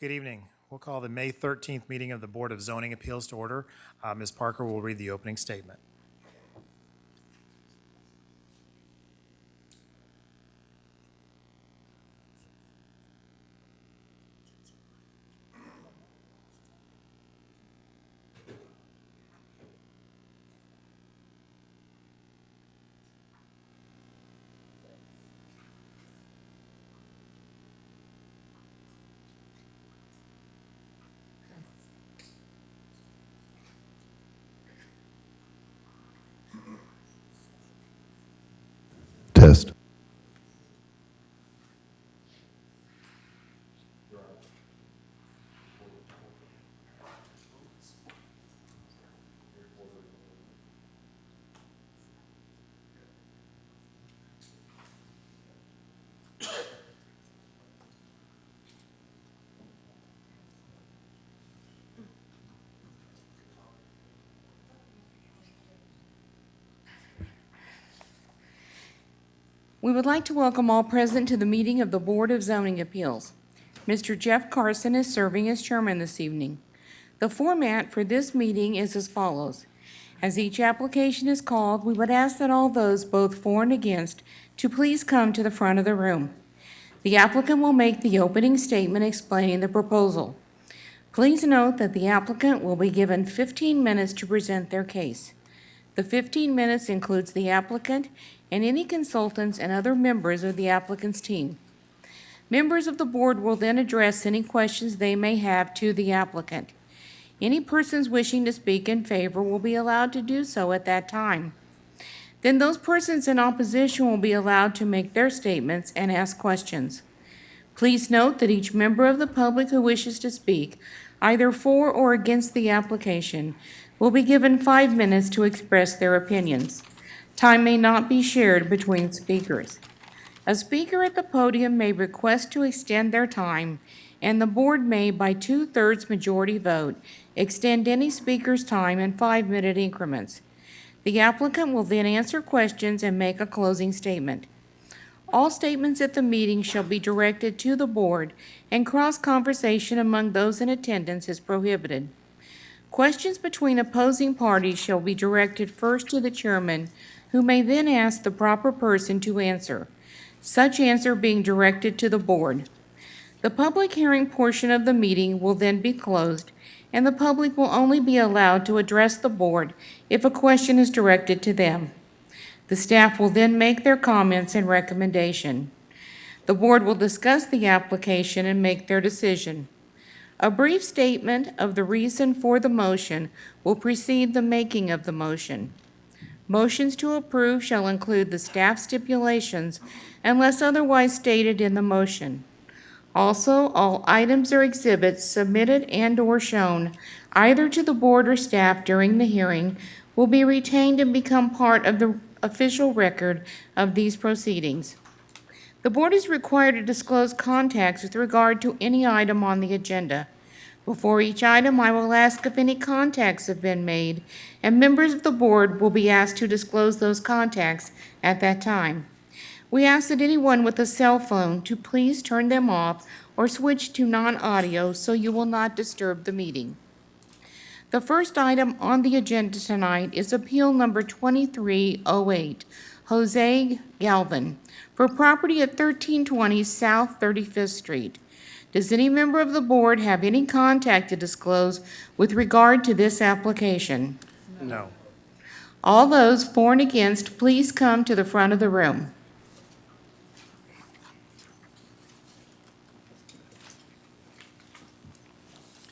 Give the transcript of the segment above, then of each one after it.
Good evening. We'll call the May 13th meeting of the Board of Zoning Appeals to order. Ms. Parker will read the opening statement. Test. We would like to welcome all present to the meeting of the Board of Zoning Appeals. Mr. Jeff Carson is serving as chairman this evening. The format for this meeting is as follows. As each application is called, we would ask that all those both for and against to please come to the front of the room. The applicant will make the opening statement explaining the proposal. Please note that the applicant will be given 15 minutes to present their case. The 15 minutes includes the applicant and any consultants and other members of the applicant's team. Members of the board will then address any questions they may have to the applicant. Any persons wishing to speak in favor will be allowed to do so at that time. Then those persons in opposition will be allowed to make their statements and ask questions. Please note that each member of the public who wishes to speak, either for or against the application, will be given 5 minutes to express their opinions. Time may not be shared between speakers. A speaker at the podium may request to extend their time, and the board may, by 2/3 majority vote, extend any speaker's time in 5-minute increments. The applicant will then answer questions and make a closing statement. All statements at the meeting shall be directed to the board, and cross-conversation among those in attendance is prohibited. Questions between opposing parties shall be directed first to the chairman, who may then ask the proper person to answer, such answer being directed to the board. The public hearing portion of the meeting will then be closed, and the public will only be allowed to address the board if a question is directed to them. The staff will then make their comments and recommendation. The board will discuss the application and make their decision. A brief statement of the reason for the motion will precede the making of the motion. Motions to approve shall include the staff stipulations unless otherwise stated in the motion. Also, all items or exhibits submitted and/or shown either to the board or staff during the hearing will be retained and become part of the official record of these proceedings. The board is required to disclose contacts with regard to any item on the agenda. Before each item, I will ask if any contacts have been made, and members of the board will be asked to disclose those contacts at that time. We ask that anyone with a cell phone to please turn them off or switch to non-audio so you will not disturb the meeting. The first item on the agenda tonight is Appeal Number 2308, Jose Galvin, for property at 1320 South 35th Street. Does any member of the board have any contact to disclose with regard to this application? No. All those for and against, please come to the front of the room.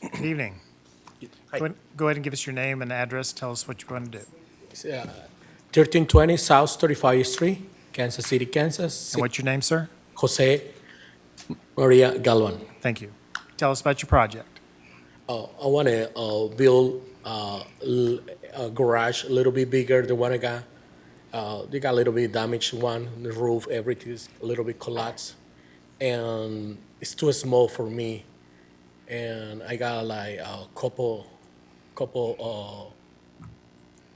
Good evening. Go ahead and give us your name and address. Tell us what you want to do. 1320 South 35th Street, Kansas City, Kansas. And what's your name, sir? Jose Maria Galvan. Thank you. Tell us about your project. I want to build a garage a little bit bigger than what I got. They got a little bit damaged one, the roof, everything is a little bit collapsed. And it's too small for me. And I got like a couple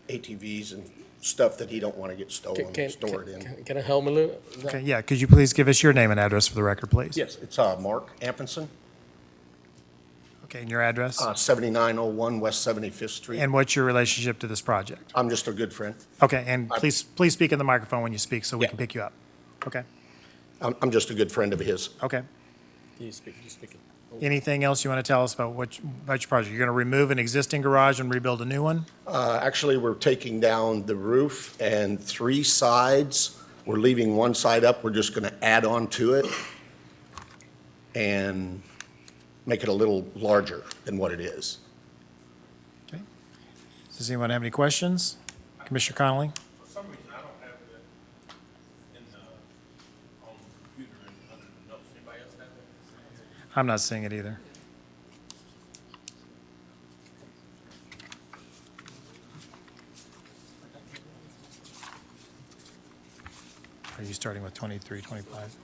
ATVs and stuff that he don't want to get stolen and stored in. Can I help him a little? Okay, yeah. Could you please give us your name and address for the record, please? Yes, it's Mark Ampenson, Okay, and your address? 7901 West 75th Street. And what's your relationship to this project? I'm just a good friend. Okay, and please speak in the microphone when you speak so we Yeah. can pick you up. Okay, I'm just a good friend of his. okay. You speak, you speak. Anything else you want to tell us about about your project? You're going to remove an existing garage and rebuild a new one? Actually, we're taking down the roof and 3 sides. We're leaving one side up. We're just going to add on to it and make it a little larger than what it is. Okay. Does anyone have any questions? Commissioner Connolly? For some reason, I don't have that in the, on the computer and under the notes. Anybody else have that? I'm not seeing it either. Are you starting with 23, 25?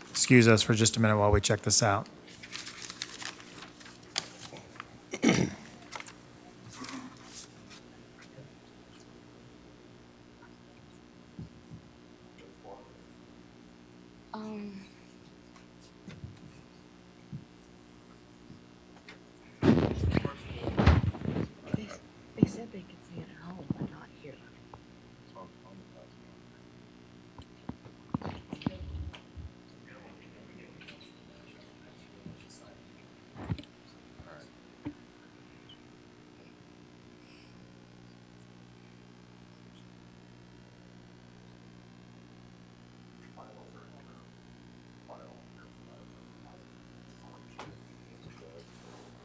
Excuse us for just a minute while we check this out. They said they could see it at home, but not here.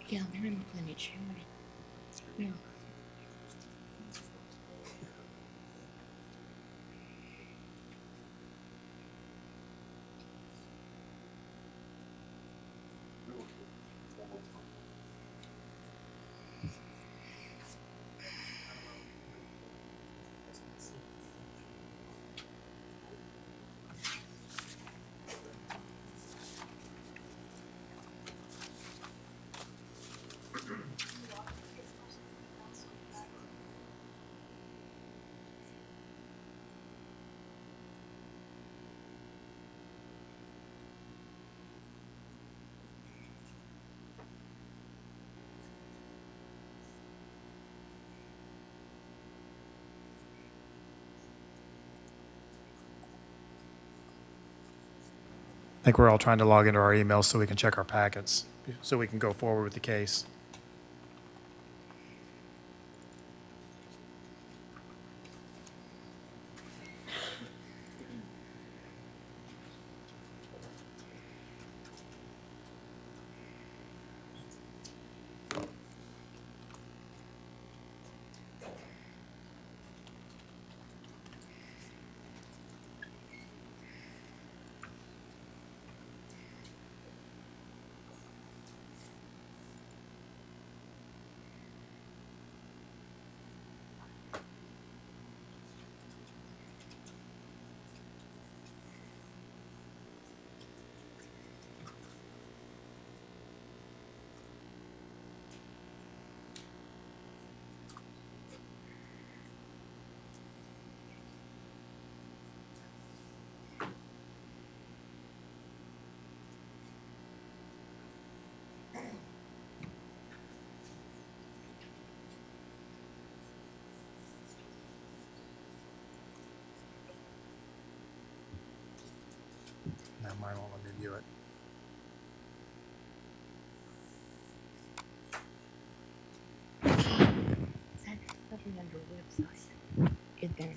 Yeah, they're in the plenty chimney. No. I think we're all trying to log into our emails so we can check our packets, so we can go forward with the case. Now mine won't let me view it. Is that nothing under website? In there.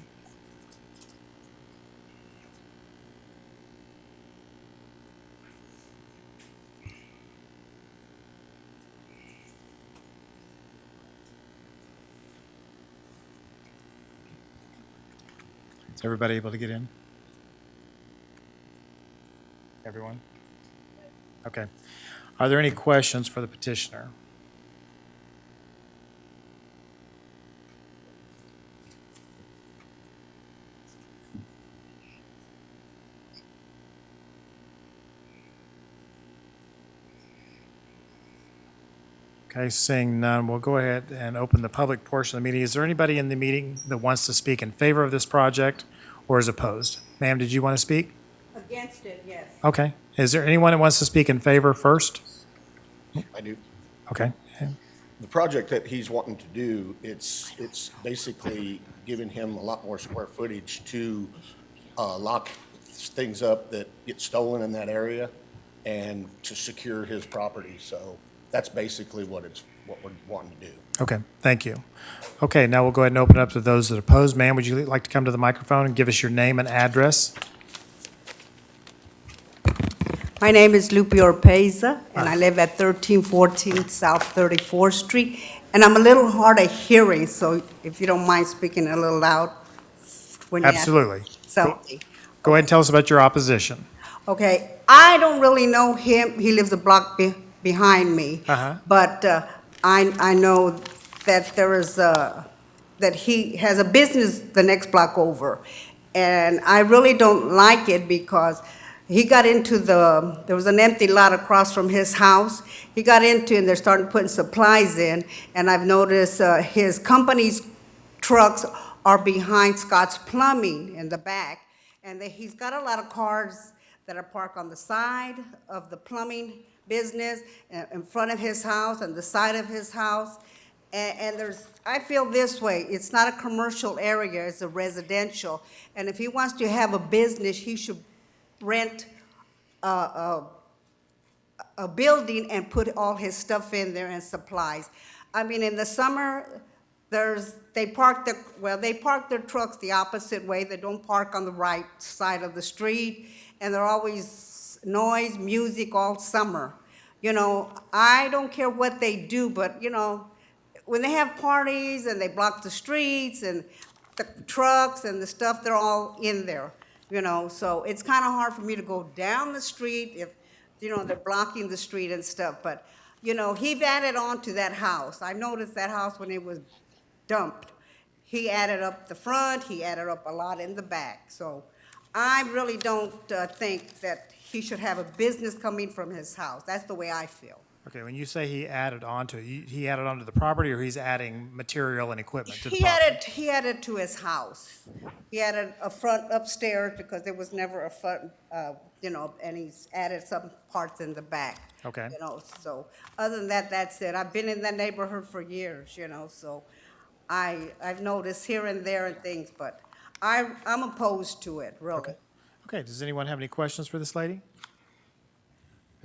Is everybody able to get in? Everyone? Okay. Are there any questions for the petitioner? Okay, seeing none, we'll go ahead and open the public portion of the meeting. Is there anybody in the meeting that wants to speak in favor of this project or is opposed? Ma'am, did you want to speak? Against it, yes. Okay. Is there anyone that wants to speak in favor first? I do. Okay. The project that he's wanting to do, it's basically giving him a lot more square footage to lock things up that get stolen in that area and to secure his property. So that's basically what we're wanting to do. Okay, thank you. Okay, now we'll go ahead and open it up to those that oppose. Ma'am, would you like to come to the microphone and give us your name and address? My name is Lupe Orpeza, and I live at 1314 South 34th Street. And I'm a little hard of hearing, so if you don't mind speaking a little loud when you ask Absolutely. something. Go ahead and tell us about your opposition. Okay, I don't really know him. He lives a block behind me. Uh-huh. But I know that that he has a business the next block over. And I really don't like it because he got into there was an empty lot across from his house. He got into, and they're starting putting supplies in. And I've noticed his company's trucks are behind Scott's Plumbing in the back. And he's got a lot of cars that are parked on the side of the plumbing business, in front of his house, and the side of his house. And I feel this way, it's not a commercial area, it's a residential. And if he wants to have a business, he should rent a building and put all his stuff in there and supplies. I mean, in the summer, they park their trucks the opposite way. They don't park on the right side of the street, and they're always noise, music all summer. You know, I don't care what they do, but, you know, when they have parties and they block the streets and the trucks and the stuff, they're all in there, you know. So it's kind of hard for me to go down the street if, you know, they're blocking the street and stuff. But, you know, he added on to that house. I noticed that house when it was dumped. He added up the front, he added up a lot in the back. So I really don't think that he should have a business coming from his house. That's the way I feel. Okay, when you say he added on to, he added onto the property, or he's adding material and equipment to the property? He added to his house. He added a front upstairs because there was never a front, you know, and he's added some parts in the back. Okay. You know, so other than that, that's it. I've been in that neighborhood for years, you know, so I've noticed here and there and things, but I'm opposed to it, really. Okay. Okay, does anyone have any questions for this lady?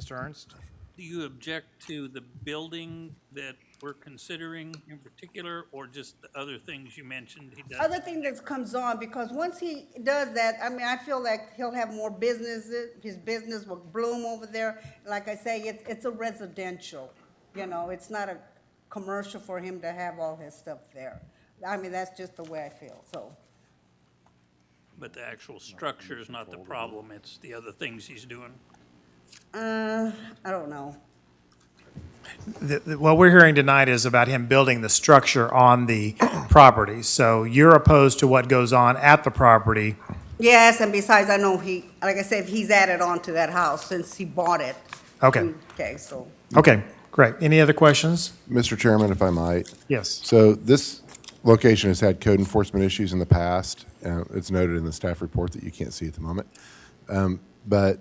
Mr. Ernst? Do you object to the building that we're considering in particular, or just the other things you mentioned he does? Other thing that comes on, because once he does that, I mean, I feel like he'll have more businesses, his business will bloom over there. Like I say, it's a residential, you know, it's not a commercial for him to have all his stuff there. I mean, that's just the way I feel, so. But the actual structure is not the problem, it's the other things he's doing? I don't know. What we're hearing tonight is about him building the structure on the property. So you're opposed to what goes on at the property. Yes, and besides, I know like I said, he's added on to that house since he bought it. Okay. Okay, so. Okay, great. Any other questions? Mr. Chairman, if I might. Yes. So this location has had code enforcement issues in the past. It's noted in the staff report that you can't see at the moment. But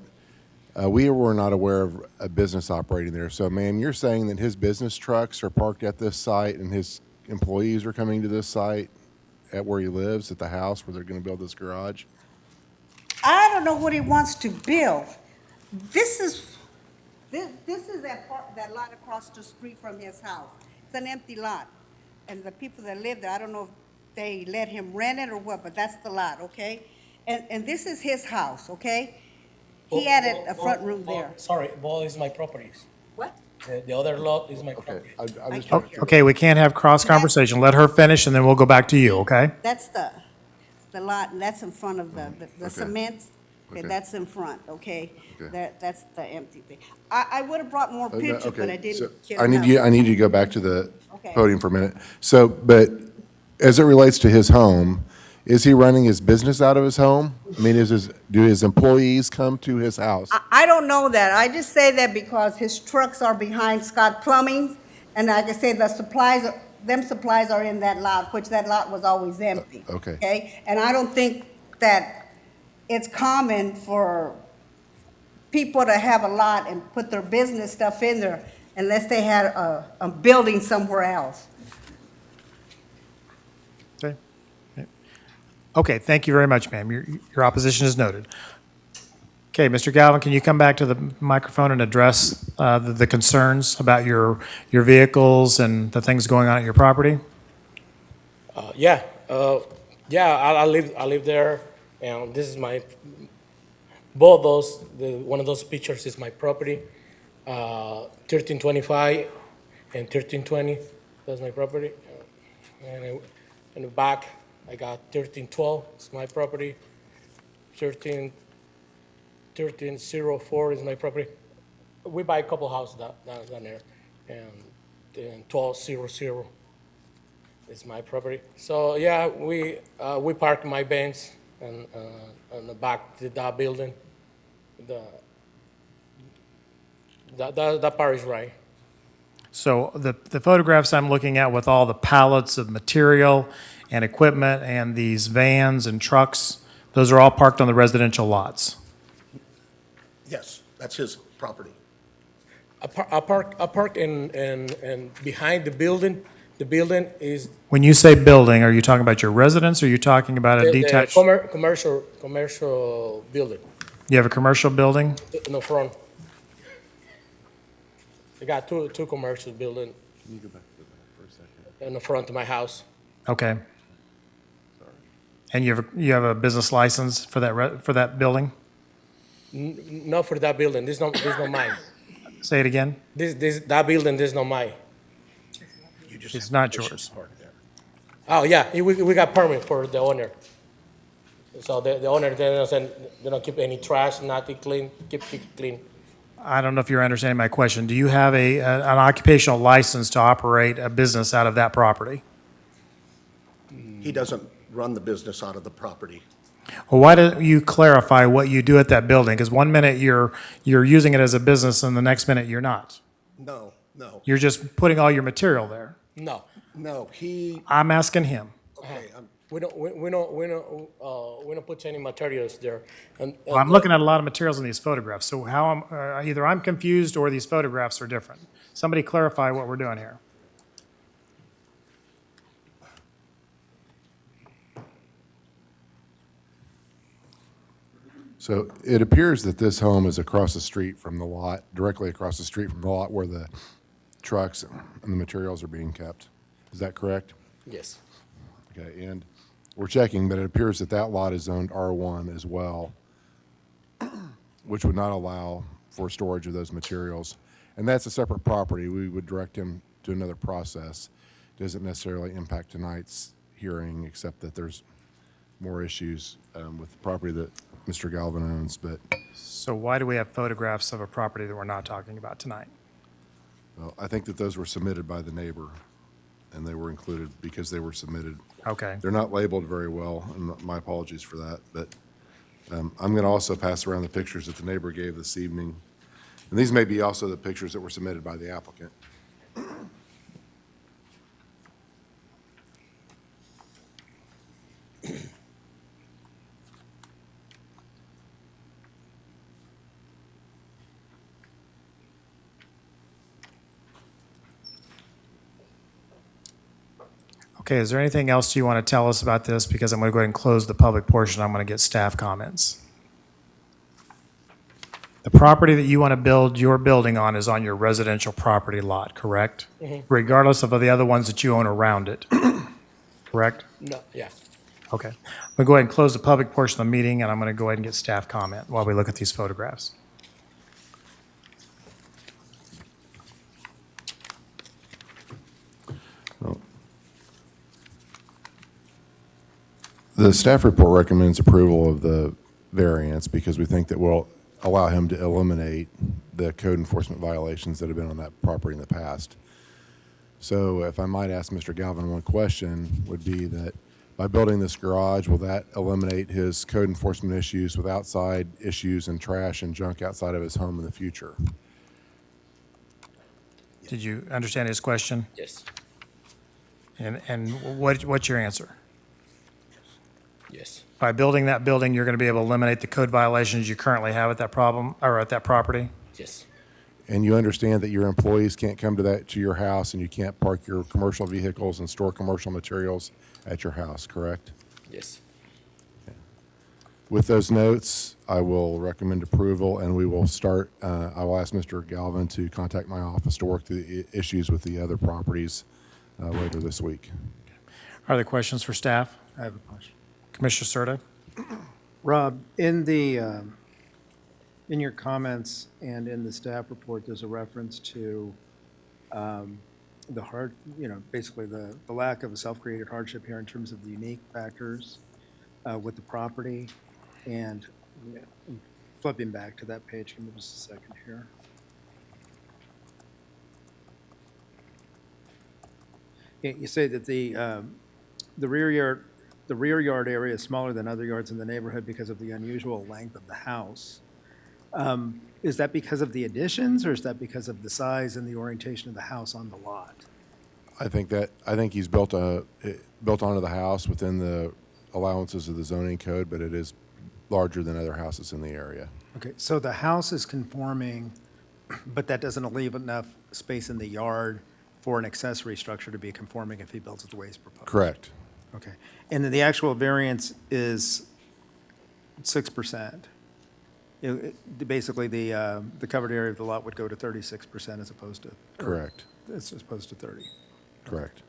we were not aware of a business operating there. So, ma'am, you're saying that his business trucks are parked at this site and his employees are coming to this site at where he lives, at the house where they're going to build this garage? I don't know what he wants to build. This is that lot across the street from his house. It's an empty lot. And the people that live there, I don't know if they let him rent it or what, but that's the lot, okay? And this is his house, okay? He added a front room there. Sorry, Ball is my properties. What? The other lot is my Okay, property. I'm just I trying can't to. Okay, we can't have cross conversation. Let her finish and then we'll go back to you, okay? That's the lot, and that's in front of the Okay. cement. Okay, Okay. that's in front, okay? Okay. That's the empty thing. I would have brought more No, pictures, but I okay, so didn't get I need enough. you, I need you to go back to the Okay. podium for a minute. So, but as it relates to his home, is he running his business out of his home? I mean, do his employees come to his house? I don't know that. I just say that because his trucks are behind Scott Plumbing, and like I say, them supplies are in that lot, which that lot was always empty. Okay. Okay? And I don't think that it's common for people to have a lot and put their business stuff in there unless they had a building somewhere else. Okay. Okay, thank you very much, ma'am. Your opposition is noted. Okay, Mr. Galvin, can you come back to the microphone and address the concerns about your vehicles and the things going on at your property? Yeah, I live there, and this is both one of those pictures is my property, 1325 and 1320, that's my property. And in the back, I got 1312, it's my property, 1304 is my property. We buy a couple houses down there, and then 1200 is my property. So yeah, we park my Benz and on the back to that building. That part is right. So the photographs I'm looking at with all the pallets of material and equipment and these vans and trucks, those are all parked on the residential lots. Yes, that's his property. I park in behind the building. The building is When you say building, are you talking about your residence or are you talking about a the detached? commercial building You have a commercial building? in the front. I got two commercial building Can you go back to the back for a second? in the front of my house. Okay. And you have a business license for for that building? Not for that building. This not mine. Say it again? That building is not mine. You just It's have not permission yours. to park there. Oh yeah, we got permit for the owner. So the owner they don't keep any trash, nothing clean, keep it clean. I don't know if you're understanding my question. Do you have an occupational license to operate a business out of that property? He doesn't run the business out of the property. Well, why don't you clarify what you do at that building? Because one minute you're using it as a business and the next minute you're not. No. You're just putting all your material there. No, No, I'm asking him. okay, we don't put any materials there. And Well, I'm looking at a lot of materials in these photographs, so either I'm confused or these photographs are different. Somebody clarify what we're doing here. So it appears that this home is across the street from the lot, directly across the street from the lot where the trucks and the materials are being kept. Is that correct? yes, Okay, and we're checking, but it appears that that lot is zoned R1 as well, which would not allow for storage of those materials. And that's a separate property. We would direct him to another process. Doesn't necessarily impact tonight's hearing, except that there's more issues with the property that Mr. Galvin owns, but So why do we have photographs of a property that we're not talking about tonight? well, I think that those were submitted by the neighbor, and they were included because they were submitted. Okay. They're not labeled very well, and my apologies for that, but I'm going to also pass around the pictures that the neighbor gave this evening. And these may be also the pictures that were submitted by the applicant. Okay, is there anything else you want to tell us about this? Because I'm going to go ahead and close the public portion. I'm going to get staff comments. The property that you want to build your building on is on your residential property lot, correct? Regardless of the other ones that you own around it, correct? no, yeah. Okay. I'm going to go ahead and close the public portion of the meeting, and I'm going to go ahead and get staff comment while we look at these photographs. The staff report recommends approval of the variance because we think that will allow him to eliminate the code enforcement violations that have been on that property in the past. So if I might ask Mr. Galvin one question, would be that by building this garage, will that eliminate his code enforcement issues with outside issues and trash and junk outside of his home in the future? Did you understand his question? Yes, And what's your answer? yes, By building that building, you're going to be able to eliminate the code violations you currently have at that problem, or at that property? yes, And you understand that your employees can't come to your house and you can't park your commercial vehicles and store commercial materials at your house, correct? yes. With those notes, I will recommend approval, and we will start, I will ask Mr. Galvin to contact my office to work through the issues with the other properties later this week. Are there questions for staff? I have a question. Commissioner Serta? Rob, in the, in your comments and in the staff report, there's a reference to basically the lack of a self-created hardship here in terms of the unique factors with the property. And I'm flipping back to that page, give me just a second here. You say that the rear yard area is smaller than other yards in the neighborhood because of the unusual length of the house. Is that because of the additions, or is that because of the size and the orientation of the house on the lot? I think he's built onto the house within the allowances of the zoning code, but it is larger than other houses in the area. Okay, so the house is conforming, but that doesn't leave enough space in the yard for an accessory structure to be conforming if he builds it the way he's proposed? Correct. Okay, and then the actual variance is 6%. Basically, the covered area of the lot would go to 36% as opposed to. Correct. As opposed to 30. Correct.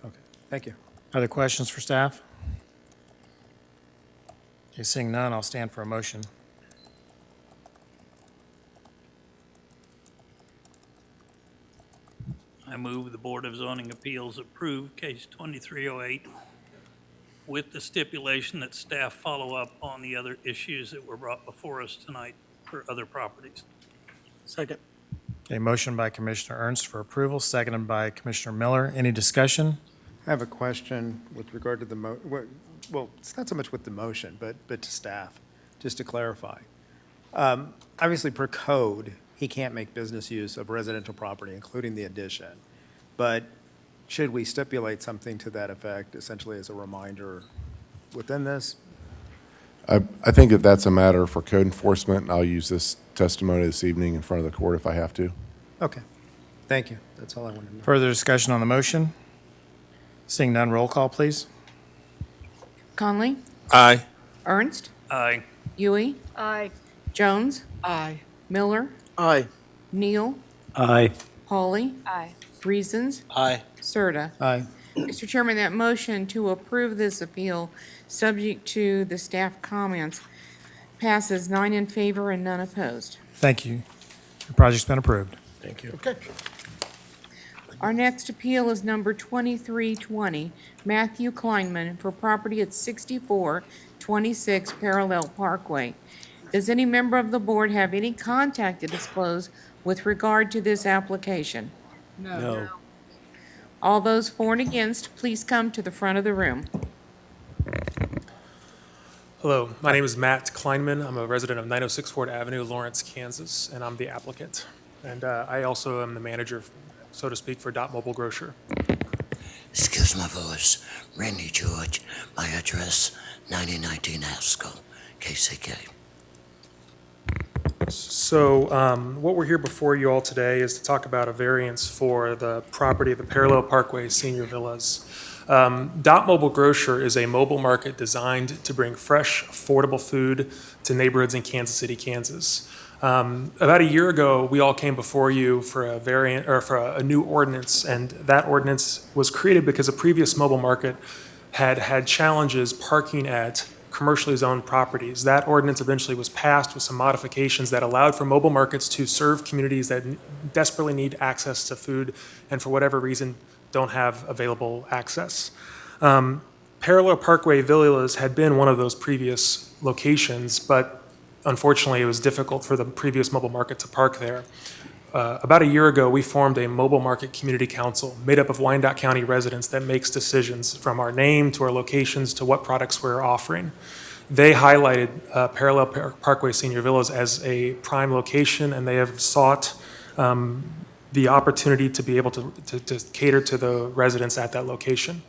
Okay, thank you. Other questions for staff? Okay, seeing none, I'll stand for a motion. I move the Board of Zoning Appeals approve case 2308 with the stipulation that staff follow up on the other issues that were brought before us tonight for other properties. Second. A motion by Commissioner Ernst for approval, seconded by Commissioner Miller. Any discussion? I have a question with regard to well, it's not so much with the motion, but to staff, just to clarify. Obviously, per code, he can't make business use of residential property, including the addition. But should we stipulate something to that effect, essentially as a reminder within this? I think that that's a matter for code enforcement, and I'll use this testimony this evening in front of the court if I have to. Okay, thank you. That's all I wanted to know. Further discussion on the motion? Seeing none, roll call, please. Conley? Aye. Ernst? Aye. Huey? Aye. Jones? Aye. Miller? Aye. Neal? Aye. Hawley? Aye. Reasons? Aye. Serta. Aye. Mr. Chairman, that motion to approve this appeal, subject to the staff comments, passes 9 in favor and none opposed. Thank you. The project's been approved. Thank you. Okay. Our next appeal is number 2320, Matthew Kleinman, for property at 6426 Parallel Parkway. Does any member of the board have any contact to disclose with regard to this application? No. All those for and against, please come to the front of the room. Hello, my name is Matt Kleinman. I'm a resident of 906 Ford Avenue, Lawrence, Kansas, and I'm the applicant. And I also am the manager, so to speak, for Dot Mobile Grocer. Excuse my voice. Randy George. My address, 9019 Haskell, KCK. So what we're here before you all today is to talk about a variance for the property of the Parallel Parkway Senior Villas. Dot Mobile Grocer is a mobile market designed to bring fresh, affordable food to neighborhoods in Kansas City, Kansas. About a year ago, we all came before you for a variant or for a new ordinance, and that ordinance was created because a previous mobile market had challenges parking at commercially zoned properties. That ordinance eventually was passed with some modifications that allowed for mobile markets to serve communities that desperately need access to food and for whatever reason don't have available access. Parallel Parkway Villas had been one of those previous locations, but unfortunately, it was difficult for the previous mobile market to park there. About a year ago, we formed a mobile market community council made up of Wyandotte County residents that makes decisions from our name to our locations to what products we're offering. They highlighted Parallel Parkway Senior Villas as a prime location, and they have sought the opportunity to be able to cater to the residents at that location.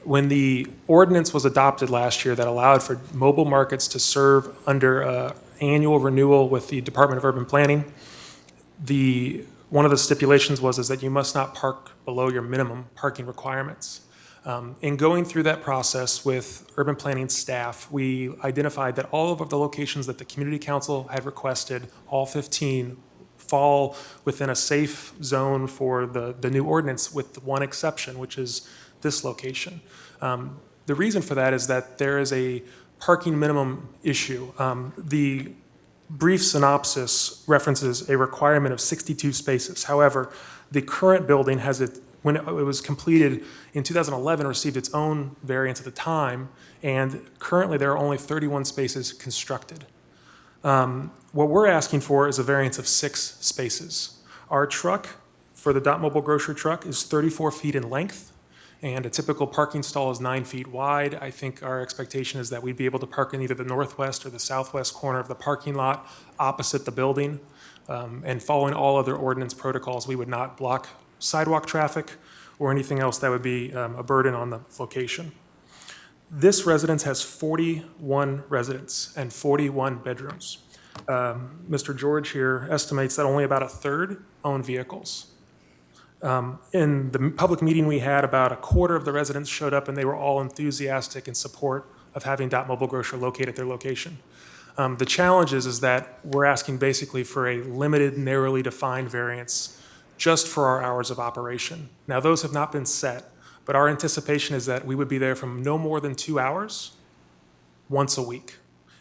When the ordinance was adopted last year that allowed for mobile markets to serve under annual renewal with the Department of Urban Planning, one of the stipulations is that you must not park below your minimum parking requirements. In going through that process with urban planning staff, we identified that all of the locations that the community council had requested, all 15, fall within a safe zone for the new ordinance, with one exception, which is this location. The reason for that is that there is a parking minimum issue. The brief synopsis references a requirement of 62 spaces. However, the current building when it was completed in 2011, received its own variance at the time, and currently there are only 31 spaces constructed. What we're asking for is a variance of 6 spaces. Our truck, for the Dot Mobile Grocery truck, is 34 feet in length, and a typical parking stall is 9 feet wide. I think our expectation is that we'd be able to park in either the northwest or the southwest corner of the parking lot opposite the building. And following all other ordinance protocols, we would not block sidewalk traffic or anything else that would be a burden on the location. This residence has 41 residents and 41 bedrooms. Mr. George here estimates that only about a third own vehicles. In the public meeting we had, about a quarter of the residents showed up, and they were all enthusiastic in support of having Dot Mobile Grocer locate at their location. The challenge is that we're asking basically for a limited, narrowly defined variance just for our hours of operation. Now, those have not been set, but our anticipation is that we would be there from no more than 2 hours once a week.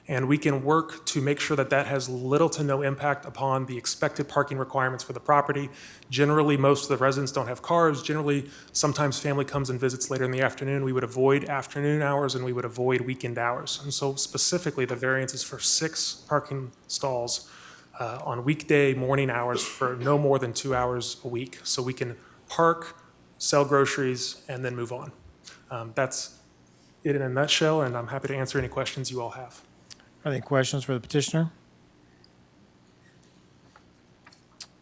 And we can work to make sure that that has little to no impact upon the expected parking requirements for the property. Generally, most of the residents don't have cars. Generally, sometimes family comes and visits later in the afternoon. We would avoid afternoon hours and we would avoid weekend hours. And so specifically, the variance is for 6 parking stalls on weekday morning hours for no more than 2 hours a week. So we can park, sell groceries, and then move on. That's it in a nutshell, and I'm happy to answer any questions you all have. Are there any questions for the petitioner?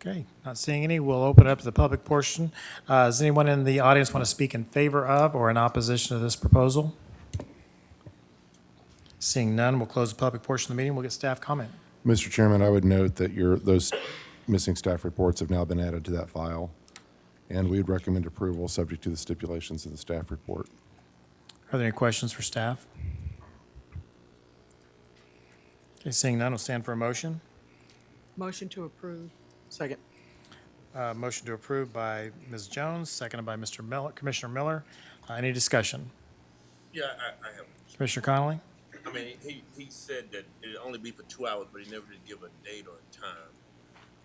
Okay, not seeing any. We'll open it up to the public portion. Does anyone in the audience want to speak in favor of or in opposition to this proposal? Seeing none, we'll close the public portion of the meeting. We'll get staff comment. Mr. Chairman, I would note that those missing staff reports have now been added to that file, and we'd recommend approval subject to the stipulations of the staff report. Are there any questions for staff? Okay, seeing none, we'll stand for a motion. Motion to approve. Second. Motion to approve by Ms. Jones, seconded by Mr. Miller, Commissioner Miller. Any discussion? Yeah, I have. Commissioner Connolly? I mean, he said that it'd only be for 2 hours, but he never did give a date or a time.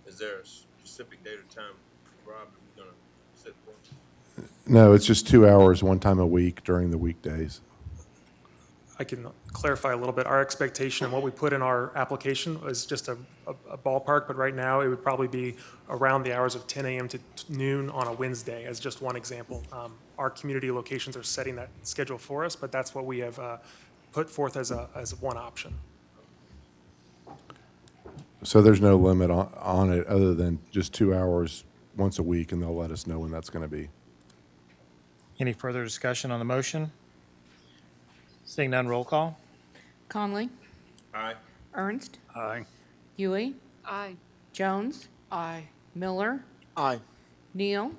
Is there a specific date or time, Rob, that we're gonna set for? No, it's just 2 hours, one time a week during the weekdays. I can clarify a little bit. Our expectation and what we put in our application is just a ballpark, but right now it would probably be around the hours of 10 a.m. to noon on a Wednesday, as just one example. Our community locations are setting that schedule for us, but that's what we have put forth as one option. So there's no limit on it other than just 2 hours once a week, and they'll let us know when that's going to be. Any further discussion on the motion? Seeing none, roll call. Conley? Aye. Ernst? Aye. Huey? Aye. Jones? Aye. Miller? Aye. Neal?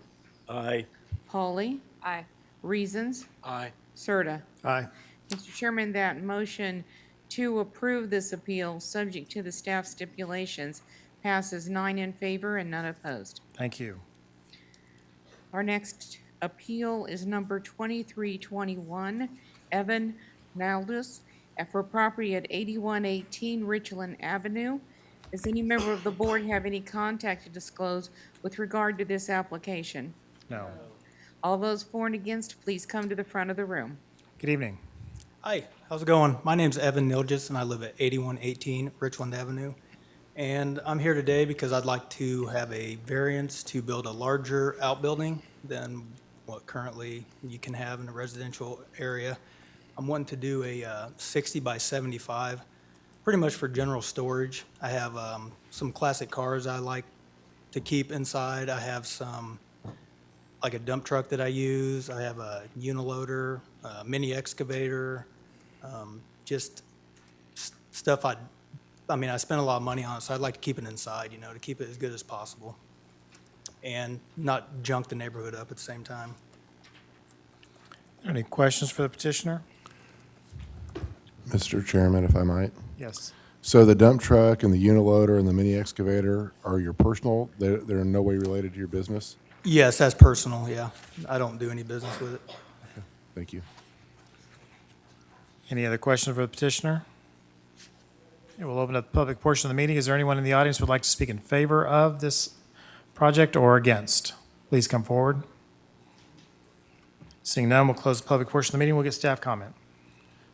Aye. Pauly? Aye. Reasons? Aye. Serta. Aye. Mr. Chairman, that motion to approve this appeal, subject to the staff stipulations, passes 9 in favor and none opposed. Thank you. Our next appeal is number 2321, Evan Naldus, for property at 8118 Richland Avenue. Does any member of the board have any contact to disclose with regard to this application? No. All those for and against, please come to the front of the room. Good evening. Hi, how's it going? My name's Evan Nilgis, and I live at 8118 Richland Avenue. And I'm here today because I'd like to have a variance to build a larger outbuilding than what currently you can have in a residential area. I'm wanting to do a 60 by 75, pretty much for general storage. I have some classic cars I like to keep inside. I have some, like a dump truck that I use. I have a uniloader, a mini excavator, just stuff I mean, I spent a lot of money on it, so I'd like to keep it inside, you know, to keep it as good as possible and not junk the neighborhood up at the same time. Any questions for the petitioner? Mr. Chairman, if I might. Yes. So the dump truck and the uniloader and the mini excavator are your personal? They're in no way related to your business? Yes, that's personal, yeah. I don't do any business with it. Thank you. Any other questions for the petitioner? Okay, we'll open up the public portion of the meeting. Is there anyone in the audience who would like to speak in favor of this project or against? Please come forward. Seeing none, we'll close the public portion of the meeting. We'll get staff comment.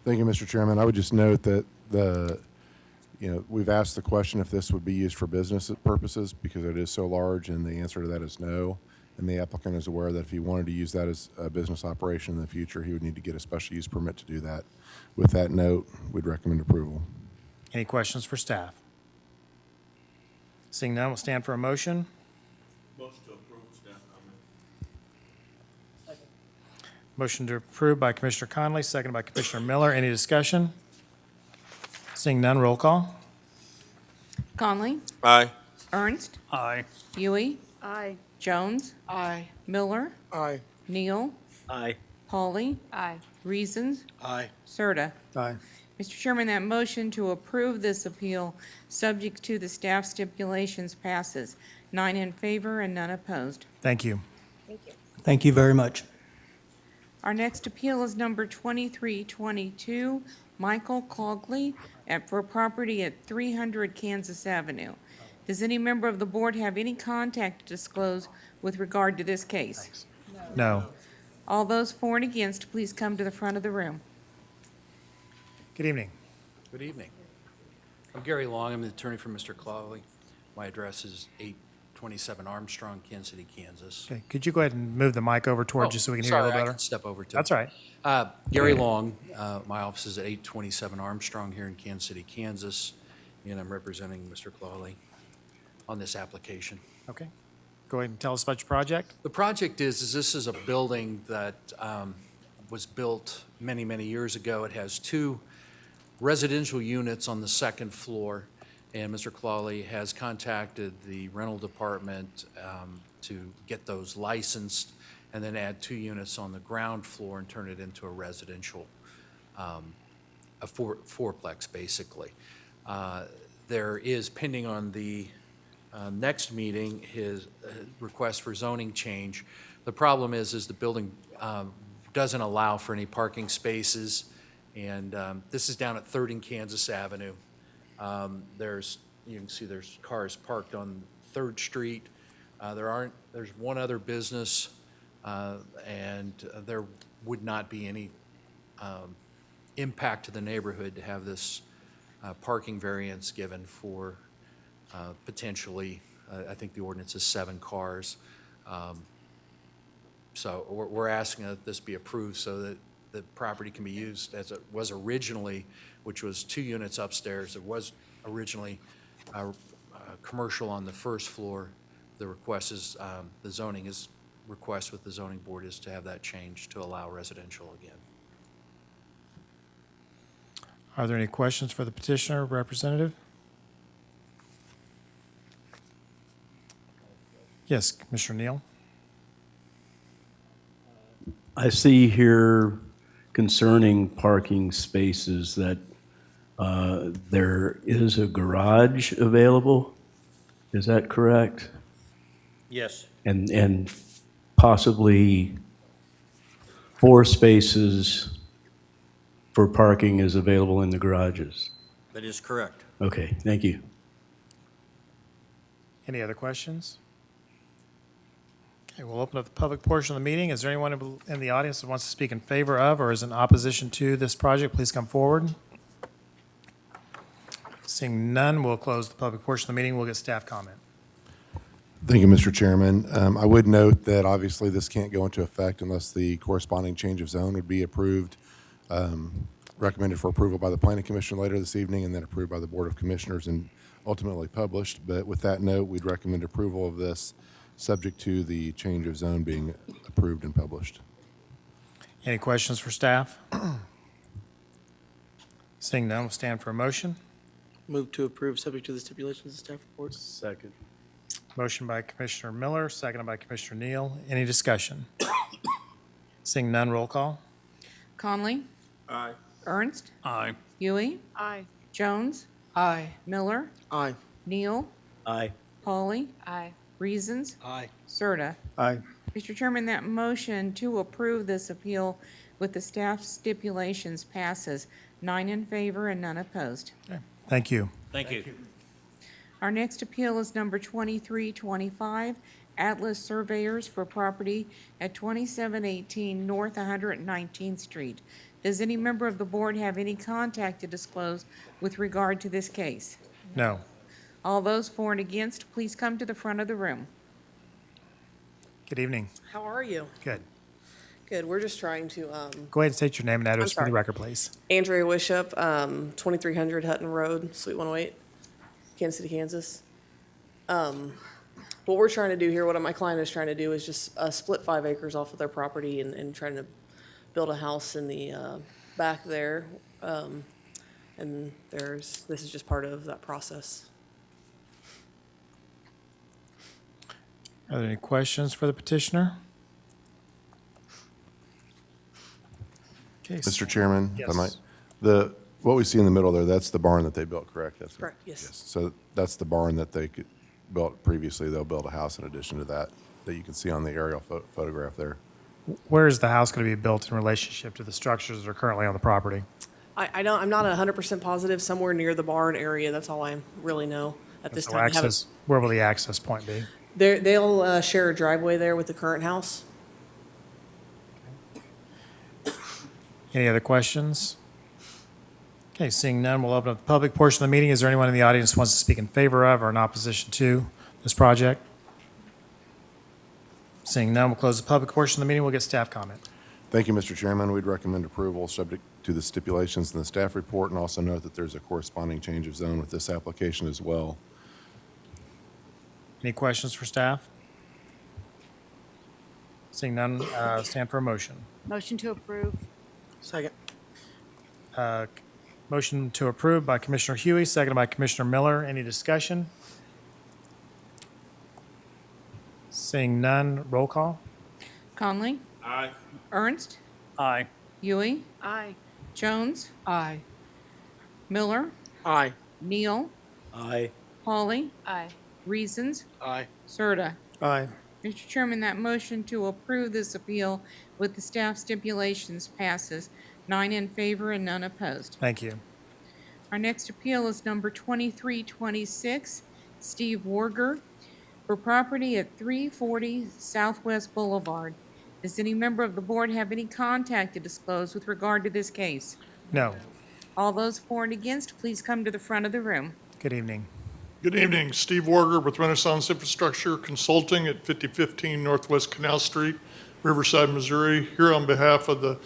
Thank you, Mr. Chairman. I would just note that we've asked the question if this would be used for business purposes because it is so large, and the answer to that is no. And the applicant is aware that if he wanted to use that as a business operation in the future, he would need to get a special use permit to do that. With that note, we'd recommend approval. Any questions for staff? Seeing none, we'll stand for a motion. Motion to approve, staff comment. Motion to approve by Commissioner Conley, seconded by Commissioner Miller. Any discussion? Seeing none, roll call. Conley? Aye. Ernst? Aye. Huey? Aye. Jones? Aye. Miller? Aye. Neal? Aye. Pauly? Aye. Reasons? Aye. Serta. Aye. Mr. Chairman, that motion to approve this appeal, subject to the staff stipulations, passes. 9 in favor and none opposed. Thank you. Thank you very much. Our next appeal is number 2322, Michael Cogley, for property at 300 Kansas Avenue. Does any member of the board have any contact to disclose with regard to this case? No. All those for and against, please come to the front of the room. Good evening. Good evening. I'm Gary Long. I'm the attorney for Mr. Clawley. My address is 827 Armstrong, Kansas City, Kansas. Okay, could you go ahead and move the mic over toward you so we can hear you a Sorry, little I better? can step over to That's all right. Gary Long. My office is at 827 Armstrong here in Kansas City, Kansas, and I'm representing Mr. Clawley on this application. Okay. Go ahead and tell us about your project. The project is this is a building that was built many, many years ago. It has 2 residential units on the second floor, and Mr. Clawley has contacted the rental department to get those licensed and then add 2 units on the ground floor and turn it into a residential, a fourplex, basically. There is pending on the next meeting his request for zoning change. The problem is the building doesn't allow for any parking spaces, and this is down at 3rd and Kansas Avenue. You can see there's cars parked on 3rd Street. There's one other business, and there would not be any impact to the neighborhood to have this parking variance given for potentially, I think the ordinance is 7 cars. So we're asking that this be approved so that the property can be used as it was originally, which was 2 units upstairs. It was originally commercial on the first floor. The request is, the zoning is, request with the zoning board is to have that changed to allow residential again. Are there any questions for the petitioner or representative? Yes, Commissioner Neal. I see here concerning parking spaces that there is a garage available. Is that correct? Yes. And possibly 4 spaces for parking is available in the garages. That is correct. Okay, thank you. Any other questions? Okay, we'll open up the public portion of the meeting. Is there anyone in the audience that wants to speak in favor of or is in opposition to this project? Please come forward. Seeing none, we'll close the public portion of the meeting. We'll get staff comment. Thank you, Mr. Chairman. I would note that obviously this can't go into effect unless the corresponding change of zone would be approved, recommended for approval by the Planning Commission later this evening, and then approved by the Board of Commissioners and ultimately published. But with that note, we'd recommend approval of this, subject to the change of zone being approved and published. Any questions for staff? Seeing none, we'll stand for a motion. Move to approve, subject to the stipulations of staff reports. Second. Motion by Commissioner Miller, seconded by Commissioner Neal. Any discussion? Seeing none, roll call. Conley? Aye. Ernst? Aye. Huey? Aye. Jones? Aye. Miller? Aye. Neal? Aye. Pauly? Aye. Reasons? Aye. Serta. Aye. Mr. Chairman, that motion to approve this appeal with the staff stipulations passes, 9 in favor and none opposed. Thank you. Thank you. Our next appeal is number 2325, Atlas Surveyors for property at 2718 North 119th Street. Does any member of the board have any contact to disclose with regard to this case? No. All those for and against, please come to the front of the room. Good evening. How are you? Good. Good. We're just trying to, Go ahead and state your name and address for the sorry. record, please. Andrea Wishop, 2300 Hutton Road, Suite 108, Kansas City, Kansas. What we're trying to do here, what my client is trying to do is just split 5 acres off of their property and trying to build a house in the back there. And this is just part of that process. Are there any questions for the petitioner? Okay. Mr. Chairman, if I Yes. might, what we see in the middle there, that's the barn that they built, correct? That's Correct, yes. So that's the barn that they built previously. They'll build a house in addition to that you can see on the aerial photograph there. Where is the house going to be built in relationship to the structures that are currently on the property? I'm not 100% positive, somewhere near the barn area. That's all I really know at this So time. I haven't- access, where will the access point be? They'll share a driveway there with the current house. Any other questions? Okay, seeing none, we'll open up the public portion of the meeting. Is there anyone in the audience who wants to speak in favor of or in opposition to this project? Seeing none, we'll close the public portion of the meeting. We'll get staff comment. Thank you, Mr. Chairman. We'd recommend approval subject to the stipulations in the staff report, and also note that there's a corresponding change of zone with this application as well. Any questions for staff? Seeing none, stand for a motion. Motion to approve. Second. Motion to approve by Commissioner Huey, seconded by Commissioner Miller. Any discussion? Seeing none, roll call. Conley? Aye. Ernst? Aye. Huey? Aye. Jones? Aye. Miller? Aye. Neal? Aye. Pauly? Aye. Reasons? Aye. Serta. Aye. Mr. Chairman, that motion to approve this appeal with the staff stipulations passes, 9 in favor and none opposed. Thank you. Our next appeal is number 2326, Steve Warger, for property at 340 Southwest Boulevard. Does any member of the board have any contact to disclose with regard to this case? No. All those for and against, please come to the front of the room. Good evening. Good evening, Steve Warger with Renaissance Infrastructure Consulting at 5015 Northwest Canal Street, Riverside, Missouri, here on behalf of the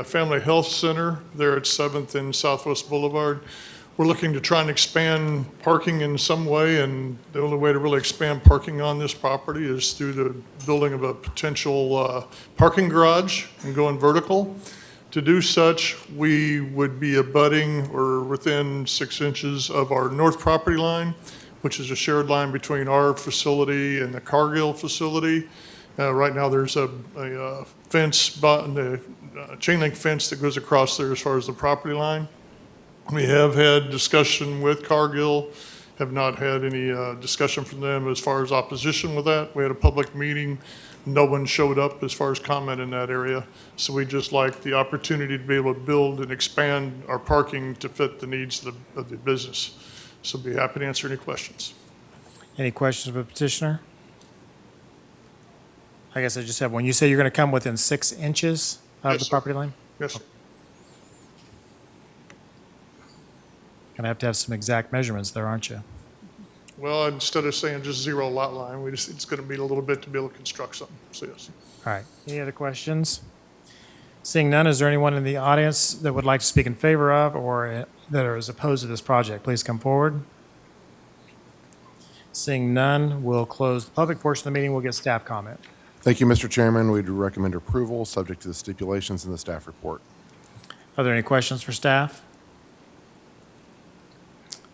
Family Health Center there at 7th and Southwest Boulevard. We're looking to try and expand parking in some way, and the only way to really expand parking on this property is through the building of a potential parking garage and going vertical. To do such, we would be abutting or within 6 inches of our north property line, which is a shared line between our facility and the Cargill facility. Right now, there's a fence, the chain link fence that goes across there as far as the property line. We have had discussion with Cargill, have not had any discussion from them as far as opposition with that. We had a public meeting. No one showed up as far as comment in that area. So we just like the opportunity to be able to build and expand our parking to fit the needs of the business. So be happy to answer any questions. Any questions of the petitioner? I guess I just have one. You say you're going to come within 6 inches of Yes, the sir. property line? Yes, sir. Going to have some exact measurements there, aren't you? Well, instead of saying just 0 lot line, it's going to be a little bit to be able to construct something, so yes. All right. Any other questions? Seeing none, is there anyone in the audience that would like to speak in favor of or that is opposed to this project? Please come forward. Seeing none, we'll close the public portion of the meeting. We'll get staff comment. Thank you, Mr. Chairman. We'd recommend approval, subject to the stipulations in the staff report. Are there any questions for staff?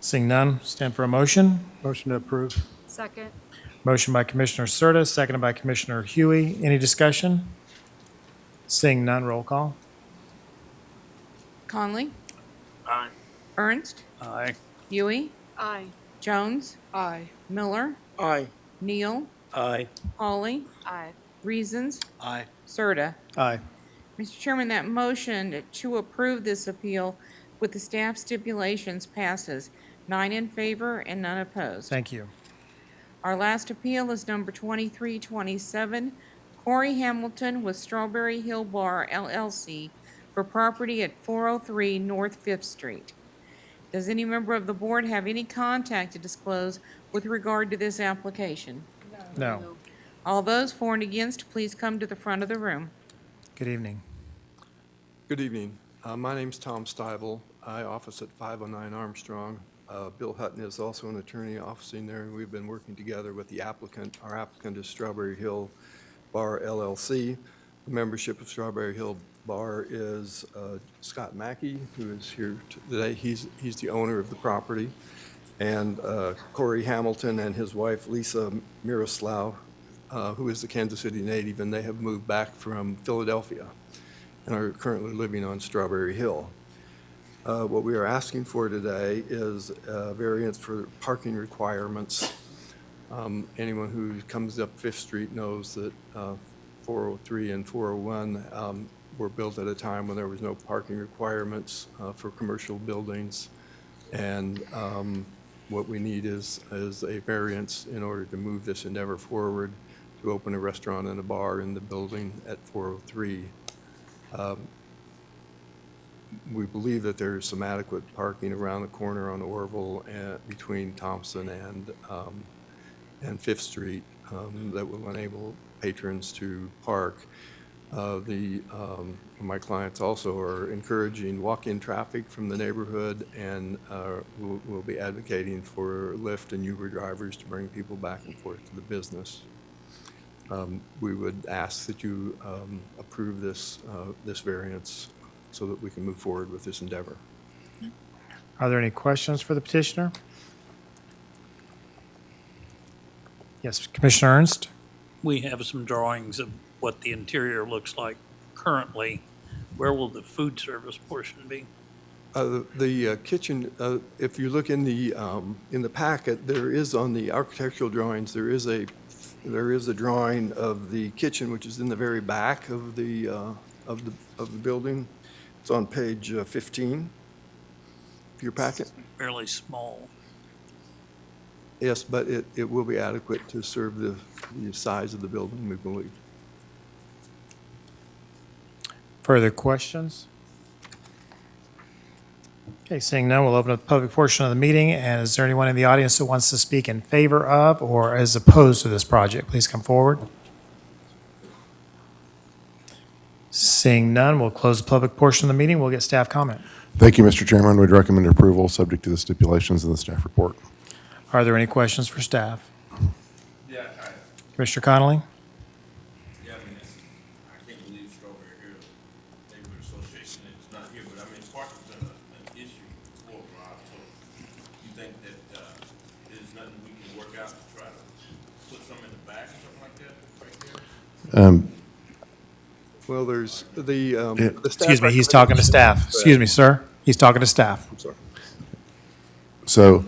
Seeing none, stand for a motion. Motion to approve. Second. Motion by Commissioner Serta, seconded by Commissioner Huey. Any discussion? Seeing none, roll call. Conley? Aye. Ernst? Aye. Huey? Aye. Jones? Aye. Miller? Aye. Neal? Aye. Hawley? Aye. Reasons? Aye. Serta. Aye. Mr. Chairman, that motion to approve this appeal with the staff stipulations passes, 9 in favor and none opposed. Thank you. Our last appeal is number 2327, Corey Hamilton with Strawberry Hill Bar LLC for property at 403 North Fifth Street. Does any member of the board have any contact to disclose with regard to this application? No. All those for and against, please come to the front of the room. Good evening. Good evening. My name's Tom Stivel. I office at 509 Armstrong. Bill Hutton is also an attorney officing there, and we've been working together with the applicant. Our applicant is Strawberry Hill Bar LLC. The membership of Strawberry Hill Bar is Scott Mackey, who is here today. He's the owner of the property. And Corey Hamilton and his wife, Lisa Miroslav, who is the Kansas City native, and they have moved back from Philadelphia and are currently living on Strawberry Hill. What we are asking for today is a variance for parking requirements. Anyone who comes up Fifth Street knows that 403 and 401 were built at a time when there was no parking requirements for commercial buildings. And what we need is a variance in order to move this endeavor forward to open a restaurant and a bar in the building at 403. We believe that there is some adequate parking around the corner on Orville and between Thompson and Fifth Street that will enable patrons to park. My clients also are encouraging walk-in traffic from the neighborhood, and will be advocating for Lyft and Uber drivers to bring people back and forth to the business. We would ask that you approve this variance so that we can move forward with this endeavor. Are there any questions for the petitioner? Yes, Commissioner Ernst? We have some drawings of what the interior looks like currently. Where will the food service portion be? The kitchen, if you look in the packet, there is on the architectural drawings, there is a drawing of the kitchen, which is in the very back of the building. It's on page 15 of your packet. Fairly small. Yes, but it will be adequate to serve the size of the building, we believe. Further questions? Okay, seeing none, we'll open up the public portion of the meeting. And is there anyone in the audience that wants to speak in favor of or as opposed to this project? Please come forward. Seeing none, we'll close the public portion of the meeting. We'll get staff comment. Thank you, Mr. Chairman. We'd recommend approval, subject to the stipulations in the staff report. Are there any questions for staff? Yeah, Commissioner Connolly? yeah, I mean, I can't believe Strawberry Hill Neighborhood Association is not here, but I mean, parking's been an issue for a while, so you think that, there's nothing we can work out to try to put some in the back or something like that, right there? Well, there's the staff Excuse me, he's talking to staff. Excuse me, sir. He's talking to staff. I'm sorry. So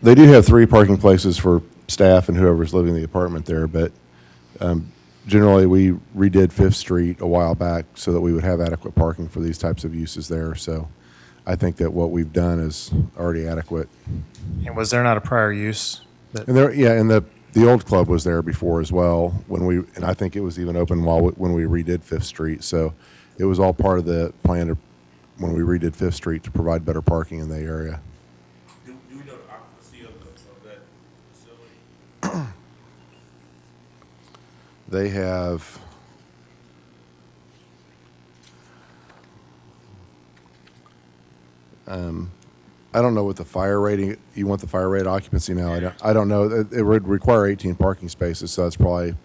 they do have 3 parking places for staff and whoever's living in the apartment there, but generally we redid Fifth Street a while back so that we would have adequate parking for these types of uses there. So I think that what we've done is already adequate. And was there not a prior use? And there, yeah, and The old club was there before as well and I think it was even open when we redid Fifth Street. So it was all part of the plan when we redid Fifth Street to provide better parking in the area. Do we know the occupancy of that facility? They have, I don't know what the fire rating, you want the fire rate occupancy now? I don't know. It would require 18 parking spaces, so that's probably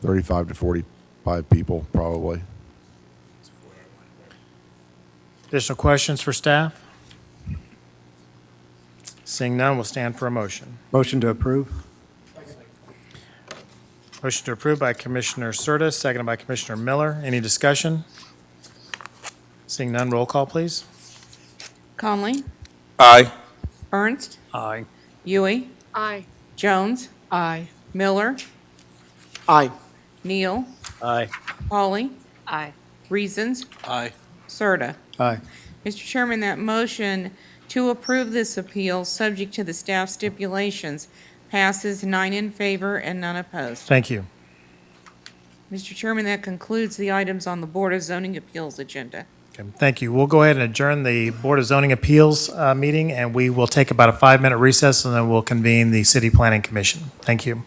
35 to 45 people, probably. Additional questions for staff? Seeing none, we'll stand for a motion. Motion to approve? Motion to approve by Commissioner Surtis, seconded by Commissioner Miller. Any discussion? Seeing none, roll call, please. Conley? Aye. Ernst? Aye. Yui? Aye. Jones? Aye. Miller? Aye. Neal? Aye. Pauly? Aye. Reasons? Aye. Serta. Aye. Mr. Chairman, that motion to approve this appeal, subject to the staff stipulations, passes 9 in favor and none opposed. Thank you. Mr. Chairman, that concludes the items on the Board of Zoning Appeals agenda. Okay, thank you. We'll go ahead and adjourn the Board of Zoning Appeals meeting, and we will take about a 5-minute recess, and then we'll convene the City Planning Commission. Thank you.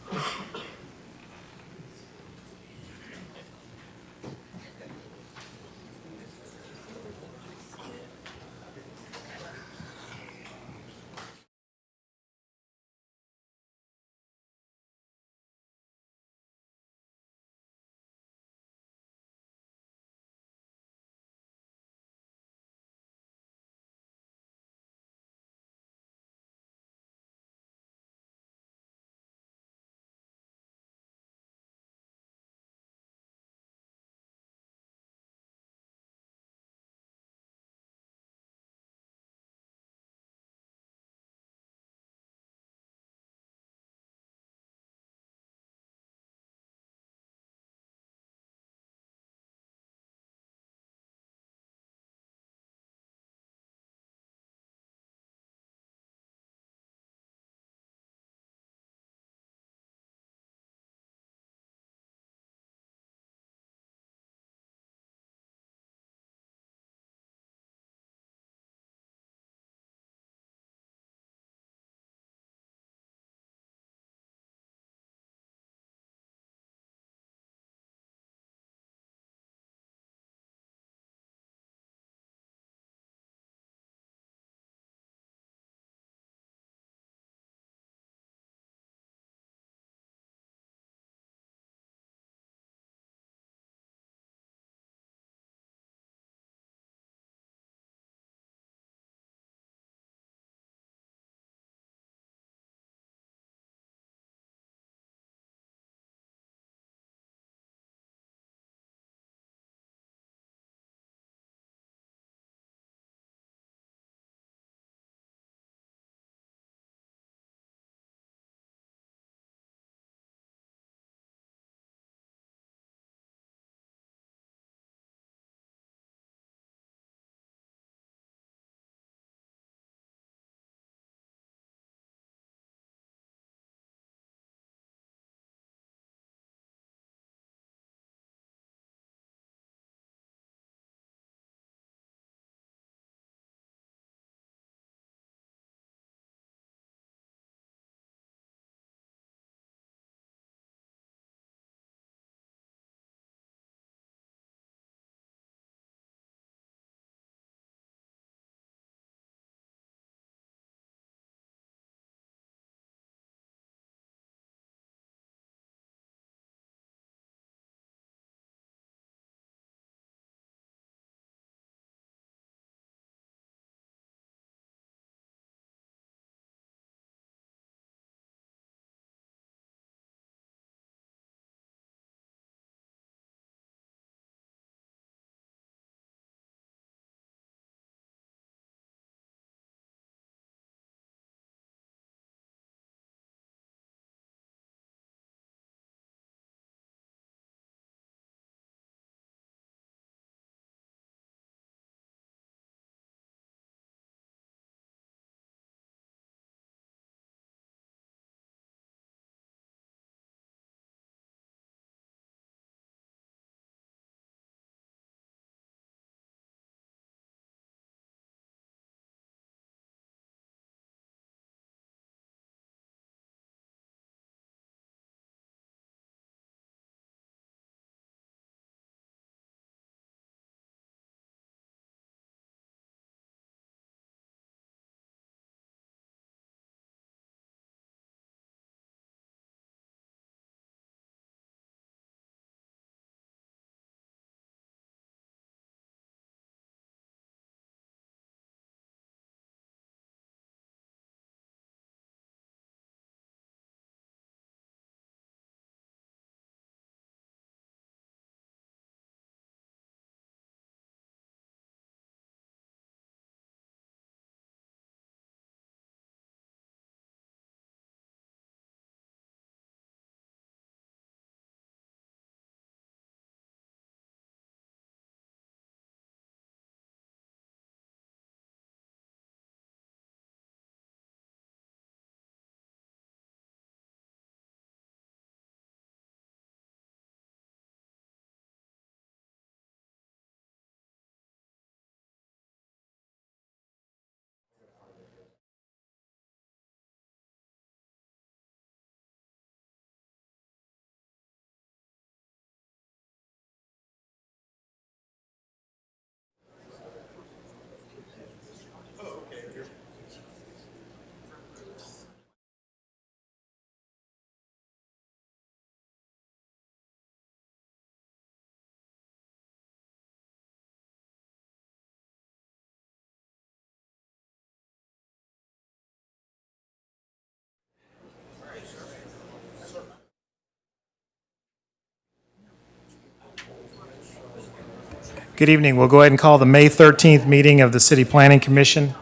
Good evening. We'll go ahead and call the May 13th meeting of the City Planning Commission.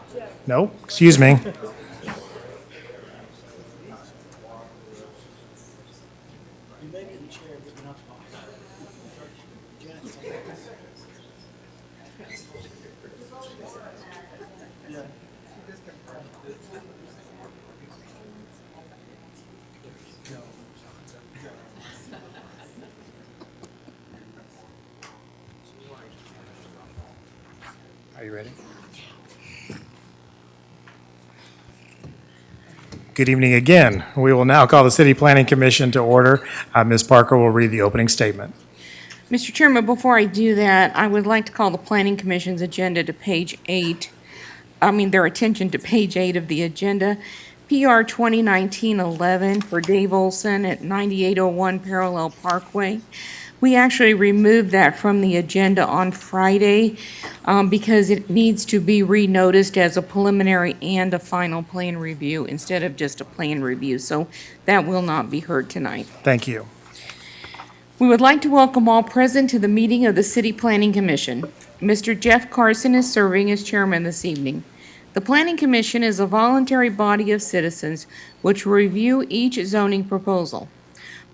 No, excuse me. Are you ready? Good evening again. We will now call the City Planning Commission to order. Ms. Parker will read the opening statement. Mr. Chairman, before I do that, I would like to call the Planning Commission's agenda to page 8. Their attention to page 8 of the agenda. PR 2019-11 for Dave Olson at 9801 Parallel Parkway. We actually removed that from the agenda on Friday because it needs to be renoticed as a preliminary and a final plan review instead of just a plan review. So that will not be heard tonight. Thank you. We would like to welcome all present to the meeting of the City Planning Commission. Mr. Jeff Carson is serving as chairman this evening. The Planning Commission is a voluntary body of citizens which will review each zoning proposal.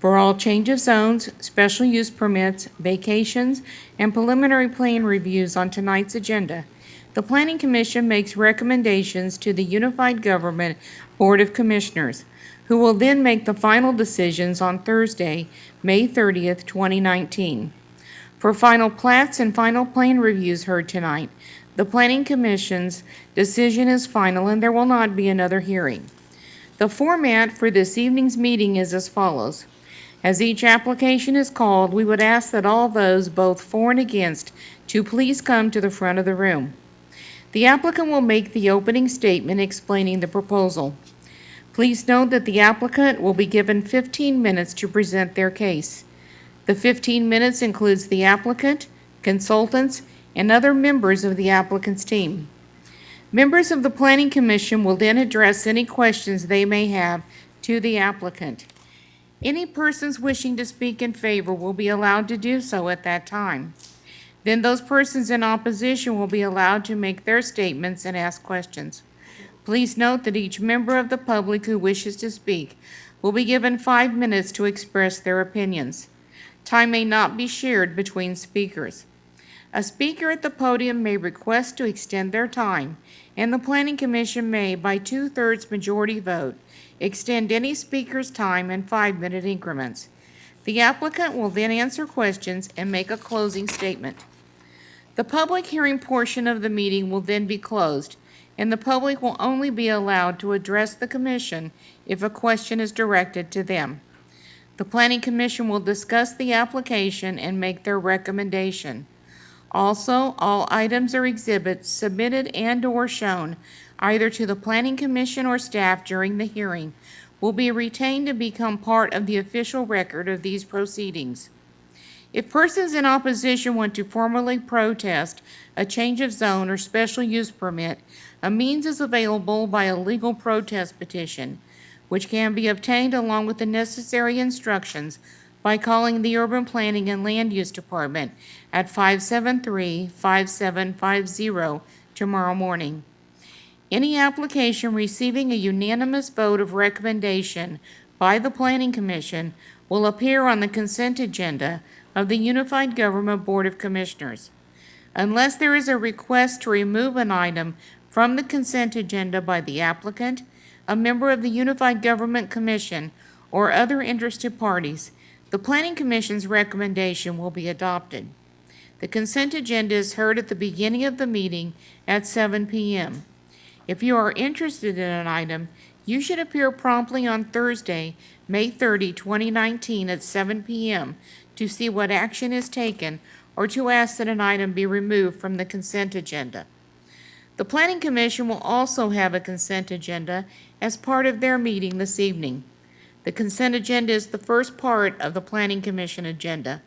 For all change of zones, special use permits, vacations, and preliminary plan reviews on tonight's agenda, the Planning Commission makes recommendations to the Unified Government Board of Commissioners, who will then make the final decisions on Thursday, May 30th, 2019. For final plats and final plan reviews heard tonight, the Planning Commission's decision is final and there will not be another hearing. The format for this evening's meeting is as follows. As each application is called, we would ask that all those both for and against to please come to the front of the room. The applicant will make the opening statement explaining the proposal. Please note that the applicant will be given 15 minutes to present their case. The 15 minutes includes the applicant, consultants, and other members of the applicant's team. Members of the Planning Commission will then address any questions they may have to the applicant. Any persons wishing to speak in favor will be allowed to do so at that time. Then those persons in opposition will be allowed to make their statements and ask questions. Please note that each member of the public who wishes to speak will be given 5 minutes to express their opinions. Time may not be shared between speakers. A speaker at the podium may request to extend their time, and the Planning Commission may, by 2/3 majority vote, extend any speaker's time in 5-minute increments. The applicant will then answer questions and make a closing statement. The public hearing portion of the meeting will then be closed, and the public will only be allowed to address the commission if a question is directed to them. The Planning Commission will discuss the application and make their recommendation. Also, all items or exhibits submitted and/or shown either to the Planning Commission or staff during the hearing will be retained to become part of the official record of these proceedings. If persons in opposition want to formally protest a change of zone or special use permit, a means is available by a legal protest petition, which can be obtained along with the necessary instructions by calling the Urban Planning and Land Use Department at 573-5750 tomorrow morning. Any application receiving a unanimous vote of recommendation by the Planning Commission will appear on the consent agenda of the Unified Government Board of Commissioners. Unless there is a request to remove an item from the consent agenda by the applicant, a member of the Unified Government Commission, or other interested parties, the Planning Commission's recommendation will be adopted. The consent agenda is heard at the beginning of the meeting at 7 p.m. If you are interested in an item, you should appear promptly on Thursday, May 30, 2019 at 7 p.m. to see what action is taken or to ask that an item be removed from the consent agenda. The Planning Commission will also have a consent agenda as part of their meeting this evening. The consent agenda is the first part of the Planning Commission agenda.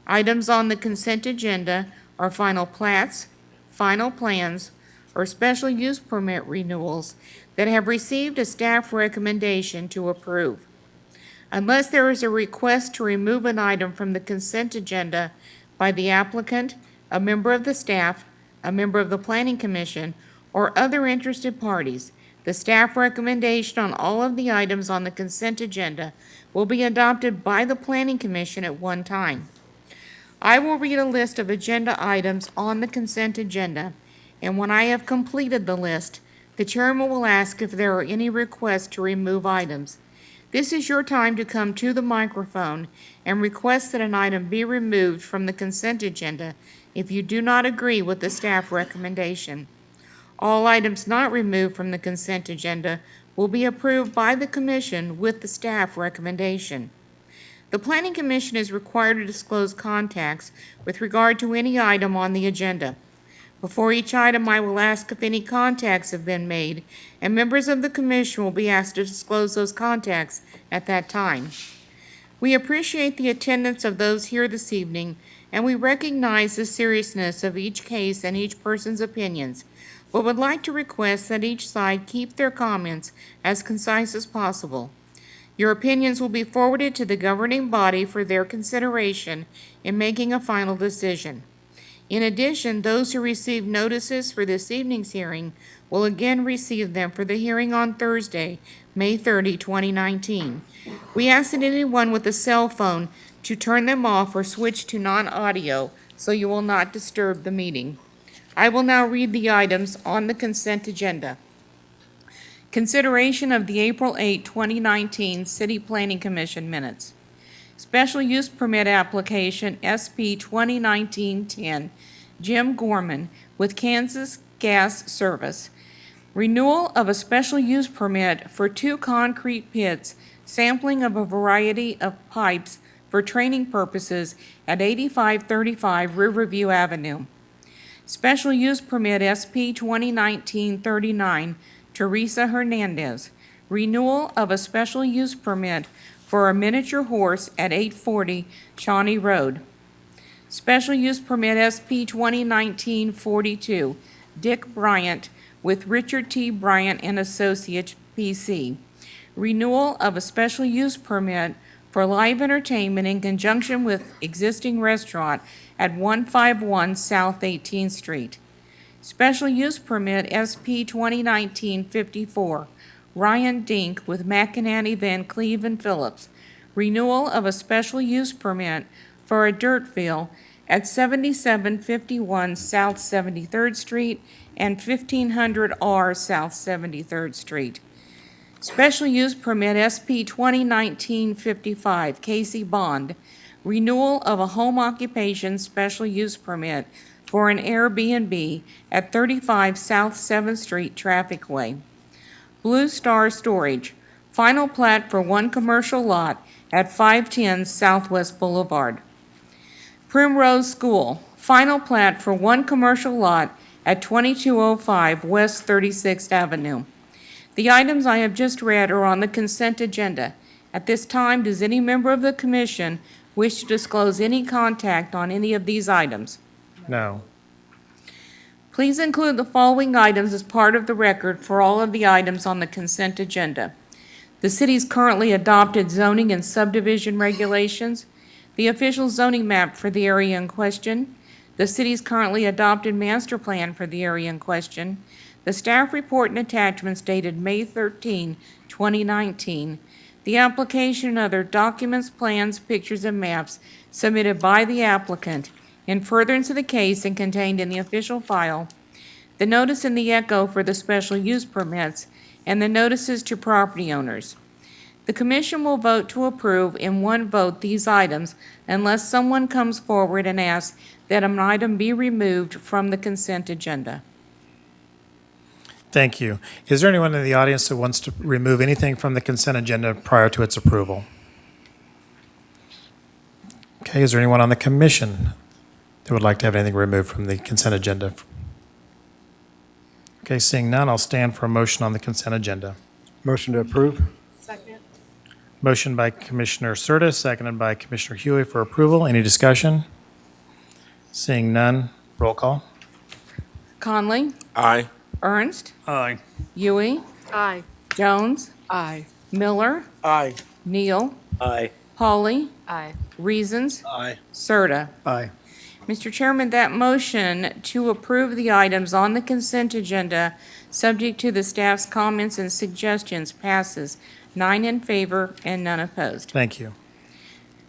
Items on the consent agenda are final plats, final plans, or special use permit renewals that have received a staff recommendation to approve. Unless there is a request to remove an item from the consent agenda by the applicant, a member of the staff, a member of the Planning Commission, or other interested parties, the staff recommendation on all of the items on the consent agenda will be adopted by the Planning Commission at one time. I will read a list of agenda items on the consent agenda, and when I have completed the list, the chairman will ask if there are any requests to remove items. This is your time to come to the microphone and request that an item be removed from the consent agenda if you do not agree with the staff recommendation. All items not removed from the consent agenda will be approved by the commission with the staff recommendation. The Planning Commission is required to disclose contacts with regard to any item on the agenda. Before each item, I will ask if any contacts have been made, and members of the commission will be asked to disclose those contacts at that time. We appreciate the attendance of those here this evening, and we recognize the seriousness of each case and each person's opinions, but would like to request that each side keep their comments as concise as possible. Your opinions will be forwarded to the governing body for their consideration in making a final decision. In addition, those who receive notices for this evening's hearing will again receive them for the hearing on Thursday, May 30, 2019. We ask that anyone with a cell phone to turn them off or switch to non-audio so you will not disturb the meeting. I will now read the items on the consent agenda. Consideration of the April 8, 2019 City Planning Commission minutes. Special use permit application SP 2019-10, Jim Gorman with Kansas Gas Service. Renewal of a special use permit for 2 concrete pits, sampling of a variety of pipes for training purposes at 8535 Riverview Avenue. Special use permit SP 2019-39, Teresa Hernandez. Renewal of a special use permit for a miniature horse at 840 Shawnee Road. Special use permit SP 2019-42, Dick Bryant with Richard T. Bryant and Associates, PC. Renewal of a special use permit for live entertainment in conjunction with existing restaurant at 151 South 18th Street. Special use permit SP 2019-54, Ryan Dink with McEnany Van Cleve and Phillips. Renewal of a special use permit for a dirt fill at 7751 South 73rd Street and 1500 R South 73rd Street. Special use permit SP 2019-55, Casey Bond. Renewal of a home occupation special use permit for an Airbnb at 35 South 7th Street Traffic Way. Blue Star Storage, final plat for 1 commercial lot at 510 Southwest Boulevard. Primrose School, final plat for 1 commercial lot at 2205 West 36th Avenue. The items I have just read are on the consent agenda. At this time, does any member of the commission wish to disclose any contact on any of these items? No. Please include the following items as part of the record for all of the items on the consent agenda. The city's currently adopted zoning and subdivision regulations, the official zoning map for the area in question, the city's currently adopted master plan for the area in question, the staff report and attachments dated May 13, 2019, the application and other documents, plans, pictures, and maps submitted by the applicant in furtherance of the case and contained in the official file, the notice in the ECHO for the special use permits, and the notices to property owners. The commission will vote to approve in one vote these items unless someone comes forward and asks that an item be removed from the consent agenda. Thank you. Is there anyone in the audience that wants to remove anything from the consent agenda prior to its approval? Okay, is there anyone on the commission that would like to have anything removed from the consent agenda? Okay, seeing none, I'll stand for a motion on the consent agenda. Motion to approve? Second. Motion by Commissioner Curtis, seconded by Commissioner Huey for approval. Any discussion? Seeing none, roll call. Conley? Aye. Ernst? Aye. Huey? Aye. Jones? Aye. Miller? Aye. Neal? Aye. Pauly? Aye. Reasons? Aye. Serta. Aye. Mr. Chairman, that motion to approve the items on the consent agenda, subject to the staff's comments and suggestions, passes 9 in favor and none opposed. Thank you.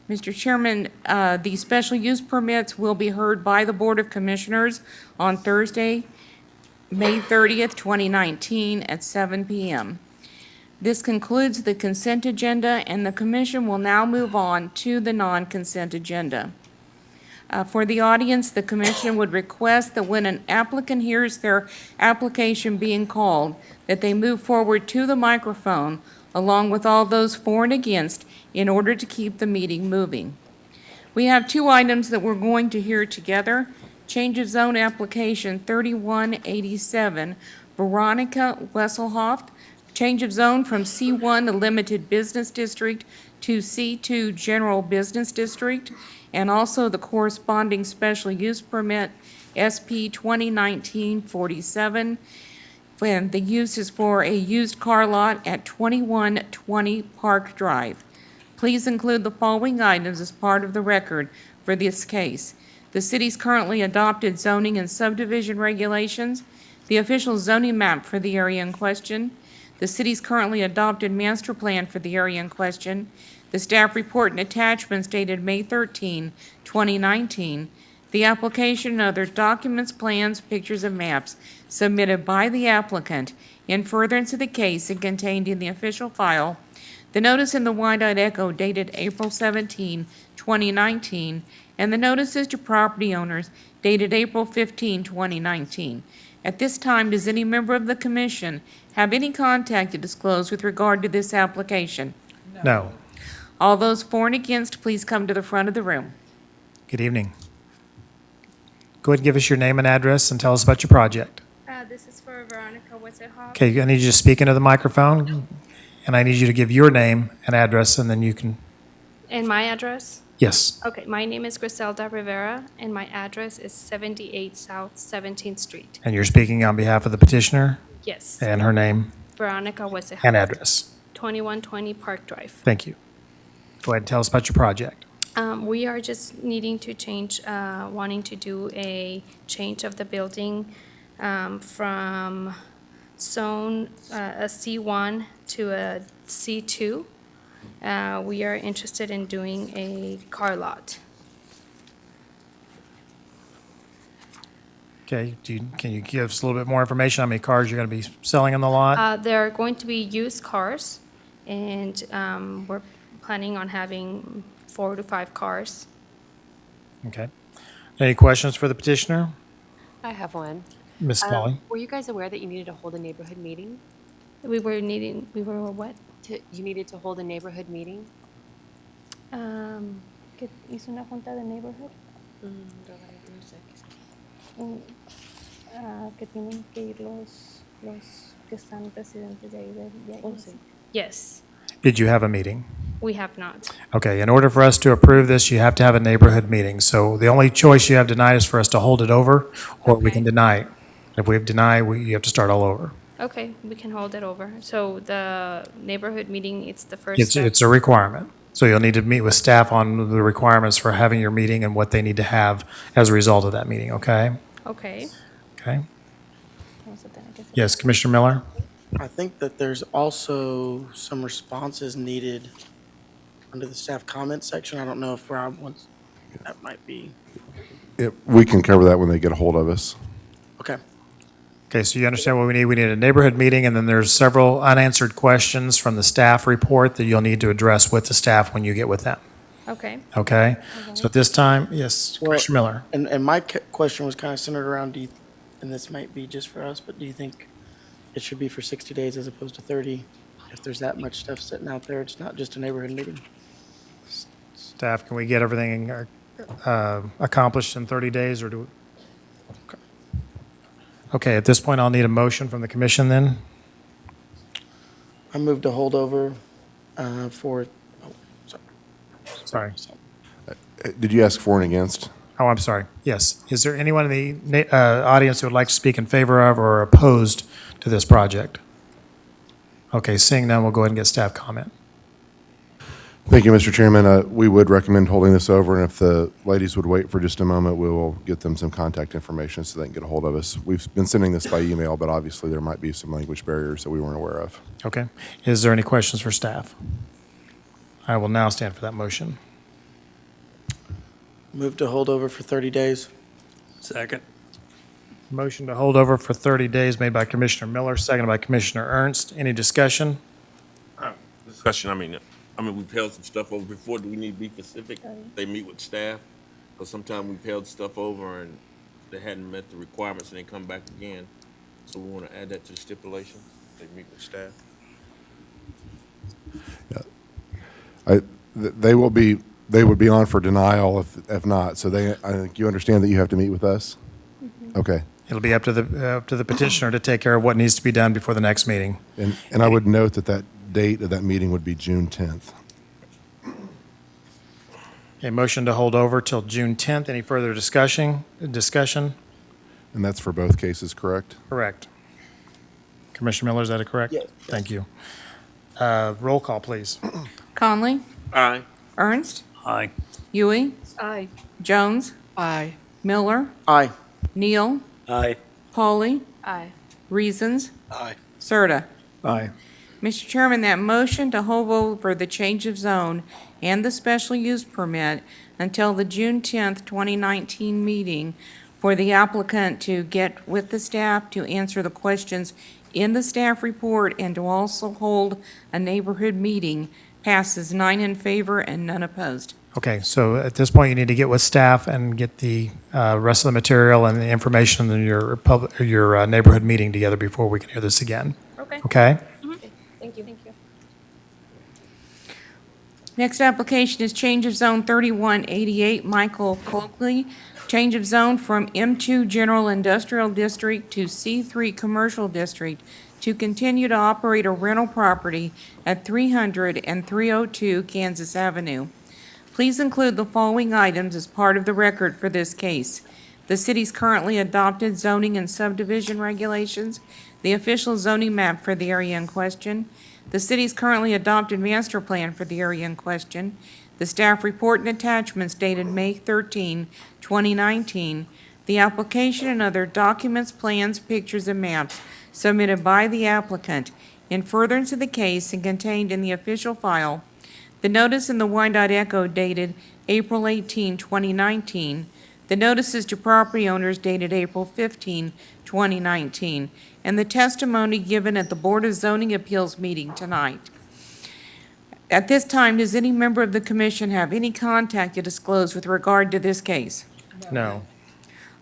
Mr. Chairman, the special use permits will be heard by the Board of Commissioners on Thursday, May 30th, 2019, at 7 p.m. This concludes the consent agenda, and the commission will now move on to the non-consent agenda. For the audience, the commission would request that when an applicant hears their application being called, that they move forward to the microphone along with all those for and against in order to keep the meeting moving. We have 2 items that we're going to hear together. Change of zone application 3187, Veronica Wesselhoff. Change of zone from C1 Limited Business District to C2 General Business District, and also the corresponding special use permit, SP 2019-47. And the use is for a used car lot at 2120 Park Drive. Please include the following items as part of the record for this case: the city's currently adopted zoning and subdivision regulations, the official zoning map for the area in question, the city's currently adopted master plan for the area in question, the staff report and attachments dated May 13, 2019, the application and other documents, plans, pictures, and maps submitted by the applicant in furtherance of the case and contained in the official file, the notice in the Wyandotte Echo dated April 17, 2019, and the notices to property owners dated April 15, 2019. At this time, does any member of the commission have any contact to disclose with regard to this application? No. All those for and against, please come to the front of the room. Good evening. Go ahead and give us your name and address and tell us about your project. This is for Veronica Wesselhoff. Okay, I need you to speak into the microphone, and I need you to give your name and address, and then you can, And my address? yes. Okay, my name is Griselda Rivera, and my address is 78 South 17th Street. And you're speaking on behalf of the petitioner? Yes. And her name Veronica Wesselhoff. and address. 2120 Park Drive. Thank you. Go ahead and tell us about your project. We are just needing to change, wanting to do a change of the building from zone a C1 to a C2. We are interested in doing a car lot. Okay, can you give us a little bit more information on how many cars you're going to be selling on the lot? There are going to be used cars, and we're planning on having 4 to 5 cars. Okay. Any questions for the petitioner? I have one. Ms. Polly? Were you guys aware that you needed to hold a neighborhood meeting? We were what? You needed to hold a neighborhood meeting? Que hizo una junta de neighborhood. Que tienen que ir los que están residentes de ahí de ahí. Yes, Did you have a meeting? we have not. Okay, in order for us to approve this, you have to have a neighborhood meeting. So the only choice you have tonight is for us to hold it over, or we can deny it. If we deny, you have to start all over. Okay, we can hold it over. So the neighborhood meeting, it's the first It's, step. it's a requirement. So you'll need to meet with staff on the requirements for having your meeting and what they need to have as a result of that meeting, okay? Okay. Okay? Yes, Commissioner Miller? I think that there's also some responses needed under the staff comment section. I don't know if Rob wants, that might be, We can cover that when they get a hold of us. okay. Okay, so you understand what we need? We need a neighborhood meeting, and then there's several unanswered questions from the staff report that you'll need to address with the staff when you get with them, Okay. okay? So at this time, yes, Well, Commissioner Miller? And my question was kind of centered around, and this might be just for us, but do you think it should be for 60 days as opposed to 30? If there's that much stuff sitting out there, it's not just a neighborhood meeting. Staff, can we get everything accomplished in 30 days, or do? Okay, at this point, I'll need a motion from the commission then. I moved to hold over for, Sorry. Did you ask for and against? Oh, I'm sorry. Yes. Is there anyone in the audience who would like to speak in favor of or opposed to this project? Okay, seeing none, we'll go ahead and get staff comment. Thank you, Mr. Chairman. We would recommend holding this over, and if the ladies would wait for just a moment, we will get them some contact information so they can get a hold of us. We've been sending this by email, but obviously there might be some language barriers that we weren't aware of. Okay. Is there any questions for staff? I will now stand for that motion. Move to hold over for 30 days. Second. Motion to hold over for 30 days made by Commissioner Miller, seconded by Commissioner Ernst. Any discussion? Discussion, I mean, we've held some stuff over before. Do we need to be specific? They meet with staff? Because sometimes we've held stuff over and they hadn't met the requirements and they come back again. So we want to add that to the stipulation. They meet with staff. They would be on for denial if not. So I think you understand that you have to meet with us? Okay. It'll be up to the petitioner to take care of what needs to be done before the next meeting. And I would note that date of that meeting would be June 10th. A motion to hold over till June 10th. Any further discussion? And that's for both cases, correct? Correct. Commissioner Miller, is that correct? Yes. Thank you. Roll call, please. Conley? Aye. Ernst? Aye. Huey? Aye. Jones? Aye. Miller? Aye. Neal? Aye. Pauly? Aye. Reasons? Aye. Serta. Aye. Mr. Chairman, that motion to hold over the change of zone and the special use permit until the June 10th, 2019 meeting for the applicant to get with the staff to answer the questions in the staff report and to also hold a neighborhood meeting passes 9 in favor and none opposed. Okay, so at this point, you need to get with staff and get the rest of the material and the information in your neighborhood meeting together before we can hear this again. Okay. Okay? Thank you. Thank you. Next application is change of zone 3188, Michael Coakley. Change of zone from M2 General Industrial District to C3 Commercial District to continue to operate a rental property at 300 and 302 Kansas Avenue. Please include the following items as part of the record for this case: the city's currently adopted zoning and subdivision regulations, the official zoning map for the area in question, the city's currently adopted master plan for the area in question, the staff report and attachments dated May 13, 2019, the application and other documents, plans, pictures, and maps submitted by the applicant in furtherance of the case and contained in the official file, the notice in the Wyandotte Echo dated April 18, 2019, the notices to property owners dated April 15, 2019, and the testimony given at the Board of Zoning Appeals meeting tonight. At this time, does any member of the commission have any contact to disclose with regard to this case? No.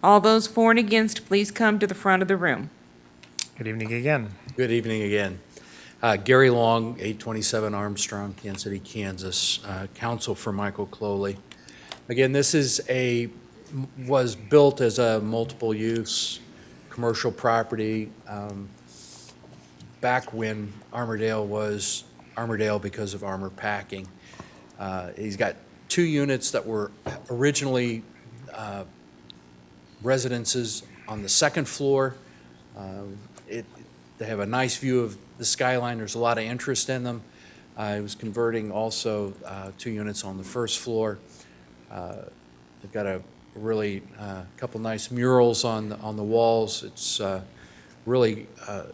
All those for and against, please come to the front of the room. Good evening again. Good evening again. Gary Long, 827 Armstrong, Kansas City, Kansas, counsel for Michael Cloley. Again, this was built as a multiple-use commercial property back when Armourdale was Armourdale because of armor packing. He's got 2 units that were originally residences on the second floor. They have a nice view of the skyline. There's a lot of interest in them. He was converting also 2 units on the first floor. They've got a really couple nice murals on the walls. It's really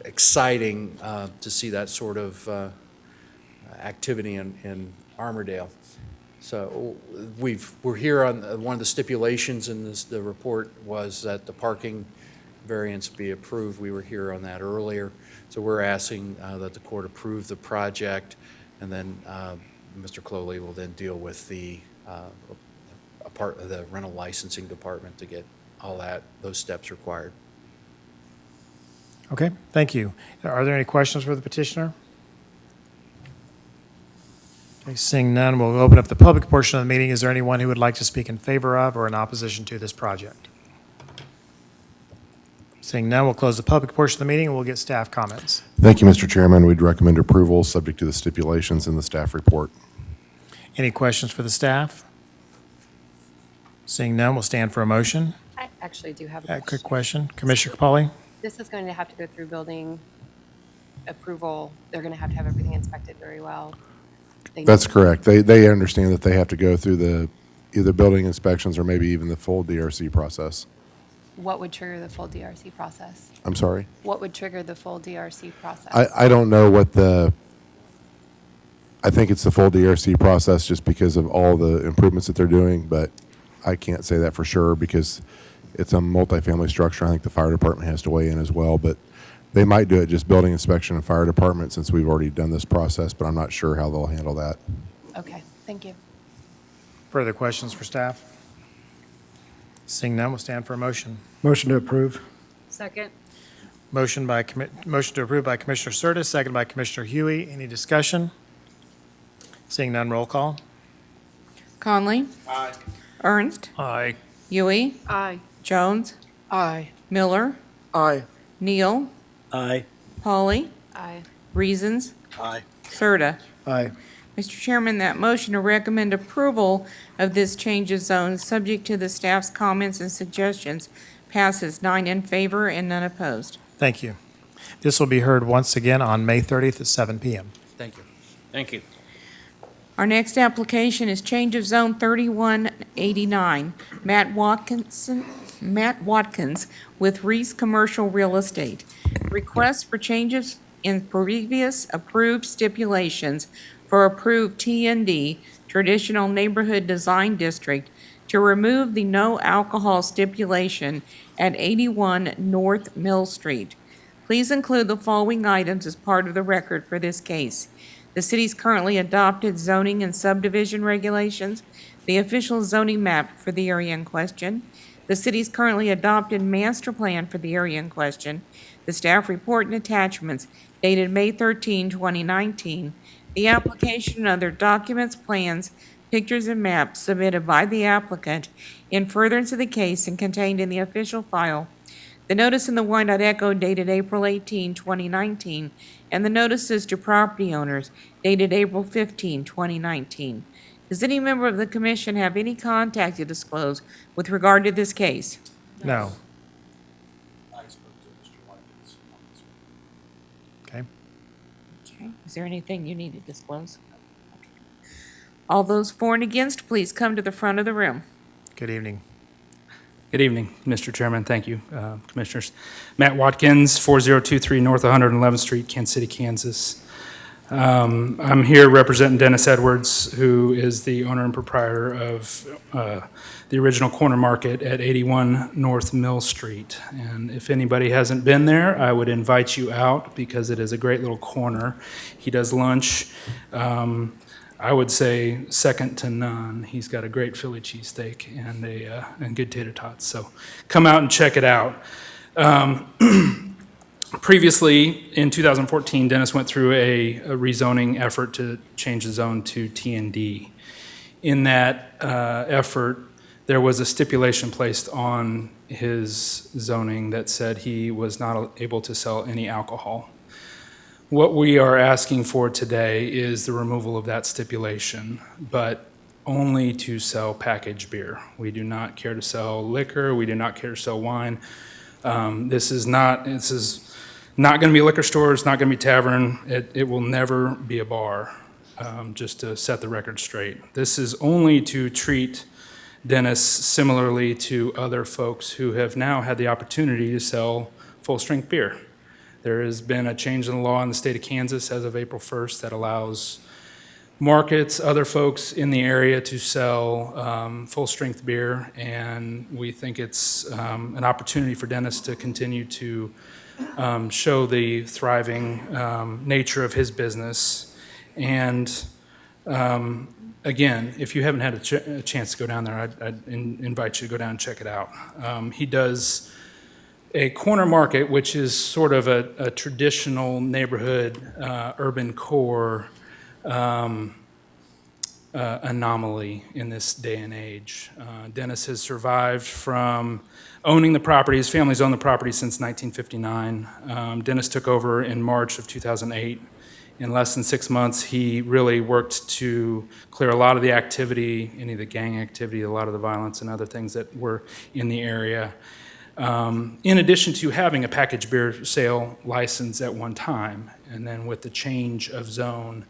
exciting to see that sort of activity in Armourdale. So we're here on one of the stipulations in the report was that the parking variance be approved. We were here on that earlier. So we're asking that the court approve the project, and then Mr. Cloley will then deal with the part of the rental licensing department to get all those steps required. Okay, thank you. Are there any questions for the petitioner? Okay, seeing none, we'll open up the public portion of the meeting. Is there anyone who would like to speak in favor of or in opposition to this project? Seeing none, we'll close the public portion of the meeting and we'll get staff comments. Thank you, Mr. Chairman. We'd recommend approval subject to the stipulations in the staff report. Any questions for the staff? Seeing none, we'll stand for a motion. I actually do have a Quick question. Commissioner Capali? This is going to have to go through building approval. They're going to have everything inspected very well. That's correct. They understand that they have to go through the either building inspections or maybe even the full DRC process. What would trigger the full DRC process? I'm sorry? What would trigger the full DRC process? I don't know I think it's the full DRC process just because of all the improvements that they're doing, but I can't say that for sure because it's a multifamily structure. I think the fire department has to weigh in as well, but they might do it just building inspection and fire department since we've already done this process, but I'm not sure how they'll handle that. Okay, thank you. Further questions for staff? Seeing none, we'll stand for a motion. Motion to approve. Second. Motion to approve by Commissioner Curtis, second by Commissioner Huey. Any discussion? Seeing none, roll call. Conley? Aye. Ernst? Aye. Huey? Aye. Jones? Aye. Miller? Aye. Neal? Aye. Pauly? Aye. Reasons? Aye. Serta. Aye. Mr. Chairman, that motion to recommend approval of this change of zone, subject to the staff's comments and suggestions, passes 9 in favor and none opposed. Thank you. This will be heard once again on May 30th at 7 p.m. Thank you. Thank you. Our next application is change of zone 3189. Matt Watkins with Reese Commercial Real Estate. Request for changes in previous approved stipulations for approved TND, Traditional Neighborhood Design District, to remove the no alcohol stipulation at 81 North Mill Street. Please include the following items as part of the record for this case: the city's currently adopted zoning and subdivision regulations, the official zoning map for the area in question, the city's currently adopted master plan for the area in question, the staff report and attachments dated May 13, 2019, the application and other documents, plans, pictures, and maps submitted by the applicant in furtherance of the case and contained in the official file, the notice in the Wyandotte Echo dated April 18, 2019, and the notices to property owners dated April 15, 2019. Does any member of the commission have any contact to disclose with regard to this case? No. Okay. Okay. Is there anything you need to disclose? Okay. All those for and against, please come to the front of the room. Good evening. Good evening, Mr. Chairman. Thank you, Commissioners. Matt Watkins, 4023 North 111th Street, Kansas City, Kansas. I'm here representing Dennis Edwards, who is the owner and proprietor of the original corner market at 81 North Mill Street. And if anybody hasn't been there, I would invite you out because it is a great little corner. He does lunch. I would say second to none. He's got a great Philly cheesesteak and good tater tots. So come out and check it out. Previously, in 2014, Dennis went through a rezoning effort to change the zone to TND. In that effort, there was a stipulation placed on his zoning that said he was not able to sell any alcohol. What we are asking for today is the removal of that stipulation, but only to sell packaged beer. We do not care to sell liquor. We do not care to sell wine. This is not going to be a liquor store. It's not going to be tavern. It will never be a bar, just to set the record straight. This is only to treat Dennis similarly to other folks who have now had the opportunity to sell full-strength beer. There has been a change in the law in the state of Kansas as of April 1st that allows markets, other folks in the area to sell full-strength beer, and we think it's an opportunity for Dennis to continue to show the thriving nature of his business. And again, if you haven't had a chance to go down there, I'd invite you to go down and check it out. He does a corner market, which is sort of a traditional neighborhood, urban core anomaly in this day and age. Dennis has survived from owning the property. His family's owned the property since 1959. Dennis took over in March of 2008. In less than 6 months, he really worked to clear a lot of the activity, any of the gang activity, a lot of the violence and other things that were in the area. In addition to having a packaged beer sale license at one time, and then with the change of zone,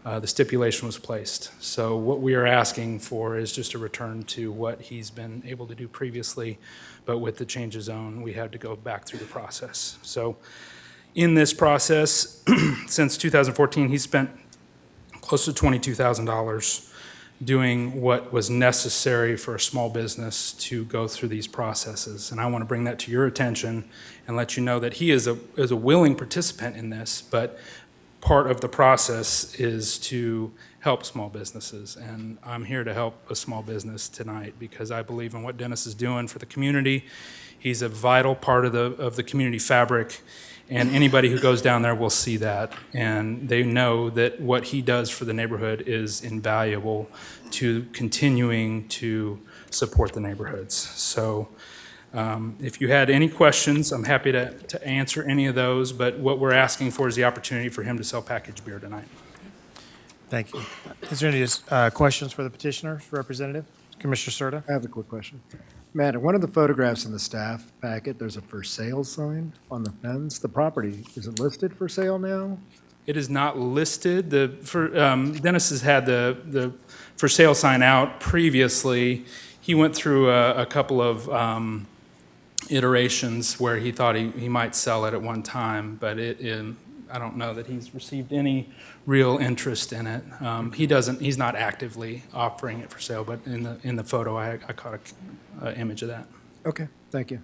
the stipulation was placed. So what we are asking for is just a return to what he's been able to do previously, but with the change of zone, we had to go back through the process. So in this process, since 2014, he's spent close to $22,000 doing what was necessary for a small business to go through these processes. And I want to bring that to your attention and let you know that he is a willing participant in this, but part of the process is to help small businesses. And I'm here to help a small business tonight because I believe in what Dennis is doing for the community. He's a vital part of the community fabric. And anybody who goes down there will see that, and they know that what he does for the neighborhood is invaluable to continuing to support the neighborhoods. So if you had any questions, I'm happy to answer any of those, but what we're asking for is the opportunity for him to sell packaged beer tonight. Thank you. Is there any questions for the petitioner's representative? Commissioner Serta? I have a quick question. Matt, in one of the photographs in the staff packet, there's a for sale sign on the fence. The property, is it listed for sale now? It is not listed. Dennis has had the for sale sign out previously. He went through a couple of iterations where he thought he might sell it at one time, but I don't know that he's received any real interest in it. He's not actively offering it for sale, but in the photo, I caught an image of that. Okay, thank you.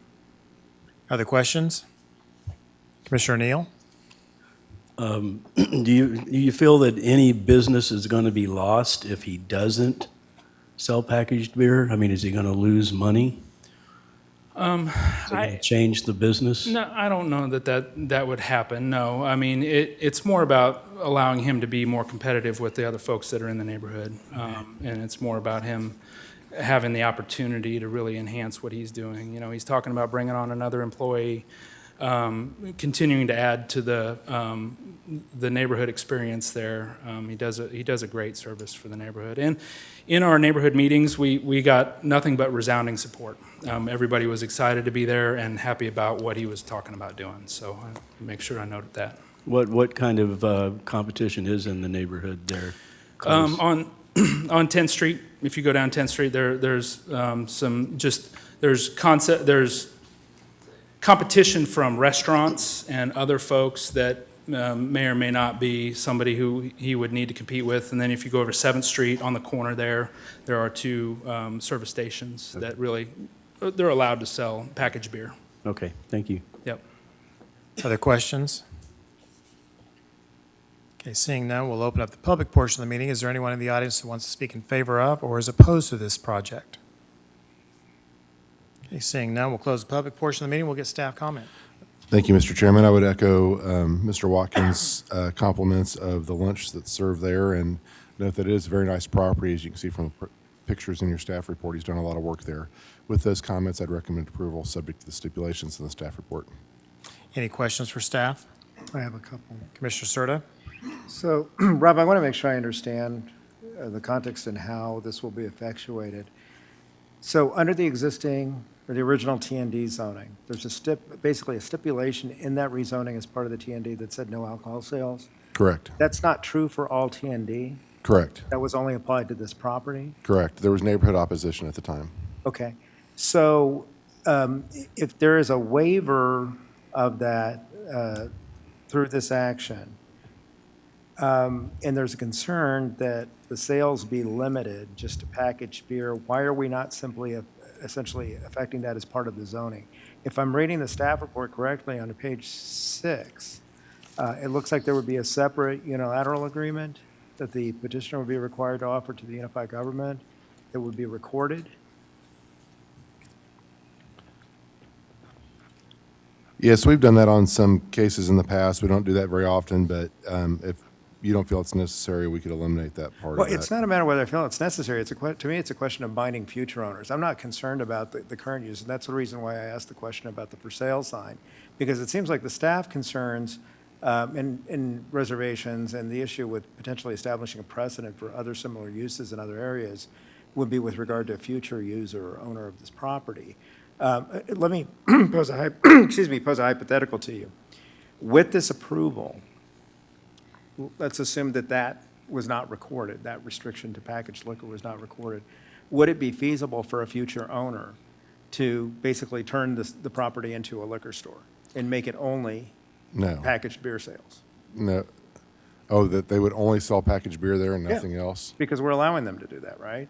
Other questions? Commissioner Neal? Do you feel that any business is going to be lost if he doesn't sell packaged beer? I mean, is he going to lose money? Is it going to change the business? No, I don't know that would happen. No, I mean it's more about allowing him to be more competitive with the other folks that are in the neighborhood, and it's more about him having the opportunity to really enhance what he's doing. You know, he's talking about bringing on another employee, continuing to add to the neighborhood experience there. He does a great service for the neighborhood. And in our neighborhood meetings, we got nothing but resounding support. Everybody was excited to be there and happy about what he was talking about doing. So I make sure I noted that. What kind of competition is in the neighborhood there? On 10th Street, if you go down 10th Street, there's competition from restaurants and other folks that may or may not be somebody who he would need to compete with. And then if you go over 7th Street on the corner there are two service stations that really, they're allowed to sell packaged beer. Okay, thank you. Yep. Other questions? Okay, seeing none, we'll open up the public portion of the meeting. Is there anyone in the audience who wants to speak in favor of or is opposed to this project? Okay, seeing none, we'll close the public portion of the meeting. We'll get staff comment. Thank you, Mr. Chairman. I would echo Mr. Watkins' compliments of the lunch that's served there and note that it is a very nice property. As you can see from the pictures in your staff report, he's done a lot of work there. With those comments, I'd recommend approval subject to the stipulations in the staff report. Any questions for staff? I have a couple. Commissioner Serta? So, Rob, I want to make sure I understand the context and how this will be effectuated. So, under the existing, or the original TND zoning, there's basically a stipulation in that rezoning as part of the TND that said no alcohol sales? Correct. That's not true for all TND? Correct. That was only applied to this property? Correct. There was neighborhood opposition at the time. Okay. So, if there is a waiver of that through this action, and there's a concern that the sales be limited just to packaged beer, why are we not simply essentially affecting that as part of the zoning? If I'm reading the staff report correctly on page 6, it looks like there would be a separate unilateral agreement that the petitioner would be required to offer to the unified government that would be recorded. Yes, we've done that on some cases in the past. We don't do that very often, but if you don't feel it's necessary, we could eliminate that part Well, of that. it's not a matter of whether I feel it's necessary. To me, it's a question of binding future owners. I'm not concerned about the current use, and that's the reason why I asked the question about the for sale sign, because it seems like the staff concerns in reservations and the issue with potentially establishing a precedent for other similar uses in other areas would be with regard to a future user or owner of this property. Let me pose a hypothetical to you. With this approval, let's assume that was not recorded. That restriction to packaged liquor was not recorded. Would it be feasible for a future owner to basically turn the property into a liquor store and make it only No. packaged beer sales? No. Oh, that they would only sell packaged beer there and Yeah. nothing else? Because we're allowing them to do that, right?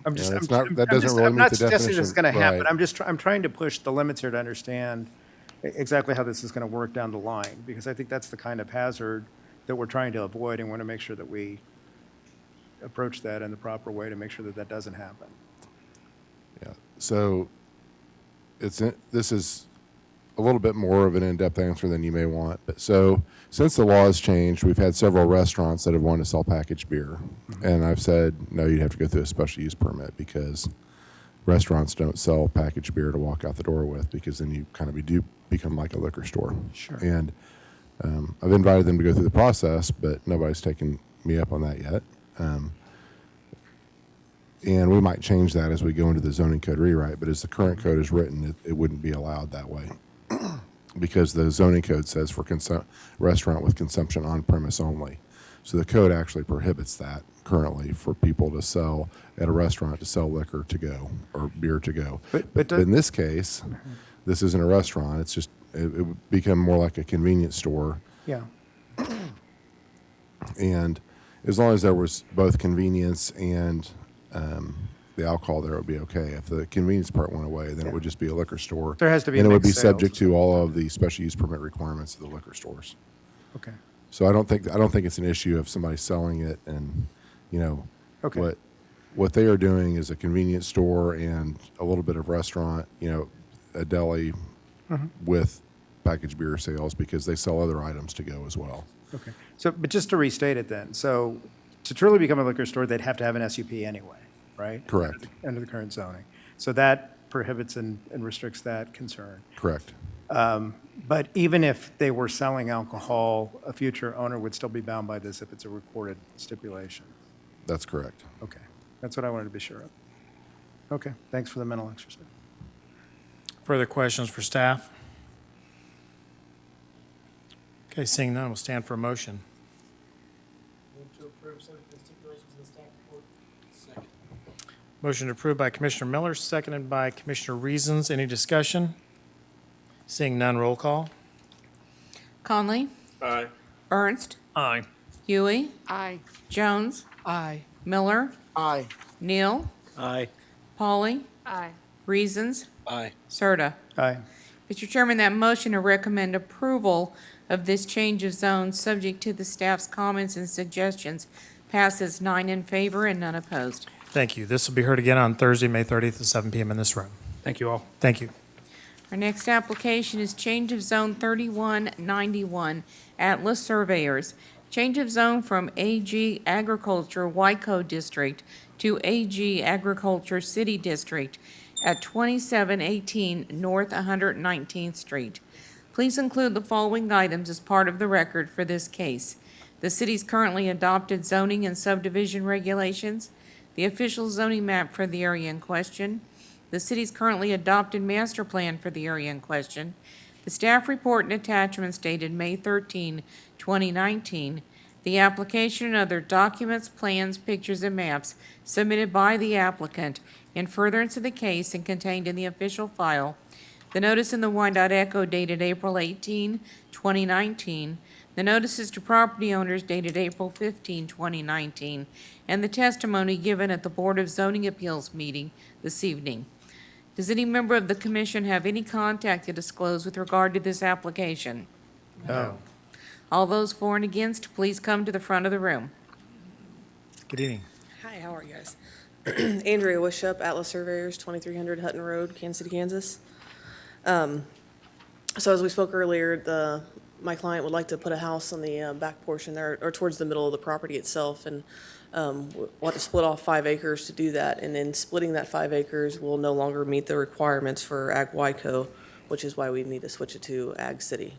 I'm just, Yeah, I'm, it's not- I'm- that I'm doesn't just- really I'm meet not the suggesting this is going to definition, happen. right. I'm trying to push the limits here to understand exactly how this is going to work down the line, because I think that's the kind of hazard that we're trying to avoid, and want to make sure that we approach that in the proper way to make sure that that doesn't happen. Yeah. So this is a little bit more of an in-depth answer than you may want. But so since the law has changed, we've had several restaurants that have wanted to sell packaged beer. And I've said, no, you'd have to go through a special use permit, because restaurants don't sell packaged beer to walk out the door with, because then you kind of do become like a liquor store. Sure. And I've invited them to go through the process, but nobody's taken me up on that yet. And we might change that as we go into the zoning code rewrite, but as the current code is written, it wouldn't be allowed that way. Because the zoning code says for restaurant with consumption on premise only. So the code actually prohibits that currently for people to sell at a restaurant, to sell liquor to go or beer to go. But in this case, this isn't a restaurant. It's just, it would become more like a convenience store. Yeah. And as long as there was both convenience and the alcohol there, would be okay. If the convenience part went away, then it would just be a liquor store. There has to be and it would be mixed sales. subject to all of the special use permit requirements of the liquor stores. Okay. So I don't think it's an issue of somebody selling it, and Okay. what they are doing is a convenience store and a little bit of restaurant, a deli with packaged beer sales, because they sell other items to go as well. Okay. So, but just to restate it then, so to truly become a liquor store, they'd have to have an SUP anyway, right? Correct. Under the current zoning. So that prohibits and restricts that concern. Correct. But even if they were selling alcohol, a future owner would still be bound by this if it's a recorded stipulation. That's correct. Okay. That's what I wanted to be sure of. Okay. Thanks for the mental exercise. Further questions for staff? Okay, seeing none, we'll stand for a motion. Motion approved by Commissioner Miller, seconded by Commissioner Reasons. Any discussion? Seeing none, roll call. Conley? Aye. Ernst? Aye. Huey? Aye. Jones? Aye. Miller? Aye. Neal? Aye. Pauly? Aye. Reasons? Aye. Serta. Aye. Mr. Chairman, that motion to recommend approval of this change of zone, subject to the staff's comments and suggestions, passes 9 in favor and none opposed. Thank you. This will be heard again on Thursday, May 30th at 7 p.m. in this room. Thank you all. Thank you. Our next application is change of zone 3191, Atlas Surveyors. Change of zone from AG Agriculture Wyco District to AG Agriculture City District at 2718 North 119th Street. Please include the following items as part of the record for this case: the city's currently adopted zoning and subdivision regulations, the official zoning map for the area in question, the city's currently adopted master plan for the area in question, the staff report and attachments dated May 13, 2019, the application and other documents, plans, pictures, and maps submitted by the applicant in furtherance of the case and contained in the official file, the notice in the Wyandotte Echo dated April 18, 2019, the notices to property owners dated April 15, 2019, and the testimony given at the Board of Zoning Appeals meeting this evening. Does any member of the commission have any contact to disclose with regard to this application? No. All those for and against, please come to the front of the room. Good evening. Hi, how are you guys? Andrea Wishup, Atlas Surveyors, 2300 Hutton Road, Kansas City, Kansas. So as we spoke earlier, my client would like to put a house on the back portion there, or towards the middle of the property itself, and we'll have to split off 5 acres to do that. And in splitting that 5 acres, will no longer meet the requirements for Ag Wyco, which is why we need to switch it to Ag City.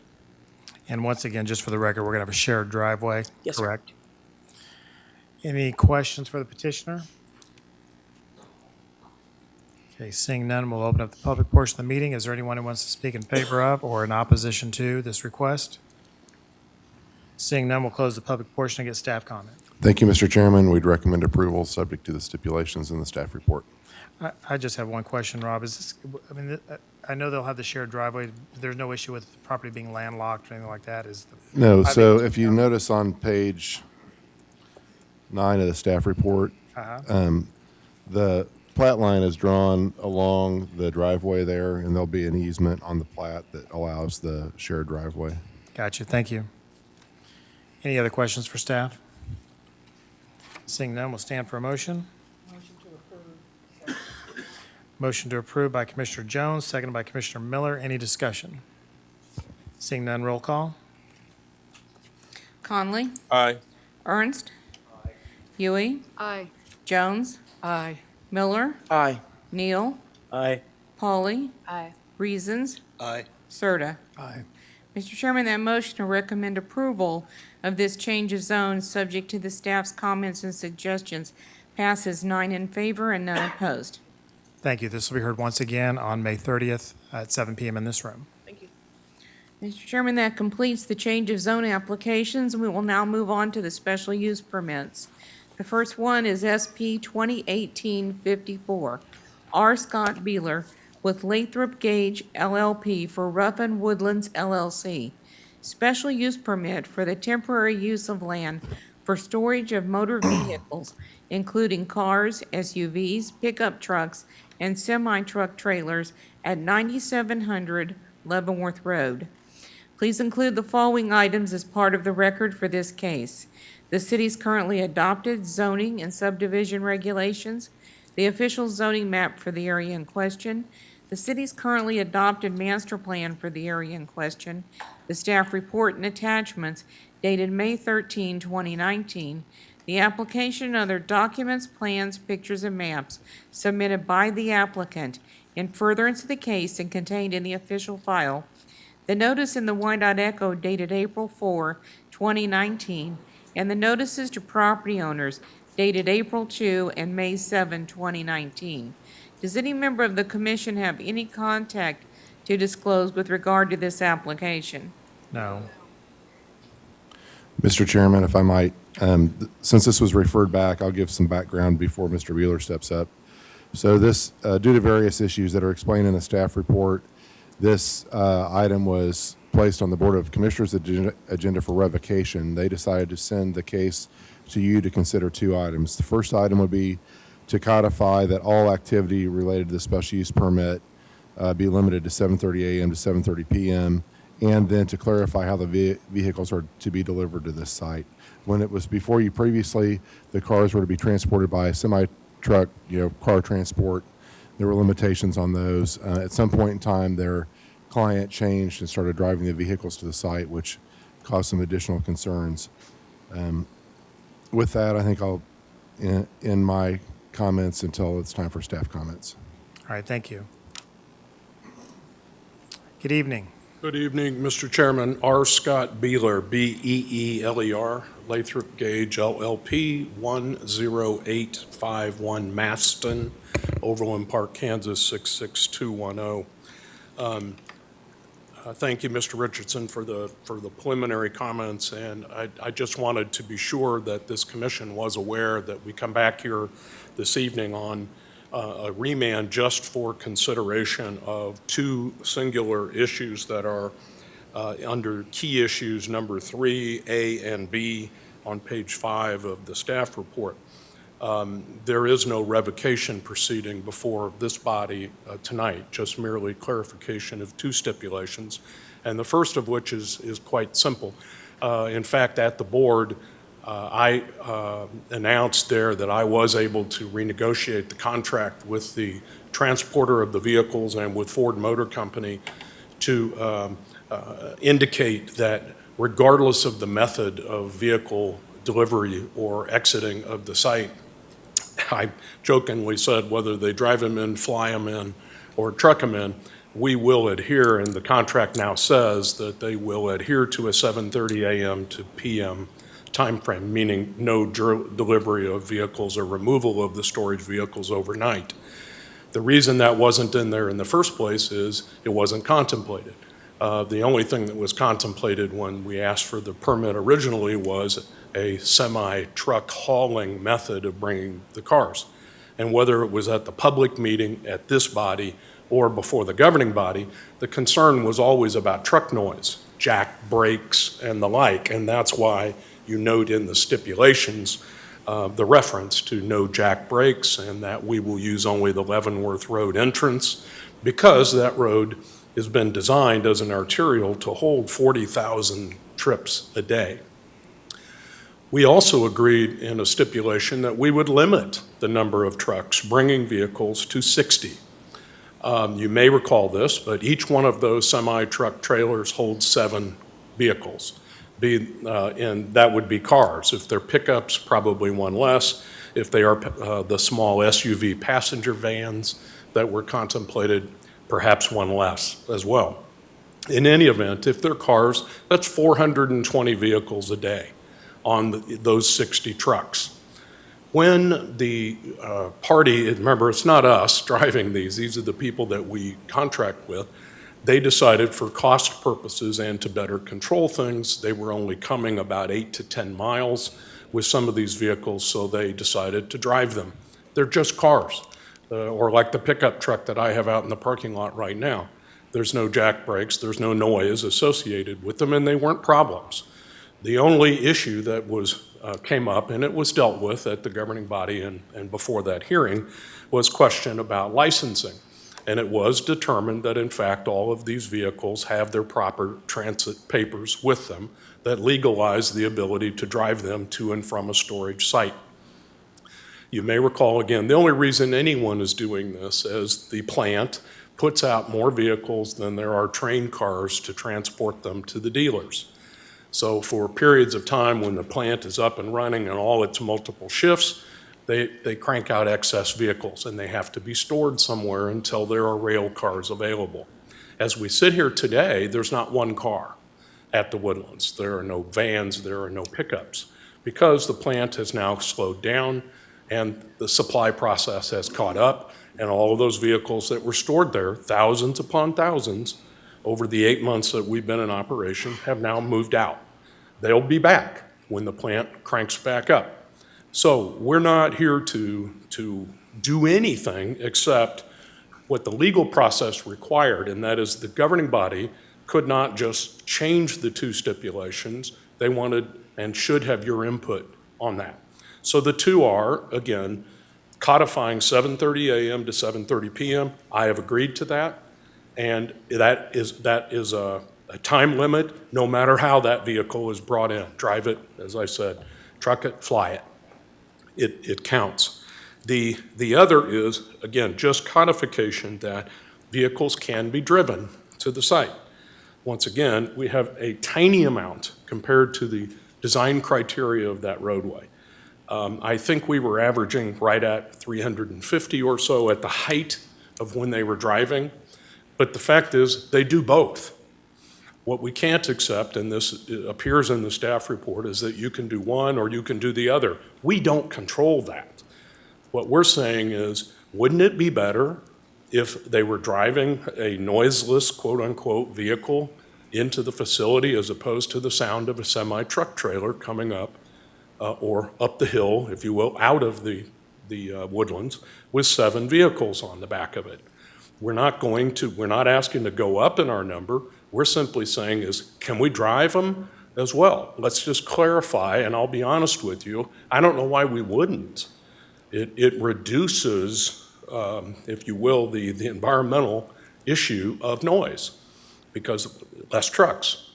And once again, just for the record, we're going to have a shared driveway, Yes, sir. correct? Any questions for the petitioner? Okay, seeing none, we'll open up the public portion of the meeting. Is there anyone who wants to speak in favor of or in opposition to this request? Seeing none, we'll close the public portion and get staff comment. Thank you, Mr. Chairman. We'd recommend approval subject to the stipulations in the staff report. I just have one question, Rob. Is this, I mean, I know they'll have the shared driveway. There's no issue with the property being landlocked or anything like that, is the? No, I so think- if you notice on page 9 of the staff report, the plat line is drawn along the driveway there, and there'll be an easement on the plat that allows the shared driveway. Gotcha, thank you. Any other questions for staff? Seeing none, we'll stand for a motion. Motion to approve by Commissioner Jones, seconded by Commissioner Miller. Any discussion? Seeing none, roll call. Conley? Aye. Ernst? Huey? Aye. Jones? Aye. Miller? Aye. Neal? Aye. Pauly? Aye. Reasons? Aye. Serta. Aye. Mr. Chairman, that motion to recommend approval of this change of zone, subject to the staff's comments and suggestions, passes 9 in favor and none opposed. Thank you. This will be heard once again on May 30th at 7 PM in this room. Thank you. Mr. Chairman, that completes the change of zone applications. We will now move on to the special use permits. The first one is SP 2018-54, R. Scott Beeler with Lathrop Gage LLP for Rough and Woodlands LLC. Special use permit for the temporary use of land for storage of motor vehicles, including cars, SUVs, pickup trucks, and semi-truck trailers at 9700 Leavenworth Road. Please include the following items as part of the record for this case: the city's currently adopted zoning and subdivision regulations, the official zoning map for the area in question, the city's currently adopted master plan for the area in question, the staff report and attachments dated May 13, 2019, the application and other documents, plans, pictures, and maps submitted by the applicant in furtherance of the case and contained in the official file, the notice in the Wyandotte Echo dated April 4, 2019, and the notices to property owners dated April 2 and May 7, 2019. Does any member of the commission have any contact to disclose with regard to this application? No. Mr. Chairman, if I might, since this was referred back, I'll give some background before Mr. Wheeler steps up. So this, due to various issues that are explained in the staff report, this item was placed on the Board of Commissioners' agenda for revocation. They decided to send the case to you to consider 2 items. The first item would be to codify that all activity related to the special use permit be limited to 7:30 a.m. to 7:30 p.m., and then to clarify how the vehicles are to be delivered to this site. When it was before you previously, the cars were to be transported by a semi-truck, car transport. There were limitations on those. At some point in time, their client changed and started driving the vehicles to the site, which caused some additional concerns. With that, I think I'll end my comments until it's time for staff comments. All right, thank you. Good evening. Good evening, Mr. Chairman. R. Scott Beeler, B-E-E-L-E-R, Lathrop Gage LLP, 10851 Maston, Overland Park, Kansas, 66210. Thank you, Mr. Richardson, for the preliminary comments, and I just wanted to be sure that this commission was aware that we come back here this evening on a remand just for consideration of 2 singular issues that are under key issues number 3, A and B, on page 5 of the staff report. There is no revocation proceeding before this body tonight, just merely clarification of 2 stipulations, and the first of which is quite simple. In fact, at the board, I announced there that I was able to renegotiate the contract with the transporter of the vehicles and with Ford Motor Company to indicate that regardless of the method of vehicle delivery or exiting of the site, I jokingly said whether they drive them in, fly them in, or truck them in, we will adhere, and the contract now says that they will adhere to a 7:30 a.m. to p.m. timeframe, meaning no delivery of vehicles or removal of the storage vehicles overnight. The reason that wasn't in there in the first place is it wasn't contemplated. The only thing that was contemplated when we asked for the permit originally was a semi-truck hauling method of bringing the cars. And whether it was at the public meeting, at this body, or before the governing body, the concern was always about truck noise, jack brakes, and the like. And that's why you note in the stipulations the reference to no jack brakes and that we will use only the Leavenworth Road entrance because that road has been designed as an arterial to hold 40,000 trips a day. We also agreed in a stipulation that we would limit the number of trucks bringing vehicles to 60. You may recall this, but each one of those semi-truck trailers holds 7 vehicles. And that would be cars. If they're pickups, probably one less. If they are the small SUV passenger vans that were contemplated, perhaps one less as well. In any event, if they're cars, that's 420 vehicles a day on those 60 trucks. When the party, remember, it's not us driving these are the people that we contract with, they decided for cost purposes and to better control things, they were only coming about 8 to 10 miles with some of these vehicles, so they decided to drive them. They're just cars, or like the pickup truck that I have out in the parking lot right now. There's no jack brakes, there's no noise associated with them, and they weren't problems. The only issue that came up, and it was dealt with at the governing body and before that hearing, was question about licensing. And it was determined that, in fact, all of these vehicles have their proper transit papers with them that legalize the ability to drive them to and from a storage site. You may recall, again, the only reason anyone is doing this is the plant puts out more vehicles than there are train cars to transport them to the dealers. So for periods of time when the plant is up and running and all its multiple shifts, they crank out excess vehicles and they have to be stored somewhere until there are rail cars available. As we sit here today, there's not one car at the Woodlands. There are no vans, there are no pickups because the plant has now slowed down and the supply process has caught up, and all of those vehicles that were stored there, thousands upon thousands, over the 8 months that we've been in operation, have now moved out. They'll be back when the plant cranks back up. So we're not here to do anything except what the legal process required, and that is the governing body could not just change the 2 stipulations. They wanted and should have your input on that. So the 2 are, again, codifying 7:30 a.m. to 7:30 p.m. I have agreed to that, and that is a time limit no matter how that vehicle is brought in. Drive it, as I said, truck it, fly it. It counts. The other is, again, just codification that vehicles can be driven to the site. Once again, we have a tiny amount compared to the design criteria of that roadway. I think we were averaging right at 350 or so at the height of when they were driving, but the fact is they do both. What we can't accept, and this appears in the staff report, is that you can do one or you can do the other. We don't control that. What we're saying is, wouldn't it be better if they were driving a noiseless, quote-unquote, vehicle into the facility as opposed to the sound of a semi-truck trailer coming up or up the hill, if you will, out of the Woodlands with 7 vehicles on the back of it? We're not asking to go up in our number. We're simply saying is, can we drive them as well? Let's just clarify, and I'll be honest with you, I don't know why we wouldn't. It reduces, if you will, the environmental issue of noise because less trucks.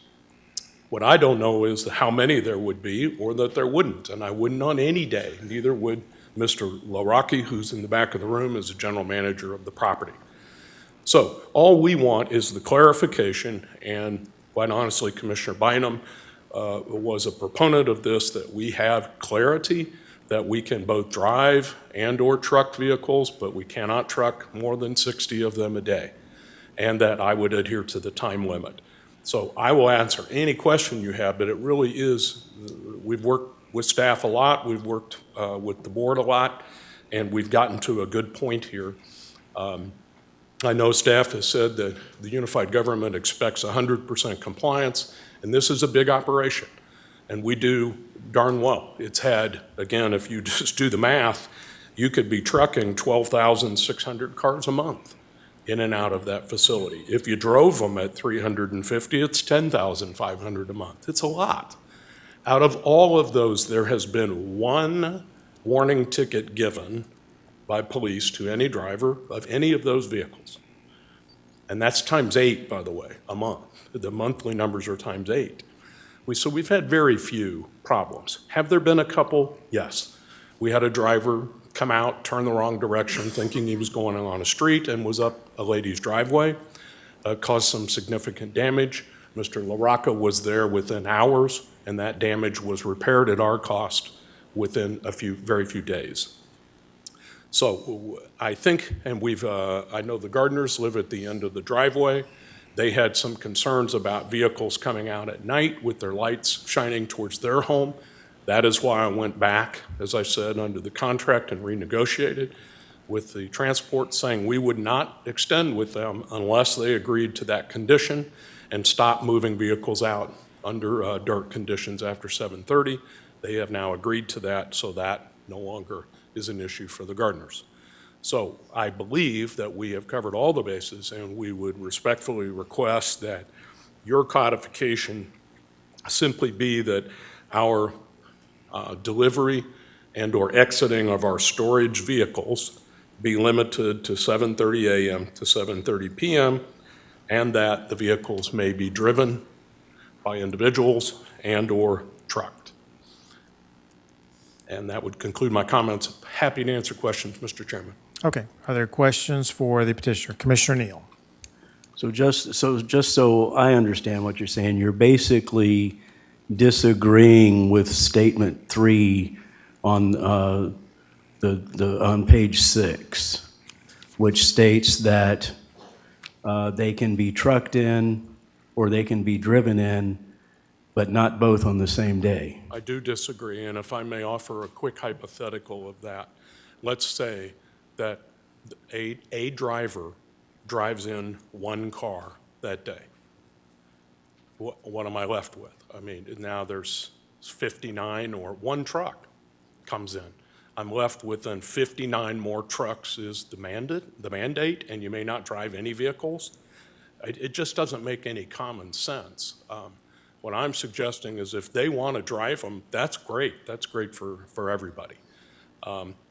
What I don't know is how many there would be or that there wouldn't, and I wouldn't on any day. Neither would Mr. LaRocchi, who's in the back of the room, as the general manager of the property. So all we want is the clarification, and quite honestly, Commissioner Bynum was a proponent of this, that we have clarity that we can both drive and or truck vehicles, but we cannot truck more than 60 of them a day, and that I would adhere to the time limit. So I will answer any question you have, but it really is, we've worked with staff a lot, we've worked with the board a lot, and we've gotten to a good point here. I know staff has said that the unified government expects 100% compliance, and this is a big operation, and we do darn well. It's had, again, if you just do the math, you could be trucking 12,600 cars a month in and out of that facility. If you drove them at 350, it's 10,500 a month. It's a lot. Out of all of those, there has been one warning ticket given by police to any driver of any of those vehicles. And that's times 8, by the way, a month. The monthly numbers are times 8. So we've had very few problems. Have there been a couple? Yes. We had a driver come out, turn the wrong direction, thinking he was going on a street and was up a lady's driveway, caused some significant damage. Mr. LaRocca was there within hours, and that damage was repaired at our cost within very few days. So I think, and I know the gardeners live at the end of the driveway. They had some concerns about vehicles coming out at night with their lights shining towards their home. That is why I went back, as I said, under the contract and renegotiated with the transport, saying we would not extend with them unless they agreed to that condition and stop moving vehicles out under dirt conditions after 7:30. They have now agreed to that, so that no longer is an issue for the gardeners. So I believe that we have covered all the bases, and we would respectfully request that your codification simply be that our delivery and or exiting of our storage vehicles be limited to 7:30 a.m. to 7:30 p.m., and that the vehicles may be driven by individuals and or trucked. And that would conclude my comments. Happy to answer questions, Mr. Chairman. Okay. Are there questions for the petitioner? Commissioner Neal. So just so I understand what you're saying, you're basically disagreeing with statement 3 on on page 6, which states that they can be trucked in or they can be driven in, but not both on the same day. I do disagree, and if I may offer a quick hypothetical of that. Let's say that a driver drives in one car that day. What am I left with? I mean, now there's 59, or one truck comes in. I'm left with then 59 more trucks is the mandate, and you may not drive any vehicles. It just doesn't make any common sense. What I'm suggesting is if they want to drive them, that's great. That's great for everybody.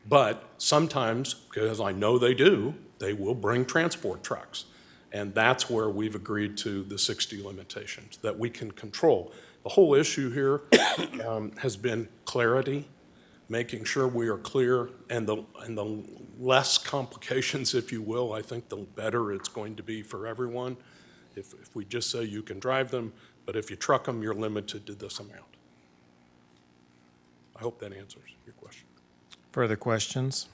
But sometimes, because I know they do, they will bring transport trucks. And that's where we've agreed to the 60 limitations that we can control. The whole issue here has been clarity, making sure we are clear, and the less complications, if you will, I think the better it's going to be for everyone. If we just say you can drive them, but if you truck them, you're limited to this amount. I hope that answers your question. Further questions?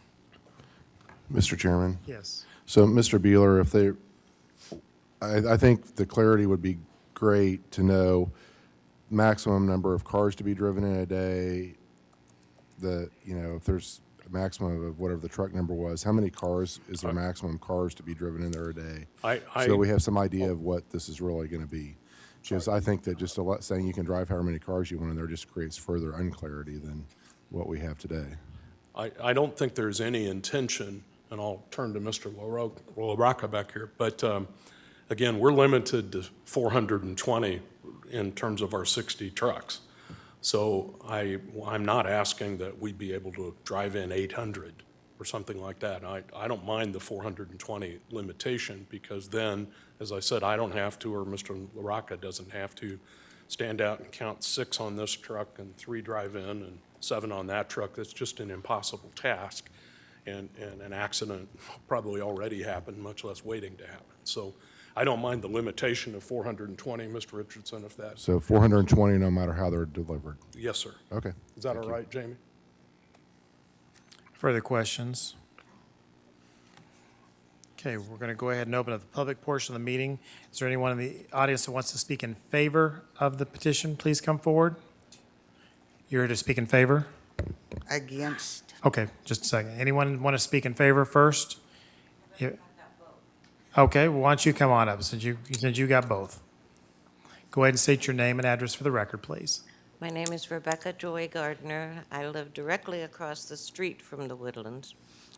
Mr. Chairman? Yes. So, Mr. Beeler, I think the clarity would be great to know maximum number of cars to be driven in a day, if there's a maximum of whatever the truck number was, how many cars is there maximum cars to be driven in there a day? So we have some idea of what this is really going to be. Because I think that just saying you can drive however many cars you want in there just creates further unclarity than what we have today. I don't think there's any intention, and I'll turn to Mr. LaRocca back here, but again, we're limited to 420 in terms of our 60 trucks. So I'm not asking that we be able to drive in 800 or something like that. I don't mind the 420 limitation, because then, as I said, I don't have to, or Mr. LaRocca doesn't have to, stand out and count 6 on this truck and 3 drive in and 7 on that truck. That's just an impossible task, and an accident probably already happened, much less waiting to happen. So I don't mind the limitation of 420, Mr. Richardson, if that. So 420 no matter how they're delivered? Yes, sir. Okay. Is that all right, Jamie? Further questions? Okay, we're going to go ahead and open up the public portion of the meeting. Is there anyone in the audience that wants to speak in favor of the petition? Please come forward. You're here to speak in favor? Against. Okay, just a second. Anyone want to speak in favor first? Okay, well, why don't you come on up since you got both? Go ahead and state your name and address for the record, please. My name is Rebecca Joy Gardner. I live directly across the street from the Woodlands.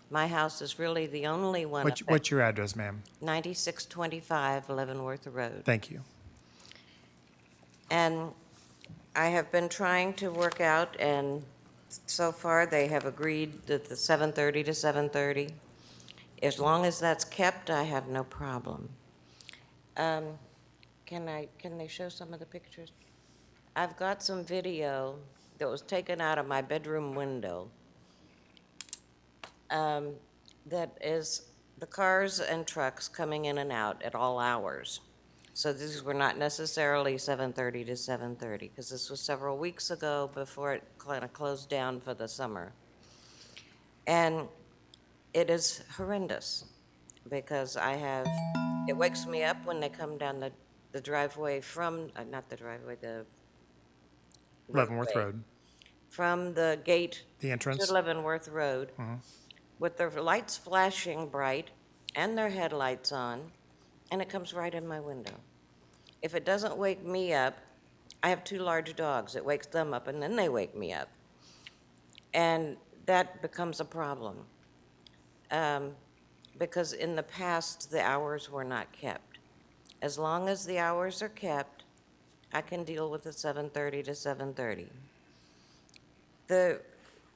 My house is really the only one What's your address, ma'am? 9625 Leavenworth Road. Thank you. And I have been trying to work out, and so far they have agreed that the 7:30 to 7:30. As long as that's kept, I have no problem. Can they show some of the pictures? I've got some video that was taken out of my bedroom window. That is the cars and trucks coming in and out at all hours. So these were not necessarily 7:30 to 7:30, because this was several weeks ago before it kind of closed down for the summer. And it is horrendous, because it wakes me up when they come down the driveway from, not the driveway, the Leavenworth roadway, Road. from the gate The entrance? to Leavenworth Road, with their lights flashing bright and their headlights on, and it comes right in my window. If it doesn't wake me up, I have 2 large dogs. It wakes them up, and then they wake me up. And that becomes a problem. Because in the past, the hours were not kept. As long as the hours are kept, I can deal with the 7:30 to 7:30. The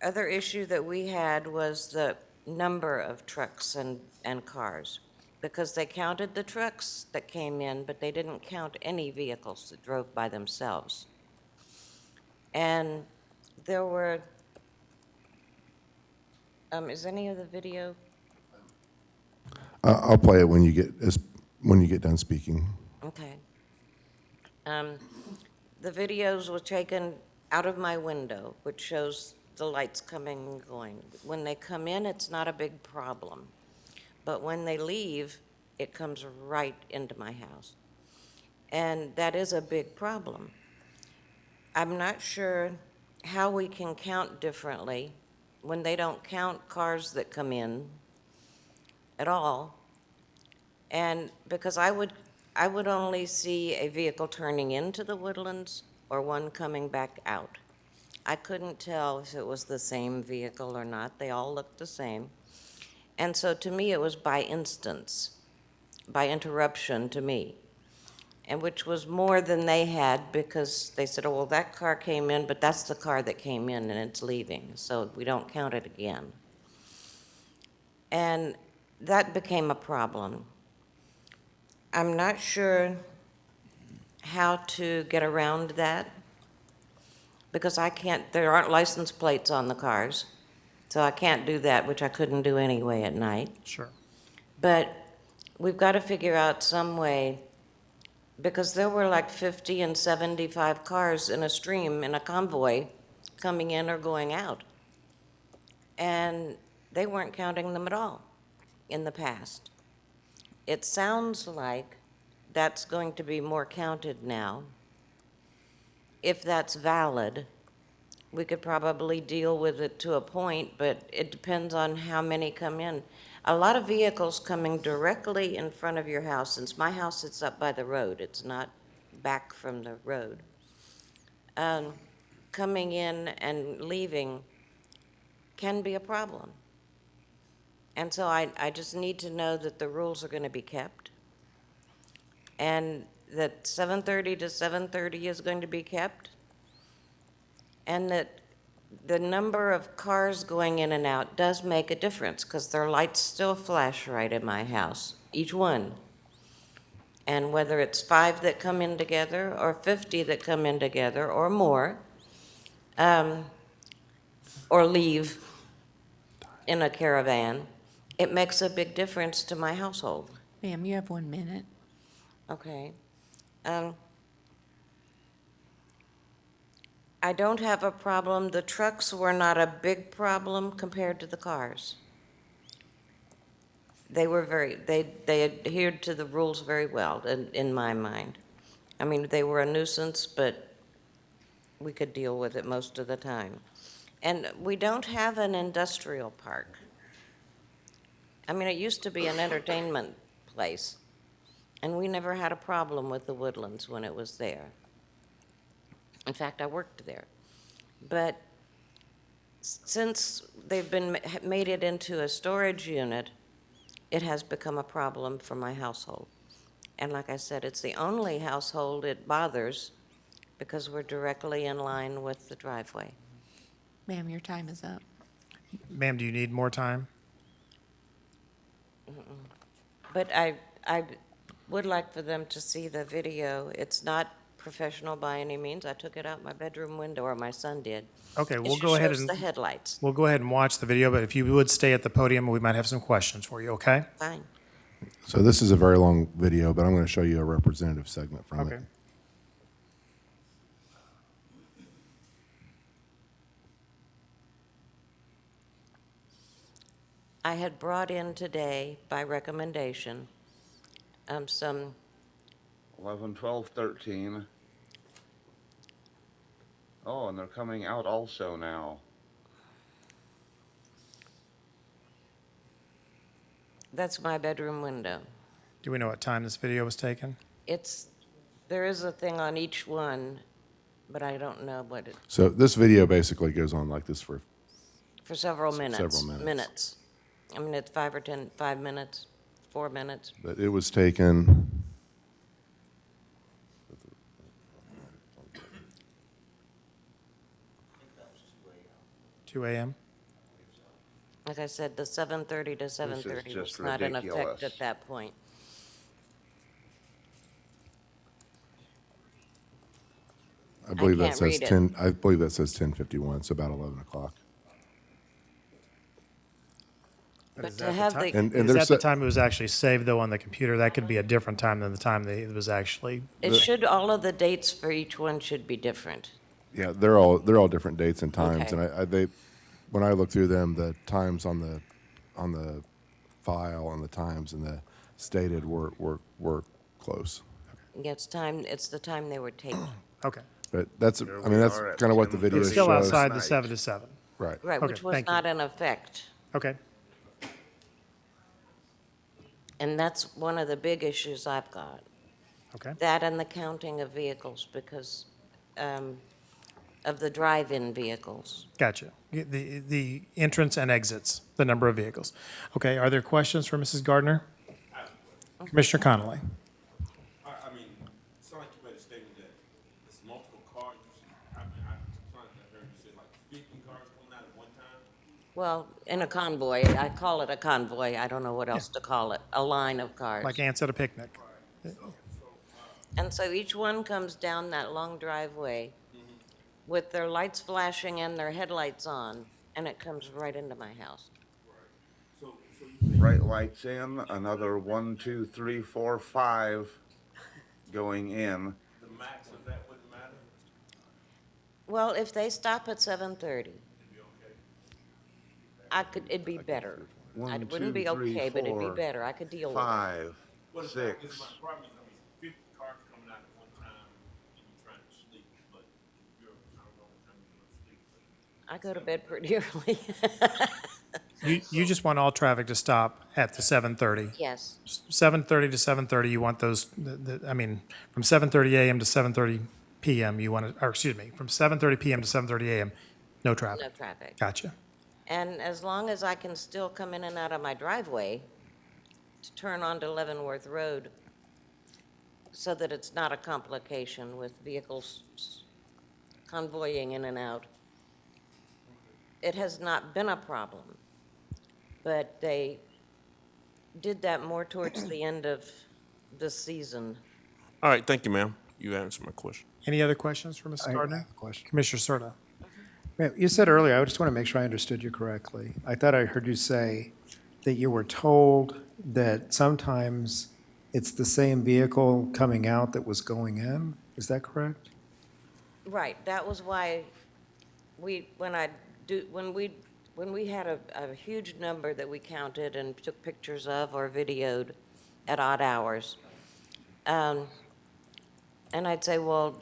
other issue that we had was the number of trucks and cars, because they counted the trucks that came in, but they didn't count any vehicles that drove by themselves. And there were, is any of the video? I'll play it when you get done speaking. Okay. The videos were taken out of my window, which shows the lights coming and going. When they come in, it's not a big problem. But when they leave, it comes right into my house. And that is a big problem. I'm not sure how we can count differently when they don't count cars that come in at all. And because I would only see a vehicle turning into the Woodlands or one coming back out. I couldn't tell if it was the same vehicle or not. They all looked the same. And so to me, it was by instance, by interruption to me, and which was more than they had, because they said, oh, well, that car came in, but that's the car that came in and it's leaving, so we don't count it again. And that became a problem. I'm not sure how to get around that, because there aren't license plates on the cars, so I can't do that, which I couldn't do anyway at night. Sure. But we've got to figure out some way, because there were like 50 and 75 cars in a stream, in a convoy, coming in or going out. And they weren't counting them at all in the past. It sounds like that's going to be more counted now. If that's valid, we could probably deal with it to a point, but it depends on how many come in. A lot of vehicles coming directly in front of your house, since my house sits up by the road, it's not back from the road, coming in and leaving can be a problem. And so I just need to know that the rules are going to be kept, and that 7:30 to 7:30 is going to be kept, and that the number of cars going in and out does make a difference, because their lights still flash right in my house, each one. And whether it's 5 that come in together or 50 that come in together or more, or leave in a caravan, it makes a big difference to my household. Ma'am, you have 1 minute. Okay. I don't have a problem. The trucks were not a big problem compared to the cars. They were they adhered to the rules very well, in my mind. I mean, they were a nuisance, but we could deal with it most of the time. And we don't have an industrial park. I mean, it used to be an entertainment place. And we never had a problem with the Woodlands when it was there. In fact, I worked there. But since they've made it into a storage unit, it has become a problem for my household. And like I said, it's the only household it bothers because we're directly in line with the driveway. Ma'am, your time is up. Ma'am, do you need more time? But I would like for them to see the video. It's not professional by any means. I took it out my bedroom window, or my son did. Okay, It we'll just go ahead shows and. the headlights. We'll go ahead and watch the video, but if you would stay at the podium, we might have some questions for you, okay? Fine. So this is a very long video, but I'm going to show you a representative segment from it. Okay. I had brought in today, by recommendation, some 11, 12, 13. Oh, and they're coming out also now. That's my bedroom window. Do we know what time this video was taken? There is a thing on each one, but I don't know what it, So this video basically goes on like this for for several minutes. Several minutes. I mean, it's 5 minutes, 4 minutes. But it was taken, 2 a.m.? Like I said, the 7:30 to 7:30 was just not in effect ridiculous. at that point. I believe that can't says read it. 10, I believe that says 10:51, it's about 11 o'clock. But Is to that have the the, time, And is there's that the se- time it was actually saved, though, on the computer? That could be a different time than the time that it was actually. it should, all of the dates for each one should be different. Yeah, they're all different dates and times, Okay. and when I look through them, the times on the file and the times and the stated were close. Yeah, it's the time they were taken. Okay. But that's, I mean, that's are at kind of what the 10:30. video It's shows. still outside the Night. 7 to 7. Right. Right, Okay, which was thank you. not in effect. Okay. And that's one of the big issues I've got. Okay. That and the counting of vehicles because of the drive-in vehicles. Gotcha. The entrance and exits, the number of vehicles. Okay, are there questions for Mrs. Gardner? Commissioner Connolly? I mean, it sounds like you made a statement that it's multiple cars. I mean, I heard you say like 50 cars coming out at one time. Well, in a convoy, I call it a convoy, I don't know what else to call it, a line of cars. Like ants at a picnic? And so each one comes down that long driveway with their lights flashing and their headlights on, and it comes right into my house. Bright lights in, another 1, 2, 3, 4, 5 going in. The max of that wouldn't matter. Well, if they stop at 7:30, it'd be better. It 1, wouldn't 2, be 3, okay, but it'd be 4, better. I could deal with it. 5, Well, the 6. my problem is, 50 cars coming out at one time and you're trying to sleep, but if you're, I don't know what time you go to sleep. I go to bed pretty early. You just want all traffic to stop at the 7:30? Yes, 7:30 to 7:30, you want those, I mean, from 7:30 a.m. to 7:30 p.m., you want to, or excuse me, from 7:30 p.m. to 7:30 a.m., no traffic? no traffic. Gotcha. And as long as I can still come in and out of my driveway to turn onto Leavenworth Road so that it's not a complication with vehicles convoying in and out, it has not been a problem. But they did that more towards the end of the season. All right, thank you, ma'am. You answered my question. Any other questions for Mrs. I Gardner? have a question. Commissioner Serta? Ma'am, you said earlier, I just want to make sure I understood you correctly. I thought I heard you say that you were told that sometimes it's the same vehicle coming out that was going in. Is that correct? Right, that was why when we had a huge number that we counted and took pictures of or videoed at odd hours. And I'd say, well,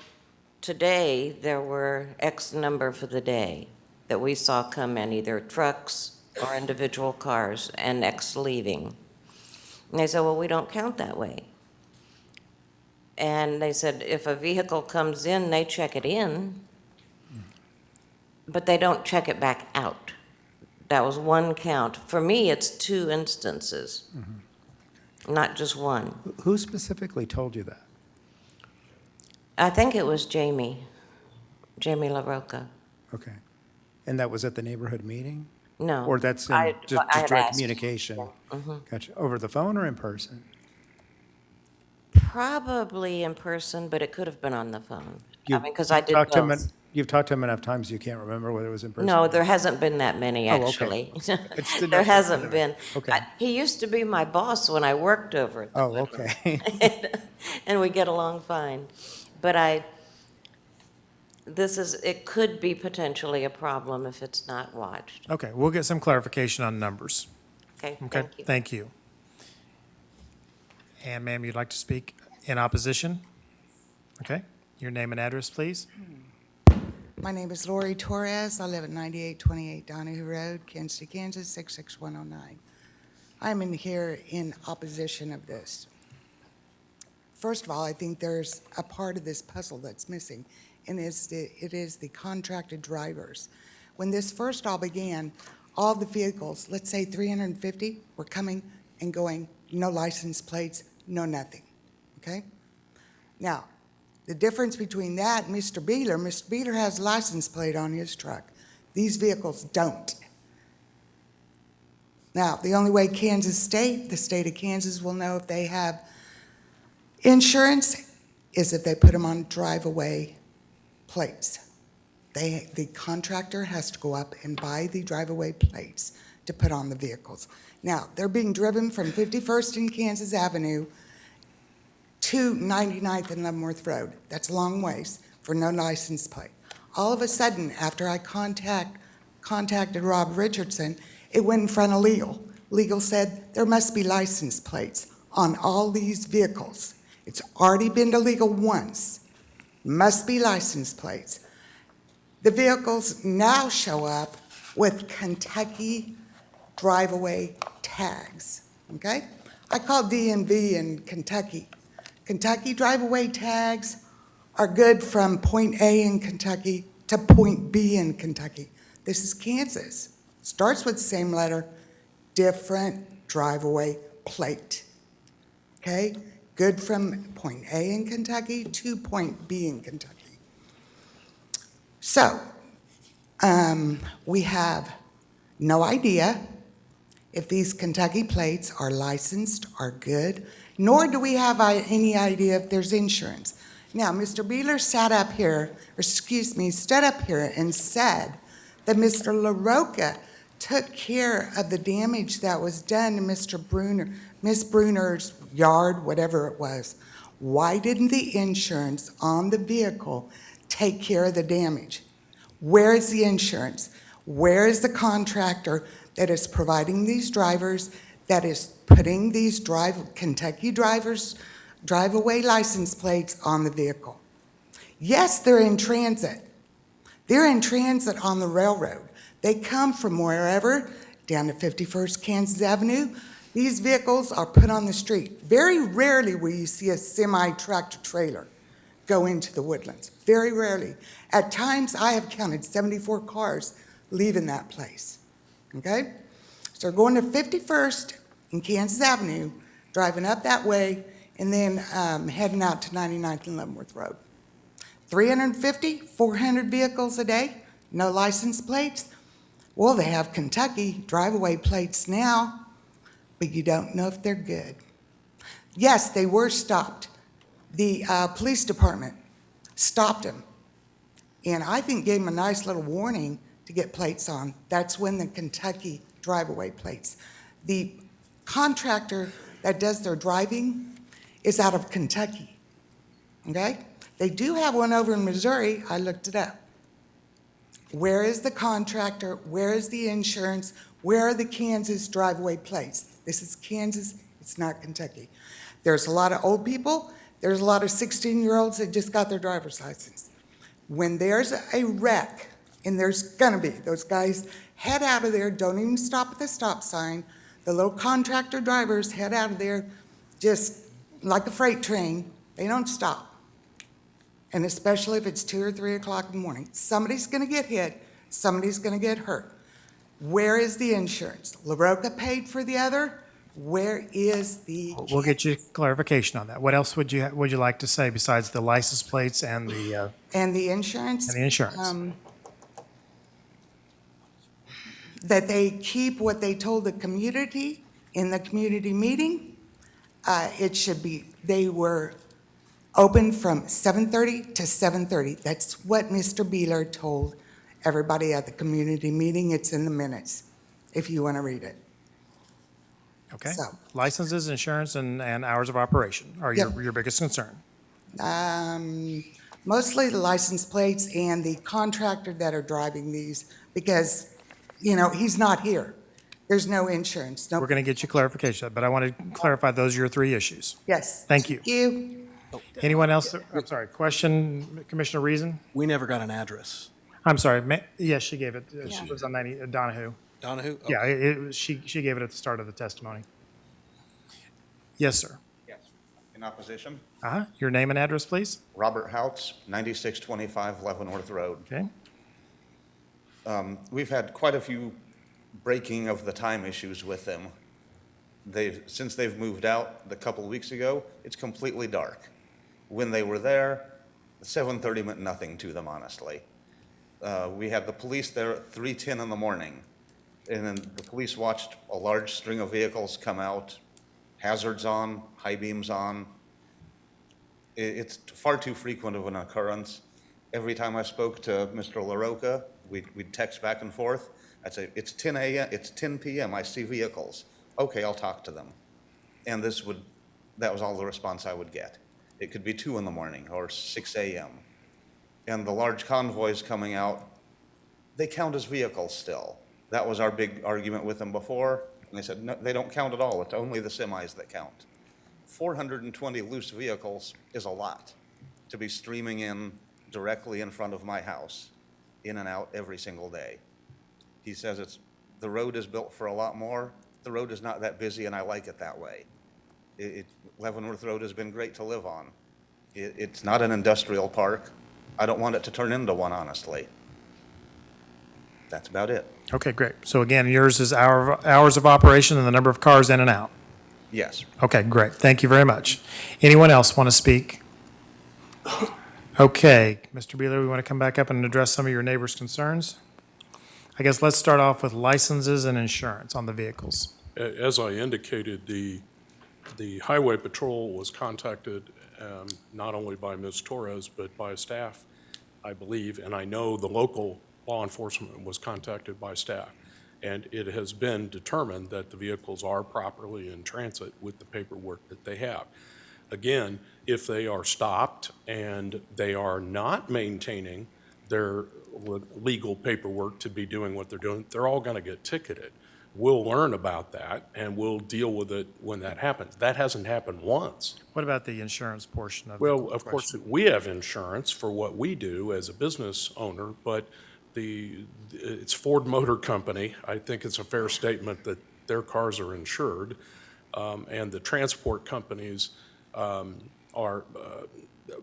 today there were X number for the day that we saw come in, either trucks or individual cars, and X leaving. And they said, well, we don't count that way. And they said, if a vehicle comes in, they check it in, but they don't check it back out. That was one count. For me, it's 2 instances, not just one. Who specifically told you that? I think it was Jamie LaRocca. Okay. And that was at the neighborhood meeting? No. Or that's I in just had direct asked. communication? Mhm. Gotcha. Over the phone or in person? Probably in person, but it could have been on the phone. I mean, because I did talked to him both. You've talked to him enough times you can't remember whether it was in person? No, there hasn't been that many, Oh, okay. actually. It's the There next- hasn't been. Okay. He used to be my boss when I worked over at the Oh, okay. and we get along fine. But it could be potentially a problem if it's not watched. Okay, we'll get some clarification on numbers. Okay, Okay, thank you. thank you. And ma'am, you'd like to speak in opposition? Okay, your name and address, please. My name is Lori Torres. I live at 9828 Donahue Road, Kansas City, Kansas, 66109. I'm in here in opposition of this. First of all, I think there's a part of this puzzle that's missing, and it is the contracted drivers. When this first all began, all the vehicles, let's say 350, were coming and going, no license plates, no nothing, okay? Now, the difference between that and Mr. Beeler has a license plate on his truck. These vehicles don't. Now, the only way the state of Kansas will know if they have insurance is if they put them on drive-away plates. The contractor has to go up and buy the drive-away plates to put on the vehicles. Now, they're being driven from 51st and Kansas Avenue to 99th and Leavenworth Road. That's a long ways for no license plate. All of a sudden, after I contacted Rob Richardson, it went in front of legal. Legal said there must be license plates on all these vehicles. It's already been to legal once. Must be license plates. The vehicles now show up with Kentucky drive-away tags, okay? I called DMV in Kentucky. Kentucky drive-away tags are good from point A in Kentucky to point B in Kentucky. This is Kansas. Starts with the same letter, different drive-away plate. Okay? Good from point A in Kentucky to point B in Kentucky. So, we have no idea if these Kentucky plates are licensed, are good, nor do we have any idea if there's insurance. Now, Mr. Beeler stood up here and said that Mr. LaRocca took care of the damage that was done to Miss Bruner's yard, whatever it was. Why didn't the insurance on the vehicle take care of the damage? Where is the insurance? Where is the contractor that is providing these drivers, that is putting these Kentucky drivers drive-away license plates on the vehicle? Yes, they're in transit. They're in transit on the railroad. They come from wherever, down to 51st Kansas Avenue. These vehicles are put on the street. Very rarely will you see a semi-tractor trailer go into the Woodlands. Very rarely. At times, I have counted 74 cars leaving that place, okay? So going to 51st and Kansas Avenue, driving up that way, and then heading out to 99th and Leavenworth Road. 350, 400 vehicles a day, no license plates. Well, they have Kentucky drive-away plates now, but you don't know if they're good. Yes, they were stopped. The police department stopped them, and I think gave them a nice little warning to get plates on. That's when the Kentucky drive-away plates. The contractor that does their driving is out of Kentucky, okay? They do have one over in Missouri. I looked it up. Where is the contractor? Where is the insurance? Where are the Kansas drive-away plates? This is Kansas. It's not Kentucky. There's a lot of old people. There's a lot of 16-year-olds that just got their driver's license. When there's a wreck, and there's gonna be, those guys head out of there, don't even stop at the stop sign. The little contractor drivers head out of there just like a freight train. They don't stop. And especially if it's 2 or 3 o'clock in the morning. Somebody's going to get hit. Somebody's going to get hurt. Where is the insurance? LaRocca paid for the other. Where is the? We'll get you clarification on that. What else would you like to say besides the license plates and the Insurance? and the insurance? That they keep what they told the community in the community meeting. It should be, they were open from 7:30 to 7:30. That's what Mr. Beeler told everybody at the community meeting. It's in the minutes, if you want to read it. Okay. So. Licenses, insurance, and hours of operation are your biggest concern. Mostly the license plates and the contractor that are driving these, because, he's not here. There's no insurance. No. We're going to get you clarification, but I want to clarify those are your three issues. Yes. Thank you. Thank you. Anyone else? I'm sorry. Question, Commissioner Reason? We never got an address. I'm sorry. Yes, she gave it. She was on 90, Donahue. Donahue? Yeah, she gave it at the start of the testimony. Yes, sir. Yes. In opposition, Your name and address, please. Robert Houts, 9625 Leavenworth Road. Okay. We've had quite a few breaking of the time issues with them. Since they've moved out a couple of weeks ago, it's completely dark. When they were there, 7:30 meant nothing to them, honestly. We had the police there at 3:10 in the morning, and then the police watched a large string of vehicles come out, hazards on, high beams on. It's far too frequent of an occurrence. Every time I spoke to Mr. LaRocca, we'd text back and forth. I'd say, it's 10 a.m., it's 10 p.m., I see vehicles. Okay, I'll talk to them. And that was all the response I would get. It could be 2 in the morning or 6 a.m. And the large convoys coming out, they count as vehicles still. That was our big argument with them before. And they said, no, they don't count at all. It's only the semis that count. 420 loose vehicles is a lot to be streaming in directly in front of my house, in and out every single day. He says the road is built for a lot more. The road is not that busy, and I like it that way. Leavenworth Road has been great to live on. It's not an industrial park. I don't want it to turn into one, honestly. That's about it. Okay, great. So again, yours is hours of operation and the number of cars in and out. Yes. Okay, great. Thank you very much. Anyone else want to speak? Okay, Mr. Beeler, we want to come back up and address some of your neighbors' concerns. I guess let's start off with licenses and insurance on the vehicles. As I indicated, the Highway Patrol was contacted not only by Ms. Torres, but by staff, I believe, and I know the local law enforcement was contacted by staff. And it has been determined that the vehicles are properly in transit with the paperwork that they have. Again, if they are stopped and they are not maintaining their legal paperwork to be doing what they're doing, they're all going to get ticketed. We'll learn about that, and we'll deal with it when that happens. That hasn't happened once. What about the insurance portion of it? Well, of course, we have insurance for what we do as a business owner, but it's Ford Motor Company. I think it's a fair statement that their cars are insured, and the transport companies are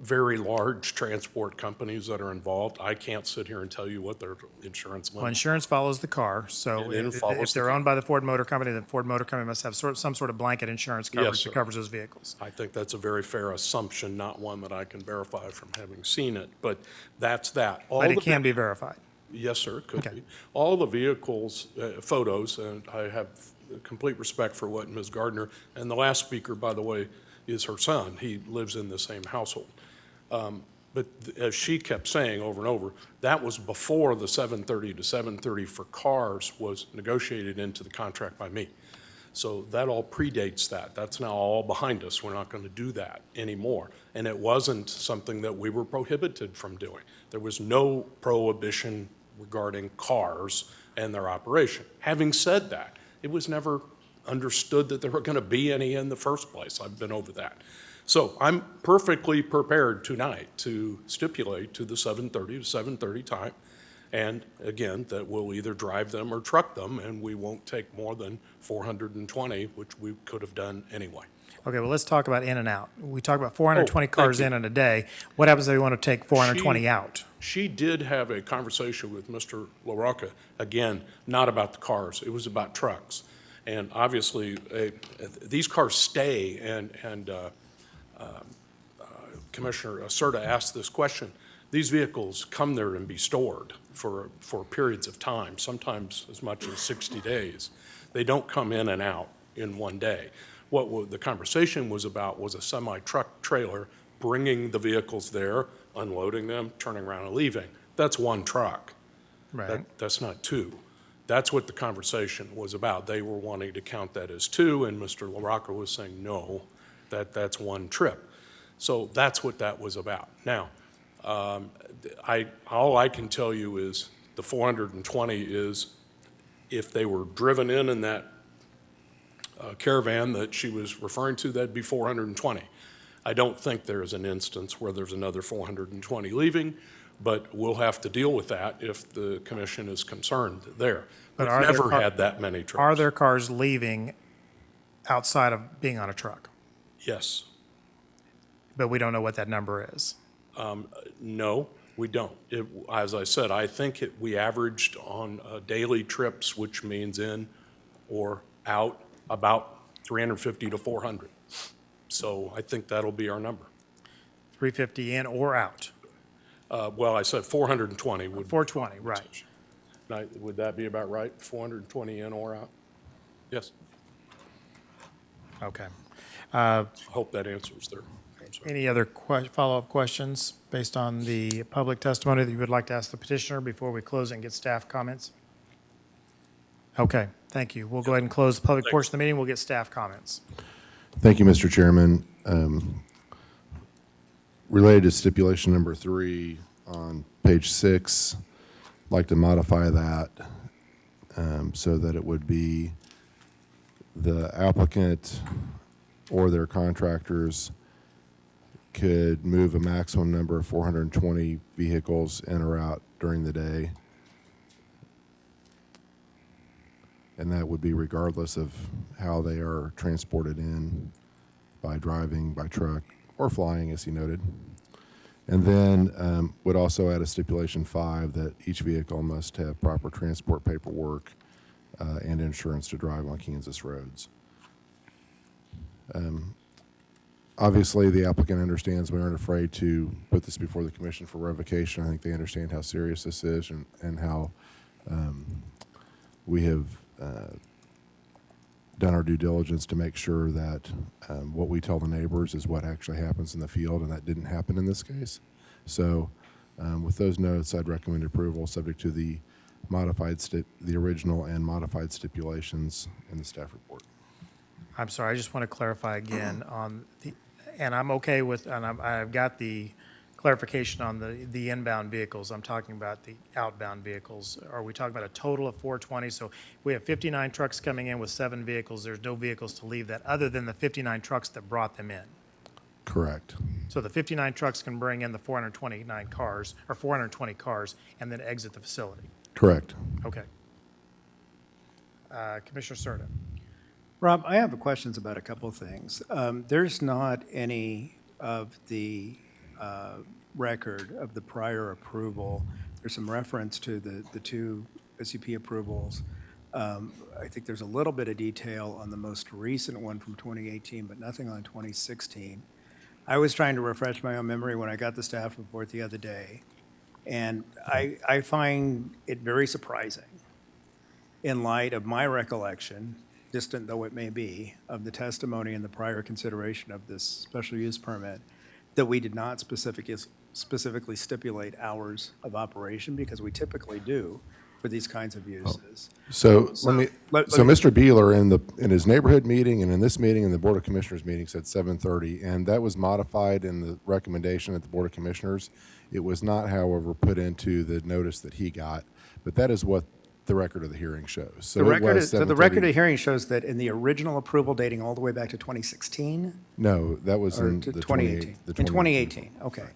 very large transport companies that are involved. I can't sit here and tell you what their insurance limit. Well, insurance follows the car, so if they're owned by the Ford Motor Company, then Ford Motor Company must have some sort of blanket insurance coverage that covers those vehicles. I think that's a very fair assumption, not one that I can verify from having seen it, but that's that. But it can be verified. Yes, sir, it could be. All the vehicles, photos, and I have complete respect for what Ms. Gardner, and the last speaker, by the way, is her son. He lives in the same household. But as she kept saying over and over, that was before the 7:30 to 7:30 for cars was negotiated into the contract by me. So that all predates that. That's now all behind us. We're not going to do that anymore. And it wasn't something that we were prohibited from doing. There was no prohibition regarding cars and their operation. Having said that, it was never understood that there were going to be any in the first place. I've been over that. So I'm perfectly prepared tonight to stipulate to the 7:30 to 7:30 time, And again, that we'll either drive them or truck them, and we won't take more than 420, which we could have done anyway. Okay, well, let's talk about in and out. We talk about 420 thank cars you. in a day. What happens if they want to take 420 out? She did have a conversation with Mr. LaRocca, again, not about the cars, it was about trucks. And obviously, these cars stay, and Commissioner Serta asked this question. These vehicles come there and be stored for periods of time, sometimes as much as 60 days. They don't come in and out in one day. What the conversation was about was a semi-truck trailer bringing the vehicles there, unloading them, turning around and leaving. That's one truck. Right. That's not two. That's what the conversation was about. They were wanting to count that as two, and Mr. LaRocca was saying, no, that's one trip. So that's what that was about. Now, all I can tell you is the 420 is if they were driven in that caravan that she was referring to, that'd be 420. I don't think there is an instance where there's another 420 leaving, but we'll have to deal with that if the commission is concerned there. But We've never had that many trips. Are there cars leaving outside of being on a truck? Yes. But we don't know what that number is. No, we don't. As I said, I think we averaged on daily trips, which means in or out, about 350 to 400. So I think that'll be our number. 350 in or out? Well, I said 420 would. 420, right. Now, would that be about right? 420 in or out? Yes. Okay. I hope that answers their. Any other follow-up questions based on the public testimony that you would like to ask the petitioner before we close and get staff comments? Okay, thank you. We'll go ahead and close the public portion of the meeting. We'll get staff comments. Thank you, Mr. Chairman. Related to stipulation number 3 on page 6, I'd like to modify that so that it would be the applicant or their contractors could move a maximum number of 420 vehicles in or out during the day. And that would be regardless of how they are transported in, by driving, by truck, or flying, as he noted. And then would also add a stipulation 5 that each vehicle must have proper transport paperwork and insurance to drive on Kansas roads. Obviously, the applicant understands we aren't afraid to put this before the commission for revocation. I think they understand how serious this is and how we have done our due diligence to make sure that what we tell the neighbors is what actually happens in the field, and that didn't happen in this case. So with those notes, I'd recommend approval subject to the the original and modified stipulations in the staff report. I'm sorry, I just want to clarify again on the, and I'm okay with, and I've got the clarification on the inbound vehicles. I'm talking about the outbound vehicles. Are we talking about a total of 420? So we have 59 trucks coming in with 7 vehicles. There's no vehicles to leave that other than the 59 trucks that brought them in. Correct. So the 59 trucks can bring in the 429 cars, or 420 cars, and then exit the facility. Correct. Okay. Commissioner Serta. Rob, I have questions about a couple of things. There's not any of the record of the prior approval. There's some reference to the 2 SUP approvals. I think there's a little bit of detail on the most recent one from 2018, but nothing on 2016. I was trying to refresh my own memory when I got the staff report the other day, and I find it very surprising in light of my recollection, distant though it may be, of the testimony and the prior consideration of this special use permit, that we did not specifically stipulate hours of operation, because we typically do for these kinds of uses. So Mr. Beeler in his neighborhood meeting and in this meeting and the Board of Commissioners meeting said 7:30, and that was modified in the recommendation at the Board of Commissioners. It was not, however, put into the notice that he got, but that is what the record of the hearing shows. So the record of of the hearing shows that in the original approval dating all the way back to 2016? No, that was Or in to the 2018? the In 2018, okay.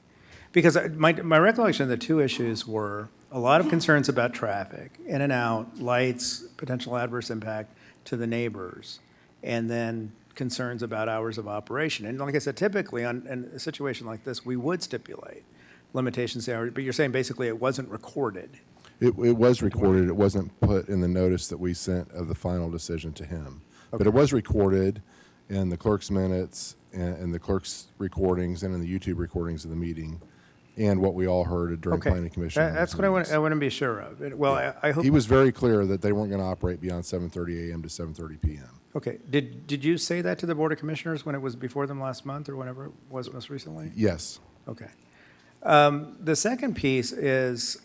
Because my recollection of the 2 issues were a lot of concerns about traffic, in and out, lights, potential adverse impact to the neighbors, and then concerns about hours of operation. And like I said, typically in a situation like this, we would stipulate limitations there, but you're saying basically it wasn't recorded. It was recorded. It wasn't put in the notice that we sent of the final decision to him. But it was recorded in the clerk's minutes and the clerk's recordings and in the YouTube recordings of the meeting and what we all heard during Okay. planning commission. That's what I want to be sure of. Well, I hope. He was very clear that they weren't going to operate beyond 7:30 a.m. to 7:30 p.m. Okay. Did you say that to the Board of Commissioners when it was before them last month or whenever it was most recently? Yes. Okay. The second piece is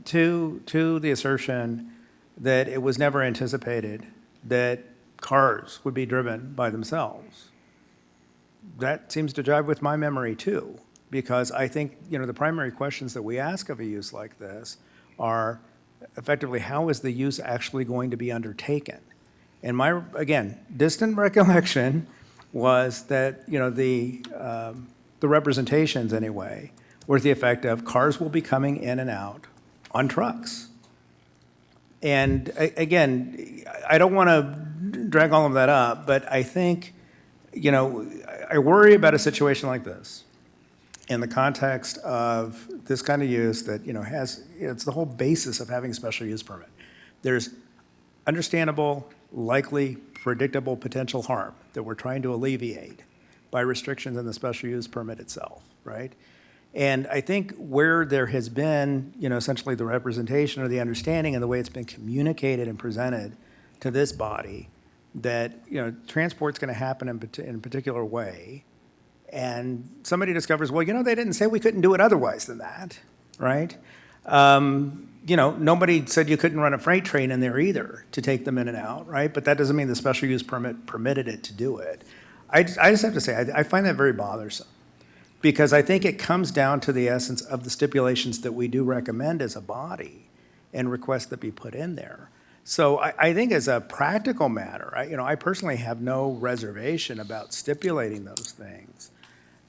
to the assertion that it was never anticipated that cars would be driven by themselves. That seems to jive with my memory too, because I think, the primary questions that we ask of a use like this are effectively, how is the use actually going to be undertaken? And my, again, distant recollection was that, the representations anyway, were to the effect of cars will be coming in and out on trucks. And again, I don't want to drag all of that up, but I think, I worry about a situation like this in the context of this kind of use that, it's the whole basis of having a special use permit. There's understandable, likely, predictable potential harm that we're trying to alleviate by restrictions in the special use permit itself, right? And I think where there has been, essentially the representation or the understanding and the way it's been communicated and presented to this body, that, transport's going to happen in a particular way, and somebody discovers, well, they didn't say we couldn't do it otherwise than that, right? Nobody said you couldn't run a freight train in there either to take them in and out, right? But that doesn't mean the special use permit permitted it to do it. I just have to say, I find that very bothersome, because I think it comes down to the essence of the stipulations that we do recommend as a body and request that be put in there. So I think as a practical matter, I personally have no reservation about stipulating those things.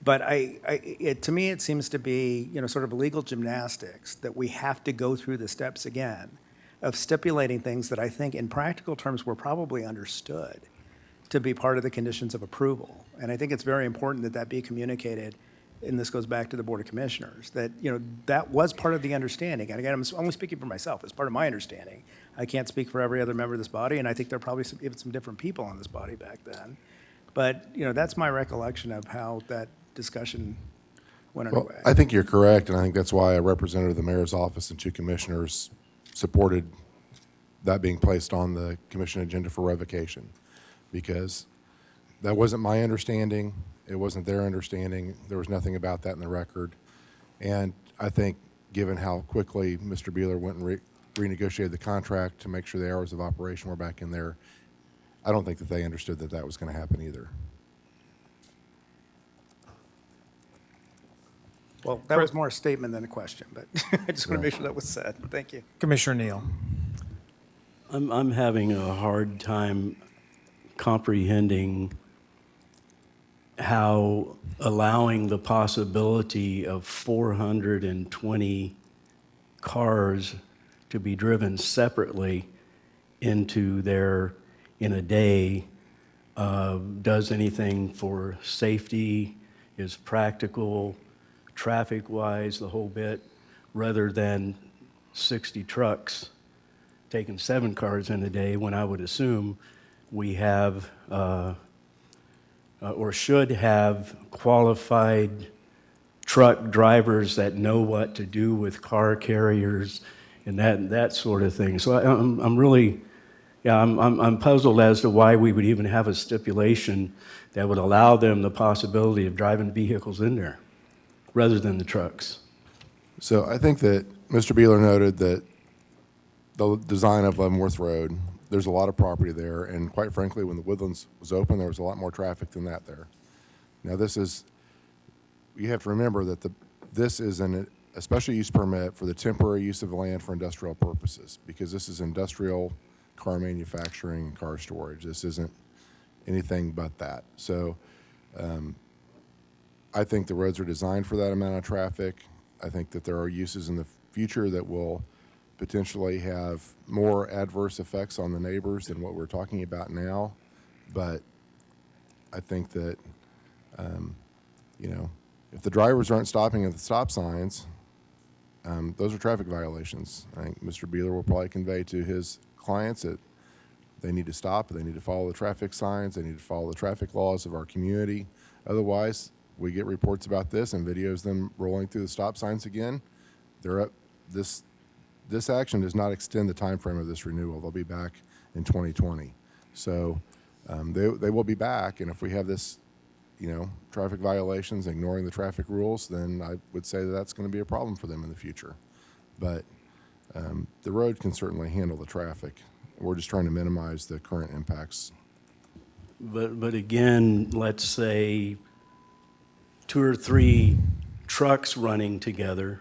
But to me, it seems to be, sort of legal gymnastics that we have to go through the steps again of stipulating things that I think in practical terms were probably understood to be part of the conditions of approval. And I think it's very important that that be communicated, and this goes back to the Board of Commissioners, that, that was part of the understanding. And again, I'm only speaking for myself. It's part of my understanding. I can't speak for every other member of this body, and I think there are probably even some different people on this body back then. But, that's my recollection of how that discussion went Well, underway. I think you're correct, and I think that's why a representative of the mayor's office and 2 commissioners supported that being placed on the commission agenda for revocation, because that wasn't my understanding. It wasn't their understanding. There was nothing about that in the record. And I think, given how quickly Mr. Beeler went and renegotiated the contract to make sure the hours of operation were back in there, I don't think that they understood that that was going to happen either. Well, that was more a statement than a question, but I just want to make sure that was said. Thank you. Commissioner Neal. I'm having a hard time comprehending how allowing the possibility of 420 cars to be driven separately into there in a day does anything for safety, is practical, traffic-wise, the whole bit, rather than 60 trucks taking 7 cars in a day, when I would assume we have or should have qualified truck drivers that know what to do with car carriers and that sort of thing. So I'm really, I'm puzzled as to why we would even have a stipulation that would allow them the possibility of driving vehicles in there rather than the trucks. So I think that Mr. Beeler noted that the design of Leavenworth Road, there's a lot of property there, and quite frankly, when the Woodlands was open, there was a lot more traffic than that there. Now you have to remember that this is a special use permit for the temporary use of the land for industrial purposes, because this is industrial car manufacturing, car storage. This isn't anything but that. So I think the roads are designed for that amount of traffic. I think that there are uses in the future that will potentially have more adverse effects on the neighbors than what we're talking about now. But I think that, if the drivers aren't stopping at the stop signs, those are traffic violations. I think Mr. Beeler will probably convey to his clients that they need to stop, they need to follow the traffic signs, they need to follow the traffic laws of our community. Otherwise, we get reports about this and videos them rolling through the stop signs again. They're up. This action does not extend the time frame of this renewal. They'll be back in 2020. So they will be back, and if we have this, traffic violations, ignoring the traffic rules, then I would say that that's going to be a problem for them in the future. But the road can certainly handle the traffic. We're just trying to minimize the current impacts. But again, let's say 2 or 3 trucks running together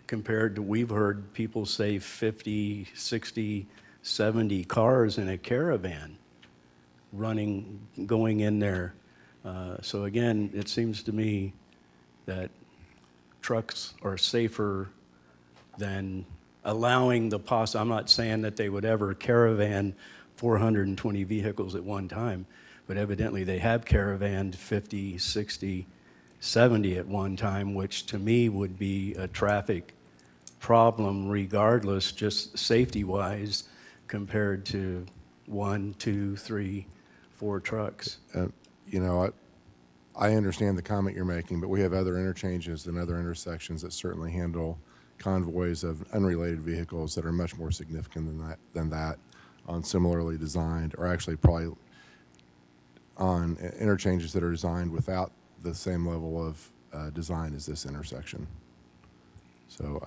compared to, we've heard people say 50, 60, 70 cars in a caravan going in there. So again, it seems to me that trucks are safer than allowing I'm not saying that they would ever caravan 420 vehicles at one time, but evidently they have caravanned 50, 60, 70 at one time, which to me would be a traffic problem regardless, just safety-wise, compared to 1, 2, 3, 4 trucks. I understand the comment you're making, but we have other interchanges and other intersections that certainly handle convoys of unrelated vehicles that are much more significant than that on similarly designed, or actually probably on interchanges that are designed without the same level of design as this intersection. So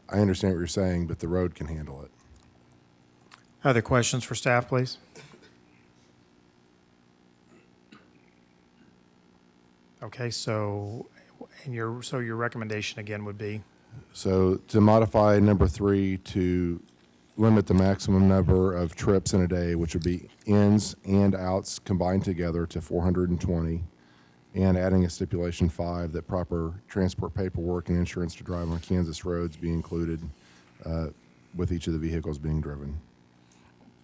I understand what you're saying, but the road can handle it. Other questions for staff, please? Okay, so your recommendation again would be? So to modify number 3 to limit the maximum number of trips in a day, which would be ins and outs combined together, to 420, and adding a stipulation 5 that proper transport paperwork and insurance to drive on Kansas roads be included with each of the vehicles being driven.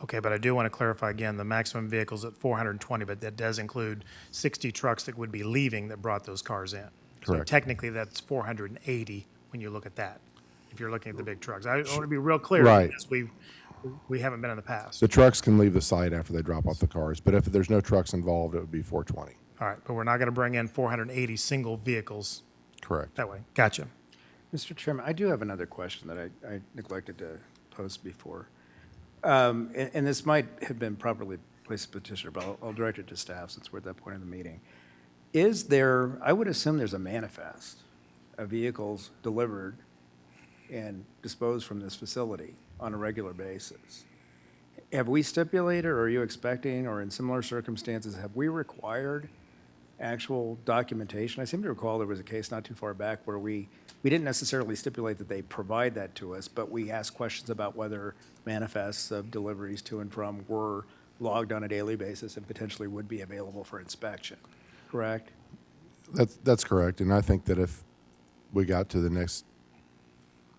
Okay, but I do want to clarify again, the maximum vehicles at 420, but that does include 60 trucks that would be leaving that brought those cars in. So Correct. technically, that's 480 when you look at that, if you're looking at the big trucks. I want to be real clear. Right. Because we haven't been in the past. The trucks can leave the site after they drop off the cars, but if there's no trucks involved, it would be 420. All right, but we're not going to bring in 480 single vehicles Correct. that way. Gotcha. Mr. Chairman, I do have another question that I neglected to post before. And this might have been properly placed to petitioner, but I'll direct it to staff since we're at that point in the meeting. I would assume there's a manifest of vehicles delivered and disposed from this facility on a regular basis. Have we stipulated, or are you expecting, or in similar circumstances, have we required actual documentation? I seem to recall there was a case not too far back where we didn't necessarily stipulate that they provide that to us, but we asked questions about whether manifests of deliveries to and from were logged on a daily basis and potentially would be available for inspection, correct? That's correct, and I think that if we got to the next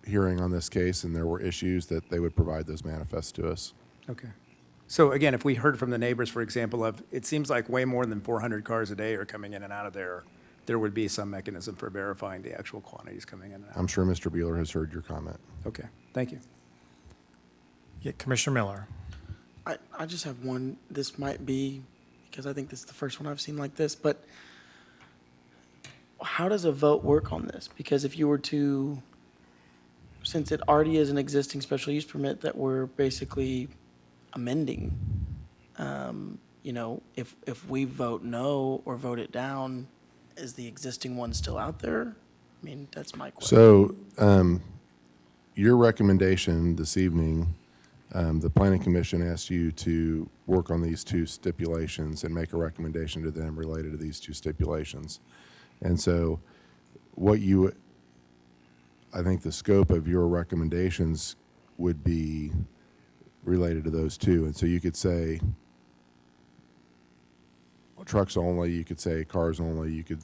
hearing on this case and there were issues, that they would provide those manifests to us. Okay. So again, if we heard from the neighbors, for example, it seems like way more than 400 cars a day are coming in and out of there would be some mechanism for verifying the actual quantities coming in and out. I'm sure Mr. Beeler has heard your comment. Okay, thank you. Yeah, Commissioner Miller. I just have one. This might be, because I think this is the first one I've seen like this, but how does a vote work on this? Because if you were to, since it already is an existing special use permit that we're basically amending, if we vote no or vote it down, is the existing one still out there? I mean, that's my question. So your recommendation this evening, the Planning Commission asked you to work on these 2 stipulations and make a recommendation to them related to these 2 stipulations. And so I think the scope of your recommendations would be related to those 2. And so you could say trucks only, you could say cars only, you could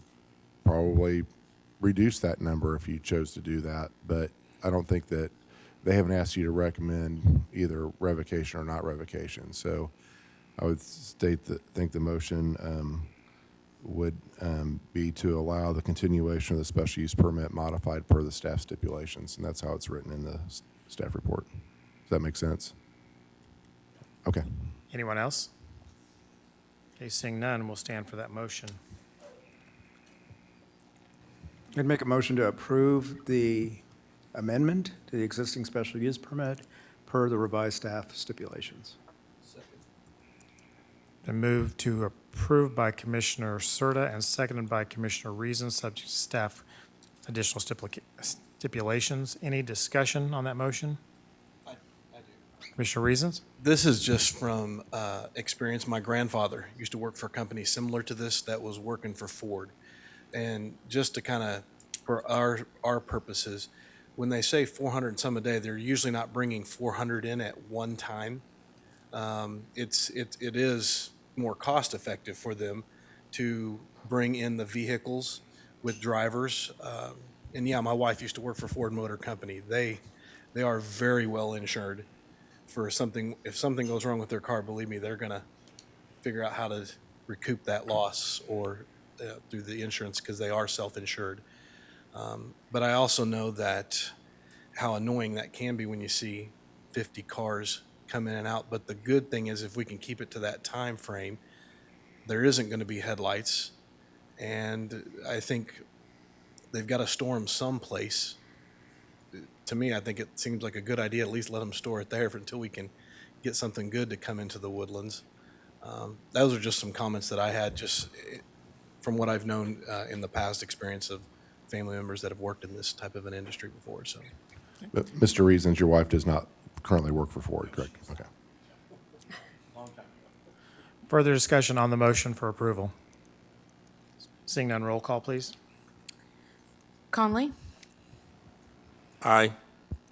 probably reduce that number if you chose to do that. But I don't think that, they haven't asked you to recommend either revocation or not revocation. So I would think the motion would be to allow the continuation of the special use permit modified per the staff stipulations, and that's how it's written in the staff report. Does that make sense? Okay. Anyone else? Okay, seeing none, we'll stand for that motion. I'd make a motion to approve the amendment to the existing special use permit per the revised staff stipulations. Been moved to approve by Commissioner Serta and seconded by Commissioner Reason, subject to staff additional stipulations. Any discussion on that motion? I do. Commissioner Reasons? This is just from experience. My grandfather used to work for a company similar to this that was working for Ford. And just to kind of, for our purposes, when they say 400 and some a day, they're usually not bringing 400 in at one time. It is more cost effective for them to bring in the vehicles with drivers. And yeah, my wife used to work for Ford Motor Company. They are very well insured for something. If something goes wrong with their car, believe me, they're gonna figure out how to recoup that loss or through the insurance, because they are self-insured. But I also know that how annoying that can be when you see 50 cars come in and out. But the good thing is, if we can keep it to that time frame, there isn't going to be headlights. And I think they've got to store them someplace. To me, I think it seems like a good idea. At least let them store it there until we can get something good to come into the woodlands. Those are just some comments that I had, just from what I've known in the past experience of family members that have worked in this type of an industry before. So, But Mr. Reasons, your wife does not currently work for Ford, correct? Okay. Further discussion on the motion for approval? Seeing none, roll call, please. Conley? Aye.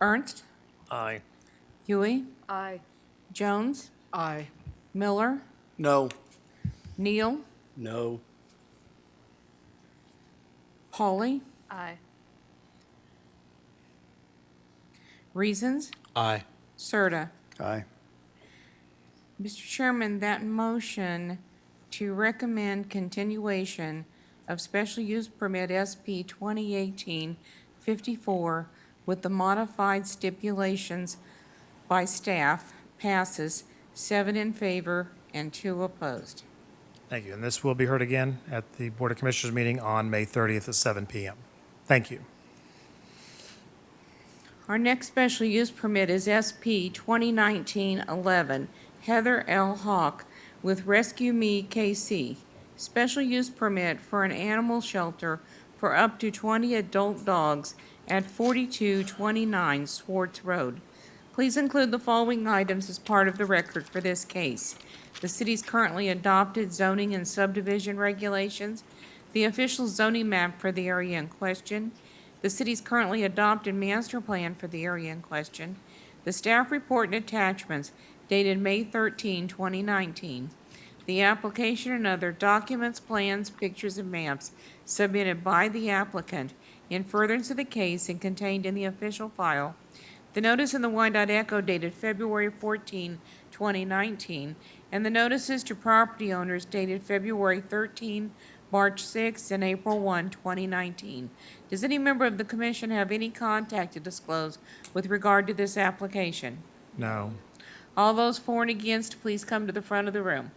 Ernst? Aye. Huey? Aye. Jones? Aye. Miller? No. Neal? No. Pauly? Aye. Reasons? aye. Serta? Aye. Mr. Chairman, that motion to recommend continuation of special use permit SP 2018-54 with the modified stipulations by staff passes 7 in favor and 2 opposed. Thank you. And this will be heard again at the Board of Commissioners meeting on May 30th at 7 p.m. Thank you. Our next special use permit is SP 2019-11, Heather L. Hawk with Rescue Me KC. Special use permit for an animal shelter for up to 20 adult dogs at 4229 Swartz Road. Please include the following items as part of the record for this case: the city's currently adopted zoning and subdivision regulations, the official zoning map for the area in question, the city's currently adopted master plan for the area in question, the staff report and attachments dated May 13, 2019, the application and other documents, plans, pictures, and maps submitted by the applicant in furtherance of the case and contained in the official file, the notice in the Wyandotte Echo dated February 14, 2019, and the notices to property owners dated February 13, March 6, and April 1, 2019. Does any member of the commission have any contact to disclose with regard to this application? No. All those for and against, please come to the front of the room.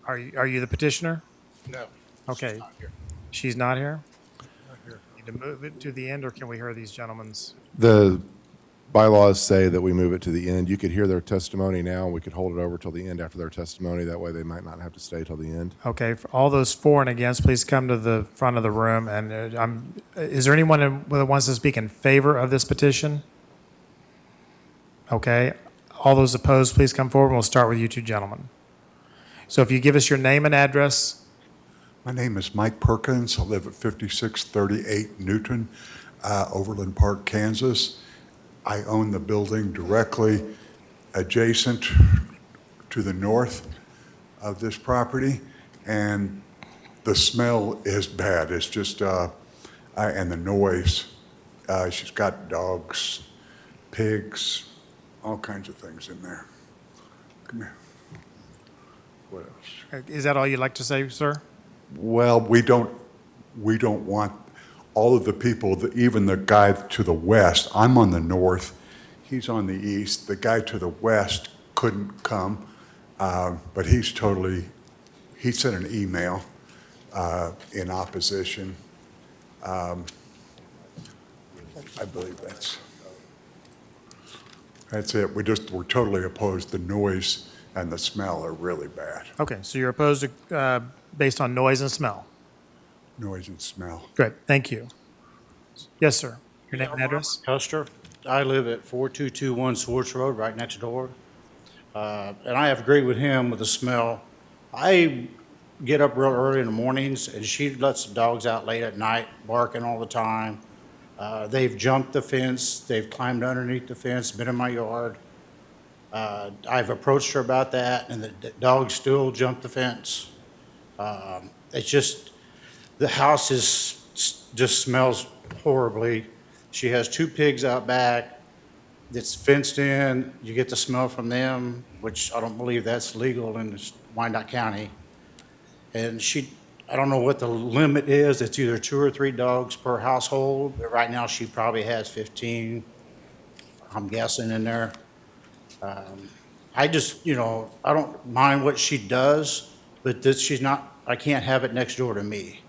Are you the petitioner? No. Okay. She's not here? Need to move it to the end, or can we hear these gentlemen's? The bylaws say that we move it to the end. You could hear their testimony now. We could hold it over till the end after their testimony. That way they might not have to stay till the end. Okay, for all those for and against, please come to the front of the room. And is there anyone that wants to speak in favor of this petition? Okay. All those opposed, please come forward, and we'll start with you two gentlemen. So if you give us your name and address. My name is Mike Perkins. I live at 5638 Newton, Overland Park, Kansas. I own the building directly adjacent to the north of this property, and the smell is bad. It's just, and the noise. She's got dogs, pigs, all kinds of things in there. Come here. What else? Is that all you'd like to say, sir? Well, we don't want all of the people, even the guy to the west. I'm on the north, he's on the east. The guy to the west couldn't come, but he sent an email in opposition. I believe that's it. We're totally opposed. The noise and the smell are really bad. Okay, so you're opposed to, based on noise and smell? Noise and smell. Good, thank you. Yes, sir. Your name and address? Custer. I live at 4221 Swartz Road, right next door. And I have agreed with him with the smell. I get up real early in the mornings, and she lets the dogs out late at night, barking all the time. They've jumped the fence. They've climbed underneath the fence, been in my yard. I've approached her about that, and the dogs still jump the fence. It's just, the house just smells horribly. She has 2 pigs out back. It's fenced in. You get the smell from them, which I don't believe that's legal in Wyandotte County. And I don't know what the limit is. It's either 2 or 3 dogs per household. But right now, she probably has 15, I'm guessing, in there. I just, I don't mind what she does, but I can't have it next door to me.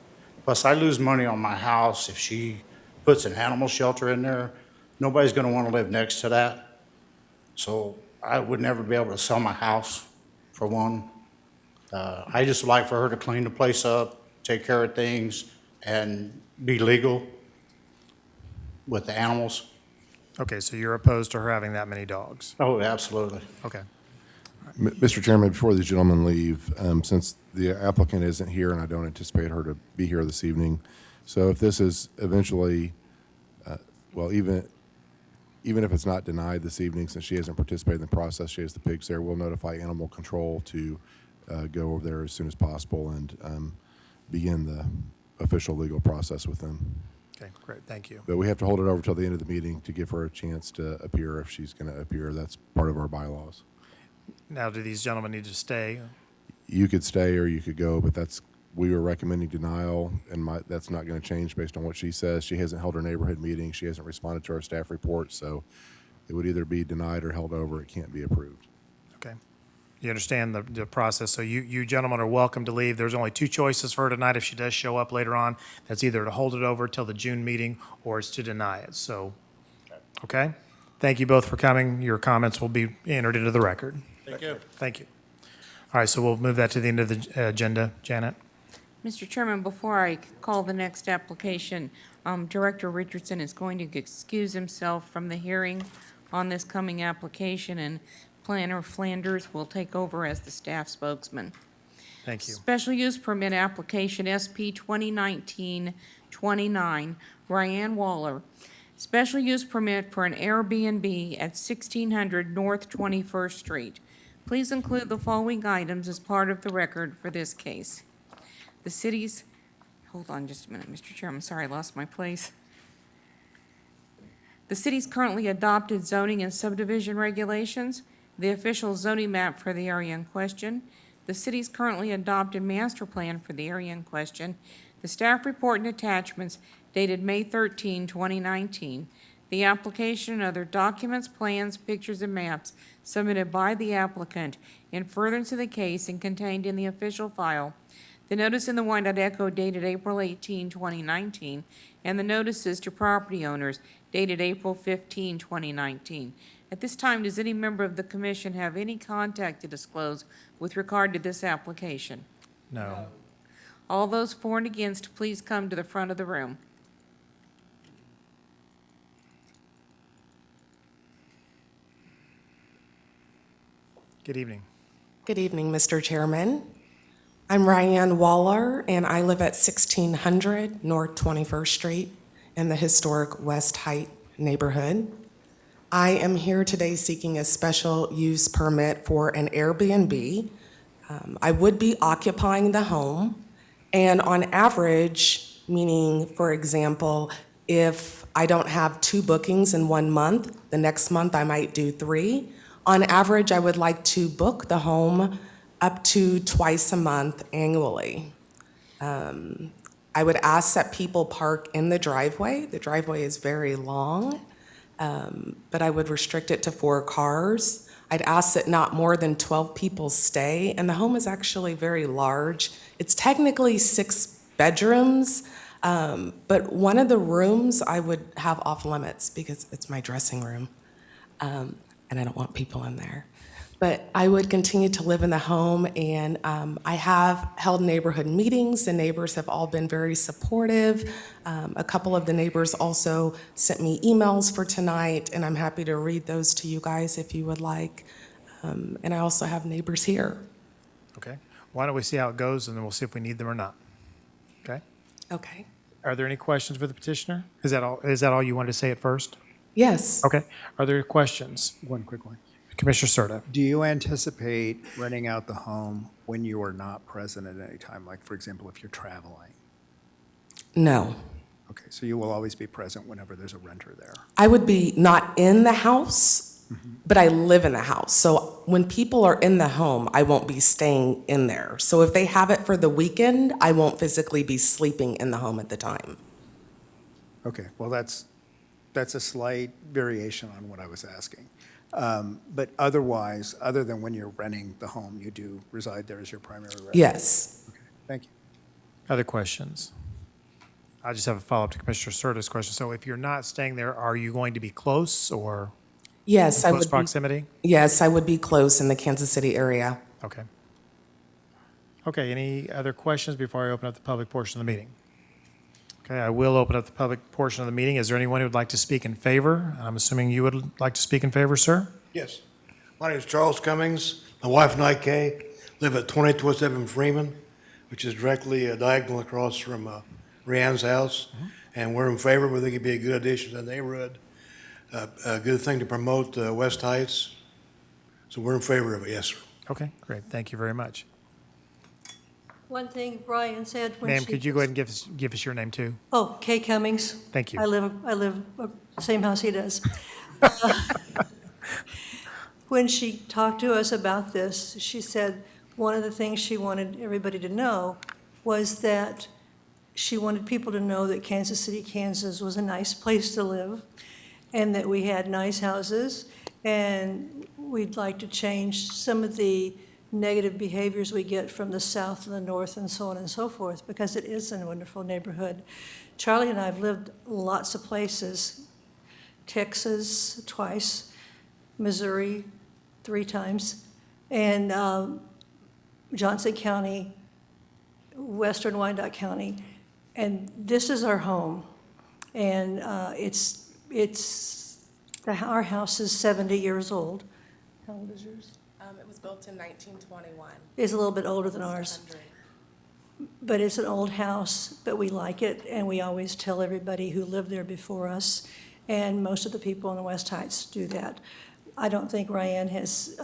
Plus, I lose money on my house if she puts an animal shelter in there. Nobody's going to want to live next to that. So I would never be able to sell my house, for one. I just like for her to clean the place up, take care of things, and be legal with the animals. Okay, so you're opposed to her having that many dogs? Oh, absolutely. Okay. Mr. Chairman, before these gentlemen leave, since the applicant isn't here and I don't anticipate her to be here this evening, so if this is eventually, even if it's not denied this evening, since she hasn't participated in the process, she has the pigs there, we'll notify animal control to go over there as soon as possible and begin the official legal process with them. Okay, great, thank you. But we have to hold it over till the end of the meeting to give her a chance to appear if she's going to appear. That's part of our bylaws. Now, do these gentlemen need to stay? You could stay or you could go, but we were recommending denial, and that's not going to change based on what she says. She hasn't held her neighborhood meeting. She hasn't responded to our staff report, so it would either be denied or held over. It can't be approved. Okay. You understand the process, so you gentlemen are welcome to leave. There's only 2 choices for her tonight if she does show up later on. That's either to hold it over till the June meeting or it's to deny it, so, okay? Thank you both for coming. Your comments will be entered into the record. Thank you. Thank you. All right, so we'll move that to the end of the agenda. Janet? Mr. Chairman, before I call the next application, Director Richardson is going to excuse himself from the hearing on this coming application, and Planner Flanders will take over as the staff spokesman. Thank you. Special use permit application SP 2019-29, Ryan Waller. Special use permit for an Airbnb at 1600 North 21st Street. Please include the following items as part of the record for this case. The city's, hold on just a minute, Mr. Chairman, sorry, I lost my place. The city's currently adopted zoning and subdivision regulations, the official zoning map for the area in question, the city's currently adopted master plan for the area in question, the staff report and attachments dated May 13, 2019, the application and other documents, plans, pictures, and maps submitted by the applicant in furtherance of the case and contained in the official file, the notice in the Wyandotte Echo dated April 18, 2019, and the notices to property owners dated April 15, 2019. At this time, does any member of the commission have any contact to disclose with regard to this application? No. All those for and against, please come to the front of the room. Good evening. Good evening, Mr. Chairman. I'm Ryan Waller, and I live at 1600 North 21st Street in the historic West Height neighborhood. I am here today seeking a special use permit for an Airbnb. I would be occupying the home, And on average, meaning, for example, if I don't have 2 bookings in 1 month, the next month I might do 3. On average, I would like to book the home up to twice a month annually. I would ask that people park in the driveway. The driveway is very long, but I would restrict it to 4 cars. I'd ask that not more than 12 people stay, and the home is actually very large. It's technically 6 bedrooms, but one of the rooms I would have off limits because it's my dressing room, and I don't want people in there. But I would continue to live in the home, and I have held neighborhood meetings. The neighbors have all been very supportive. A couple of the neighbors also sent me emails for tonight, and I'm happy to read those to you guys if you would like. And I also have neighbors here. Okay. Why don't we see how it goes, and then we'll see if we need them or not. Okay? Okay. Are there any questions for the petitioner? Is that all you wanted to say at first? Yes. Okay. Are there questions? One quick one. Commissioner Serta. Do you anticipate renting out the home when you are not present at any time? Like, for example, if you're traveling? No. Okay, so you will always be present whenever there's a renter there? I would be not in the house, but I live in the house. So when people are in the home, I won't be staying in there. So if they have it for the weekend, I won't physically be sleeping in the home at the time. Okay, well, that's a slight variation on what I was asking. But otherwise, other than when you're renting the home, you do reside there as your primary residence? Yes. Okay, thank you. Other questions? I just have a follow-up to Commissioner Serta's question. So if you're not staying there, are you going to be close or Yes, in I close would proximity? Yes, I would be close in the Kansas City area. Okay. Okay, any other questions before I open up the public portion of the meeting? Okay, I will open up the public portion of the meeting. Is there anyone who would like to speak in favor? I'm assuming you would like to speak in favor, sir? Yes. My name is Charles Cummings. My wife and I, Kay, live at 2207 Freeman, which is directly diagonal across from Rianne's house. And we're in favor. We think it'd be a good addition to the neighborhood, a good thing to promote West Heights. So we're in favor of it, yes, sir. Okay, great. Thank you very much. One thing Brian said when Ma'am, she could you go ahead and give us your name too? Oh, Kay Cummings. Thank you. I live the same house he does. When she talked to us about this, she said one of the things she wanted everybody to know was that she wanted people to know that Kansas City, Kansas was a nice place to live and that we had nice houses, and we'd like to change some of the negative behaviors we get from the south and the north and so on and so forth, because it is a wonderful neighborhood. Charlie and I have lived lots of places, Texas twice, Missouri 3 times, and Johnson County, Western Wyandotte County, and this is our home. And our house is 70 years old. How old is yours? It was built in 1921. It's a little bit older than ours. But it's an old house, but we like it, and we always tell everybody who lived there before us, and most of the people in the West Heights do that. I don't think Ryan has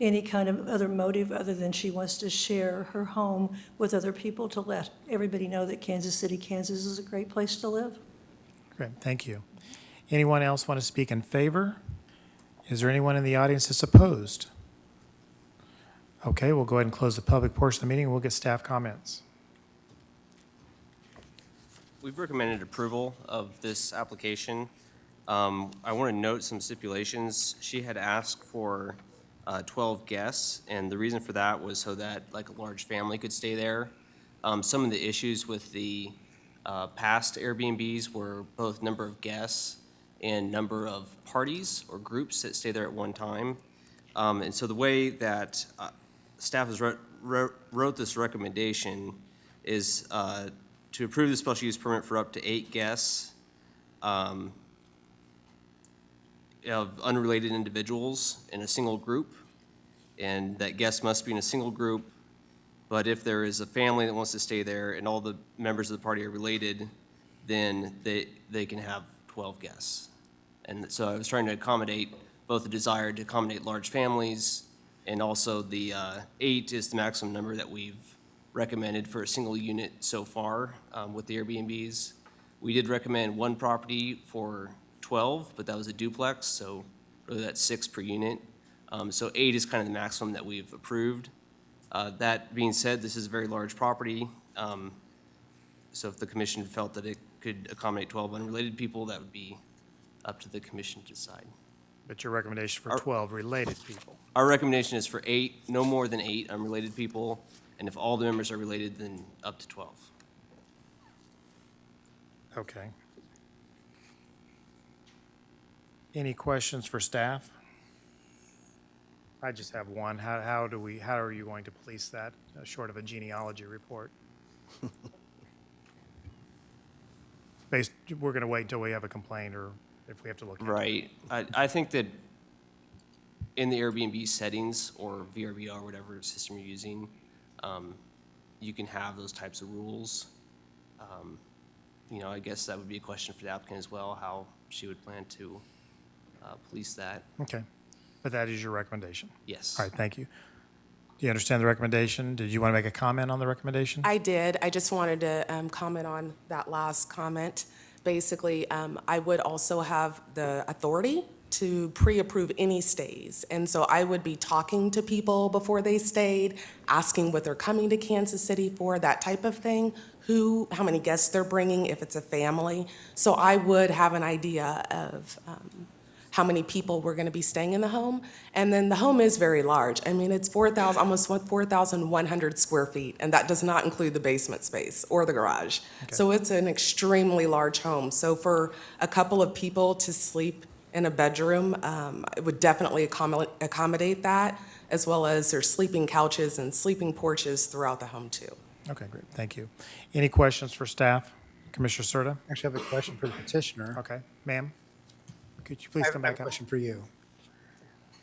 any kind of other motive other than she wants to share her home with other people to let everybody know that Kansas City, Kansas is a great place to live. Great, thank you. Anyone else want to speak in favor? Is there anyone in the audience that's opposed? Okay, we'll go ahead and close the public portion of the meeting, and we'll get staff comments. We've recommended approval of this application. I want to note some stipulations. She had asked for 12 guests, and the reason for that was so that like a large family could stay there. Some of the issues with the past Airbnbs were both number of guests and number of parties or groups that stay there at one time. And so the way that staff has wrote this recommendation is to approve the special use permit for up to 8 guests of unrelated individuals in a single group, and that guests must be in a single group. But if there is a family that wants to stay there and all the members of the party are related, then they can have 12 guests. And so I was trying to accommodate both the desire to accommodate large families, and also the 8 is the maximum number that we've recommended for a single unit so far with the Airbnbs. We did recommend one property for 12, but that was a duplex, so really that's 6 per unit. So 8 is kind of the maximum that we've approved. That being said, this is a very large property. So if the commission felt that it could accommodate 12 unrelated people, that would be up to the commission to decide. But your recommendation for 12 related people. Our recommendation is for 8, no more than 8 unrelated people, and if all the members are related, then up to 12. Okay. Any questions for staff? I just have one. How are you going to police that, short of a genealogy report? We're going to wait until we have a complaint or if we have to look into it. Right. I think that in the Airbnb settings or VRBO or whatever system you're using, you can have those types of rules. I guess that would be a question for the applicant as well, how she would plan to police that. Okay. But that is your recommendation? Yes. All right, thank you. Do you understand the recommendation? Did you want to make a comment on the recommendation? I did. I just wanted to comment on that last comment. Basically, I would also have the authority to pre-approve any stays. And so I would be talking to people before they stayed, asking what they're coming to Kansas City for, that type of thing, how many guests they're bringing, if it's a family. So I would have an idea of how many people were going to be staying in the home. And then the home is very large. I mean, it's almost 4,100 square feet, and that does not include the basement space or the garage. So it's an extremely large home. So for a couple of people to sleep in a bedroom, it would definitely accommodate that, as well as there's sleeping couches and sleeping porches throughout the home too. Okay, great, thank you. Any questions for staff? Commissioner Serta? Actually, I have a question for the petitioner. Okay, ma'am, could you please come I have back a up? question for you.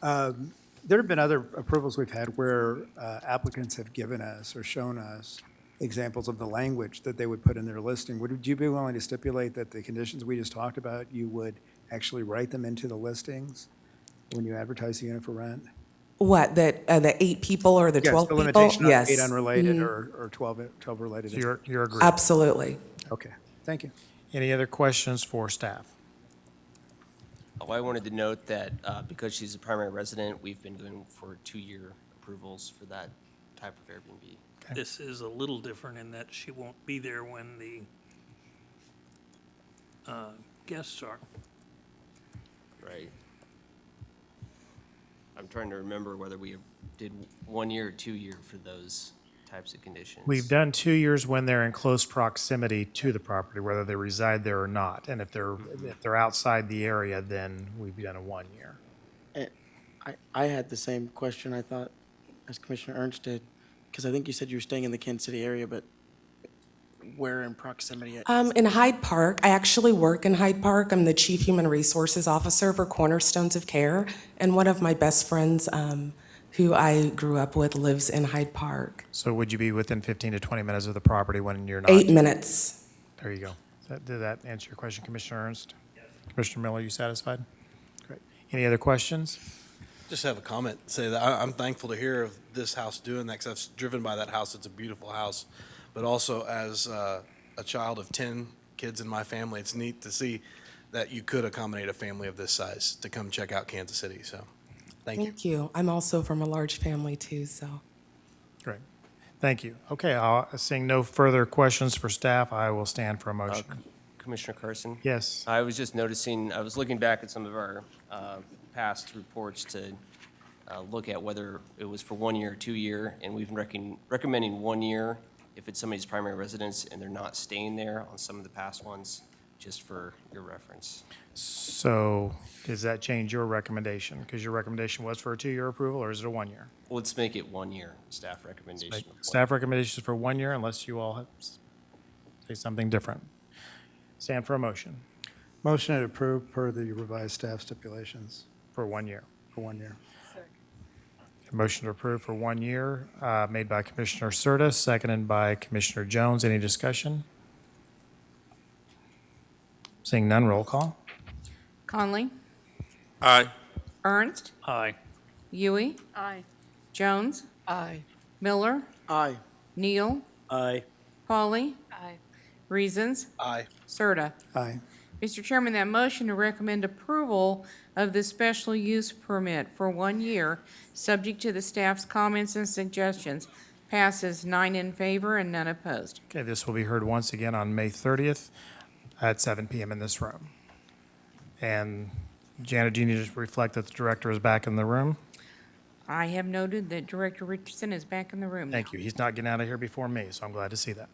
There have been other approvals we've had where applicants have given us or shown us examples of the language that they would put in their listing. Would you be willing to stipulate that the conditions we just talked about, you would actually write them into the listings when you advertise the unit for rent? What, the 8 people or the 12 Yes, people? the limitation on Yes. 8 unrelated Mhm. or 12 related. So you're agreeable? Absolutely. Okay, thank you. Any other questions for staff? Oh, I wanted to note that because she's a primary resident, we've been going for 2-year approvals for that type of Airbnb. This is a little different in that she won't be there when the guests are. Right. I'm trying to remember whether we did 1 year or 2 year for those types of conditions. We've done 2 years when they're in close proximity to the property, whether they reside there or not. And if they're outside the area, then we've done a 1 year. I had the same question, I thought, as Commissioner Ernst did, because I think you said you were staying in the Kansas City area, but where in proximity? In Hyde Park. I actually work in Hyde Park. I'm the Chief Human Resources Officer for Cornerstones of Care, and one of my best friends who I grew up with lives in Hyde Park. So would you be within 15 to 20 minutes of the property when you're not? 8 minutes. There you go. Did that answer your question, Commissioner Ernst? Yes. Commissioner Miller, you satisfied? Great. Any other questions? Just have a comment, say that I'm thankful to hear of this house doing that, because I've driven by that house. It's a beautiful house. But also as a child of 10 kids in my family, it's neat to see that you could accommodate a family of this size to come check out Kansas City. So thank you. I'm also from a large family too, so. Great. Thank you. Okay, seeing no further questions for staff, I will stand for a motion. Commissioner Carson? Yes. I was just noticing, I was looking back at some of our past reports to look at whether it was for 1 year or 2 year, and we've been recommending 1 year if it's somebody's primary residence and they're not staying there on some of the past ones, just for your reference. So does that change your recommendation? Because your recommendation was for a 2-year approval, or is it a 1 year? Let's make it 1 year, staff recommendation. Staff recommendation is for 1 year unless you all say something different. Stand for a motion. Motion to approve per the revised staff stipulations. For 1 year. For 1 year. A motion to approve for 1 year, made by Commissioner Serta, seconded by Commissioner Jones. Any discussion? Seeing none, roll call. Conley? Aye. Ernst? Aye. Yui? Aye. Jones? Aye. Miller? Aye. Neal? Aye. Polly? Aye. Reasons? Aye. Serta. Aye. Mr. Chairman, that motion to recommend approval of the special use permit for 1 year, subject to the staff's comments and suggestions, passes 9 in favor and none opposed. Okay, this will be heard once again on May 30th at 7 PM in this room. And Janet, do you need to reflect that the director is back in the room? I have noted that Director Richardson is back in the room now. Thank you. He's not getting out of here before me, so I'm glad to see that.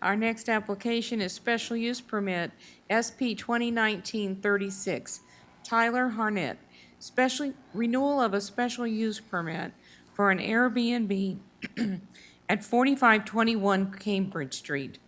Our next application is special use permit SP 2019-36, Tyler Harnett. Renewal of a special use permit for an Airbnb at 4521 Cambridge Street.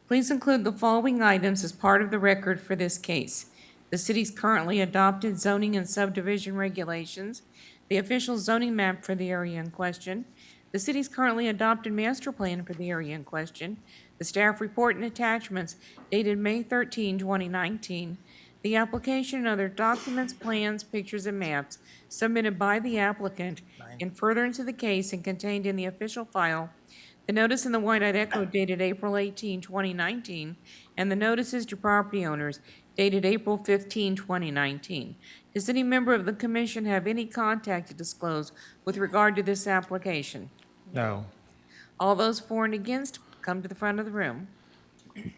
Please include the following items as part of the record for this case: the city's currently adopted zoning and subdivision regulations, the official zoning map for the area in question, the city's currently adopted master plan for the area in question, the staff report and attachments dated May 13, 2019, the application and other documents, plans, pictures, and maps submitted by the applicant in furtherance of the case and contained in the official file, the notice in the White-Eyed Echo dated April 18, 2019, and the notices to property owners dated April 15, 2019. Does any member of the commission have any contact to disclose with regard to this application? No. All those for and against, come to the front of the room.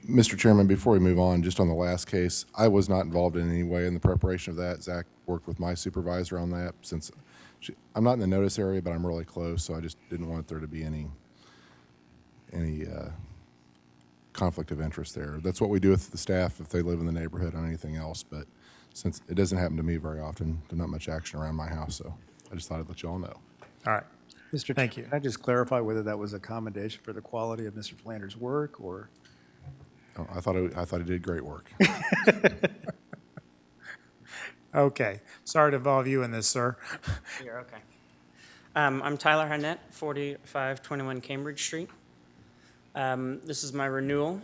Mr. Chairman, before we move on, just on the last case, I was not involved in any way in the preparation of that. Zach worked with my supervisor on that since I'm not in the notice area, but I'm really close, so I just didn't want there to be any conflict of interest there. That's what we do with the staff if they live in the neighborhood on anything else, but since it doesn't happen to me very often, there's not much action around my house, so I just thought I'd let you all know. All right. Mr. Thank Chair, you. Can I just clarify whether that was a commendation for the quality of Mr. Flanders' work, or? Oh, I thought he did great work. Okay. Sorry to involve you in this, sir. You're okay. I'm Tyler Harnett, 4521 Cambridge Street. This is my renewal.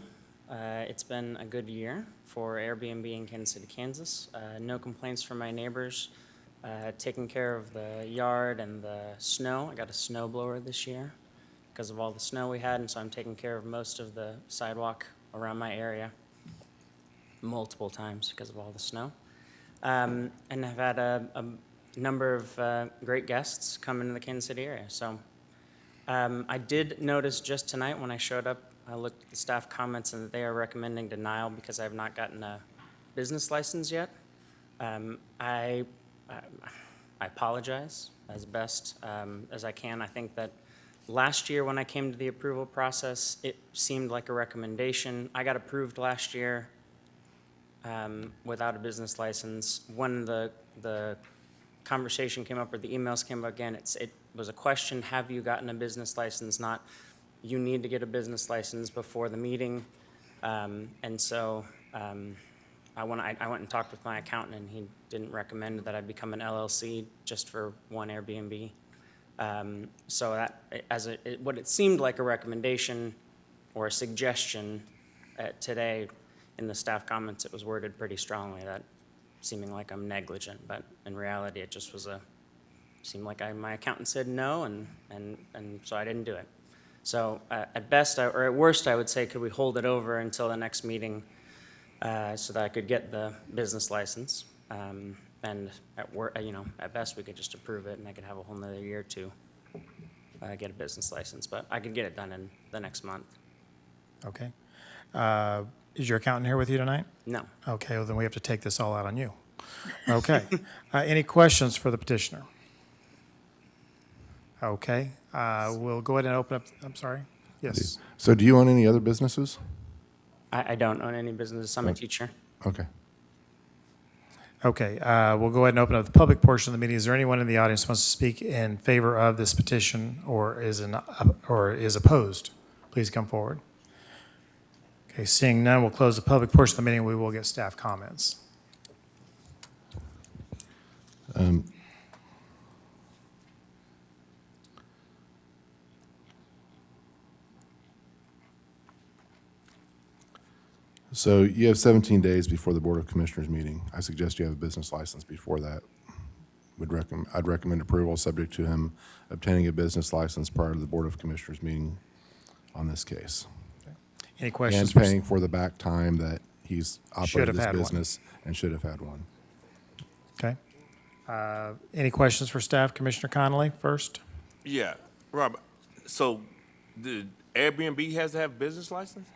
It's been a good year for Airbnb in Kansas City, Kansas. No complaints from my neighbors. Taking care of the yard and the snow. I got a snow blower this year because of all the snow we had, and so I'm taking care of most of the sidewalk around my area multiple times because of all the snow. And I've had a number of great guests come into the Kansas City area. So I did notice just tonight when I showed up, I looked at the staff comments and they are recommending denial because I have not gotten a business license yet. I apologize as best as I can. I think that last year when I came to the approval process, it seemed like a recommendation. I got approved last year without a business license. When the conversation came up or the emails came up again, it was a question, have you gotten a business license? Not, you need to get a business license before the meeting. And so I went and talked with my accountant, and he didn't recommend that I become an LLC just for one Airbnb. So that, what it seemed like a recommendation or a suggestion today in the staff comments, it was worded pretty strongly, that seeming like I'm negligent, but in reality, it just was seemed like my accountant said no, and so I didn't do it. So at best, or at worst, I would say, could we hold it over until the next meeting so that I could get the business license? And at best, we could just approve it, and I could have a whole nother year to get a business license. But I could get it done in the next month. Okay. Is your accountant here with you tonight? No. Okay, well, then we have to take this all out on you. Okay. Any questions for the petitioner? Okay. We'll go ahead and open up. I'm sorry. Yes. So do you own any other businesses? I don't own any business. I'm a teacher. Okay. Okay. We'll go ahead and open up the public portion of the meeting. Is there anyone in the audience who wants to speak in favor of this petition or is opposed? Please come forward. Okay, seeing none, we'll close the public portion of the meeting. We will get staff comments. So you have 17 days before the Board of Commissioners meeting. I suggest you have a business license before that. I'd recommend approval, subject to him obtaining a business license prior to the Board of Commissioners meeting on this case. Any questions? And paying for the back time that he's Should operated have this had one. business and should have had one. Okay. Any questions for staff? Commissioner Connolly first. Yeah, Robert, so the Airbnb has to have business license?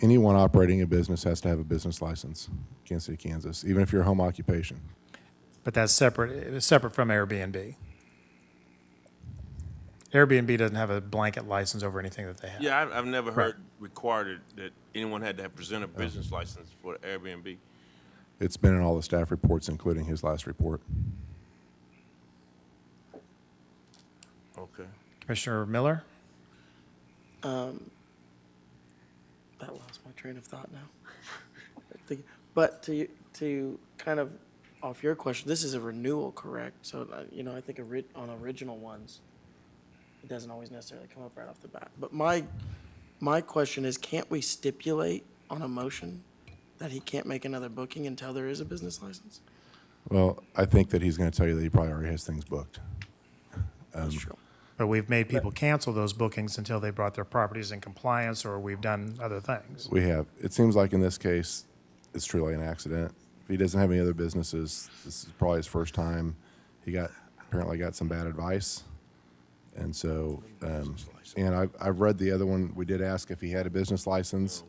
Anyone operating a business has to have a business license, Kansas City, Kansas, even if you're a home occupation. But that's separate, it's separate from Airbnb. Airbnb doesn't have a blanket license over anything that they have. Yeah, I've never Right. heard required that anyone had to have present a business license for Airbnb. It's been in all the staff reports, including his last report. Okay. Commissioner Miller? That lost my train of thought now. But to kind of off your question, this is a renewal, correct? So, I think on original ones, it doesn't always necessarily come up right off the bat. But my question is, can't we stipulate on a motion that he can't make another booking until there is a business license? Well, I think that he's going to tell you that he probably already has things booked. That's true. But we've made people cancel those bookings until they brought their properties in compliance, or we've done other things. We have. It seems like in this case, it's truly an accident. If he doesn't have any other businesses, this is probably his first time. He apparently got some bad advice. And so, and I've read the other one. We did ask if he had a business license.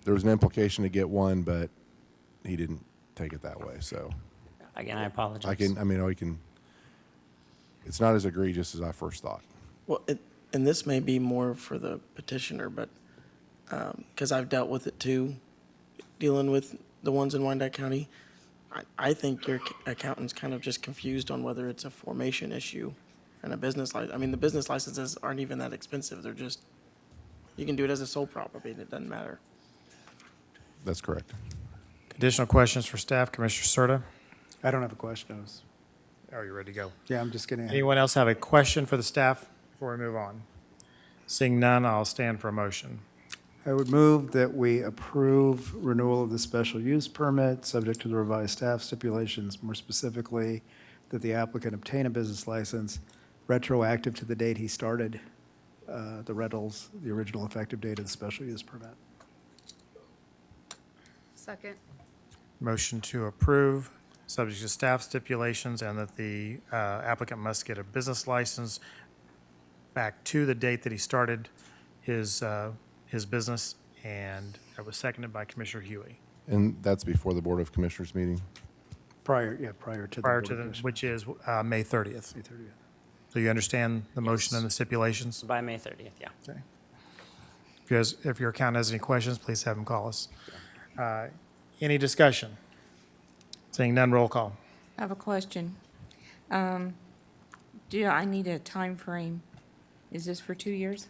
There was an implication to get one, but he didn't take it that way, so. Again, I apologize. It's not as egregious as I first thought. Well, and this may be more for the petitioner, but, because I've dealt with it too, dealing with the ones in Wyandotte County. I think your accountant's kind of just confused on whether it's a formation issue and a business license. I mean, the business licenses aren't even that expensive. They're just, you can do it as a sole property and it doesn't matter. That's correct. Additional questions for staff? Commissioner Serta? I don't have a question. Are you ready to go? Yeah, I'm just going to. Anyone else have a question for the staff before we move on? Seeing none, I'll stand for a motion. I would move that we approve renewal of the special use permit, subject to the revised staff stipulations, more specifically, that the applicant obtain a business license retroactive to the date he started the rentals, the original effective date of the special use permit. Second. Motion to approve, subject to staff stipulations, and that the applicant must get a business license back to the date that he started his business, and that was seconded by Commissioner Huey. And that's before the Board of Commissioners meeting? Prior to the. Prior Board to of the, Commissioners. which is May 30th. May 30th. So you understand the motion and the stipulations? By May 30th, yeah. Okay. If your account has any questions, please have them call us. Any discussion? Seeing none, roll call. I have a question. Do I need a time frame? Is this for 2 years?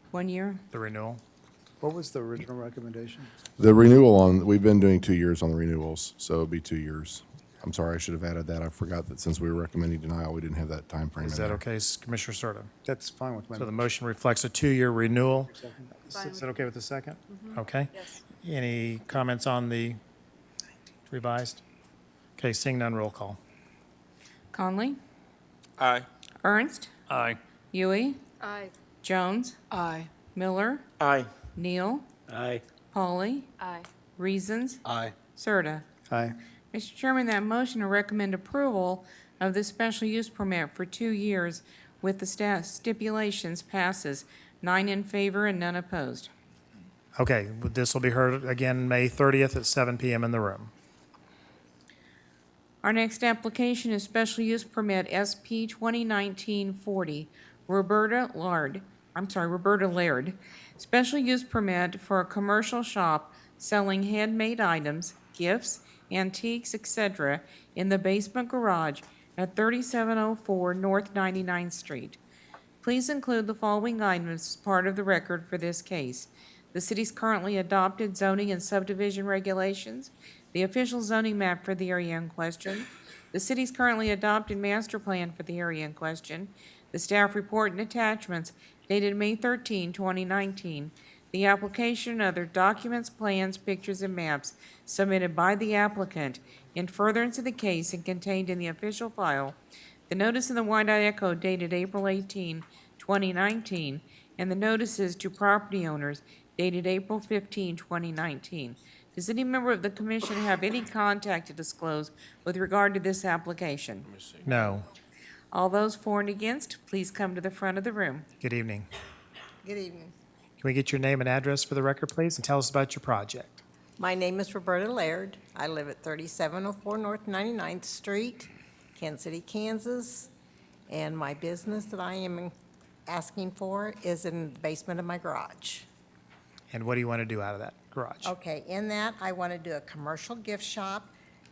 1 year? The renewal. What was the original recommendation? The renewal we've been doing 2 years on the renewals, so it'll be 2 years. I'm sorry, I should have added that. I forgot that since we were recommending denial, we didn't have that time frame Is in that there. okay, Commissioner Serta? That's fine with my. So the motion reflects a 2-year renewal. Fine. Is that okay with the second? Mm-hmm. Okay. Yes. Any comments on the revised? Okay, seeing none, roll call. Conley? Aye. Ernst? Aye. Huey? Aye. Jones? Aye. Miller? Aye. Neal? Aye. Pauly? Aye. Reasons? Aye. Serta. Aye. Mr. Chairman, that motion to recommend approval of the special use permit for 2 years with the staff stipulations passes, 9 in favor and none opposed. Okay, this will be heard again May 30th at 7 PM in the room. Our next application is special use permit SP 2019-40, Roberta Laird. Special use permit for a commercial shop selling handmade items, gifts, antiques, etc. in the basement garage at 3704 North 99th Street. Please include the following items as part of the record for this case: the city's currently adopted zoning and subdivision regulations, the official zoning map for the area in question, the city's currently adopted master plan for the area in question, the staff report and attachments dated May 13, 2019, the application and other documents, plans, pictures, and maps submitted by the applicant in furtherance of the case and contained in the official file, the notice in the Wyandotte Echo dated April 18, 2019, and the notices to property owners dated April 15, 2019. Does any member of the commission have any contact to disclose with regard to this application? No. All those for and against, please come to the front of the room. Good evening. Good evening. Can we get your name and address for the record, please, and tell us about your project? My name is Roberta Laird. I live at 3704 North 99th Street, Kansas City, Kansas. And my business that I am asking for is in the basement of my garage. And what do you want to do out of that garage? Okay, in that, I want to do a commercial gift shop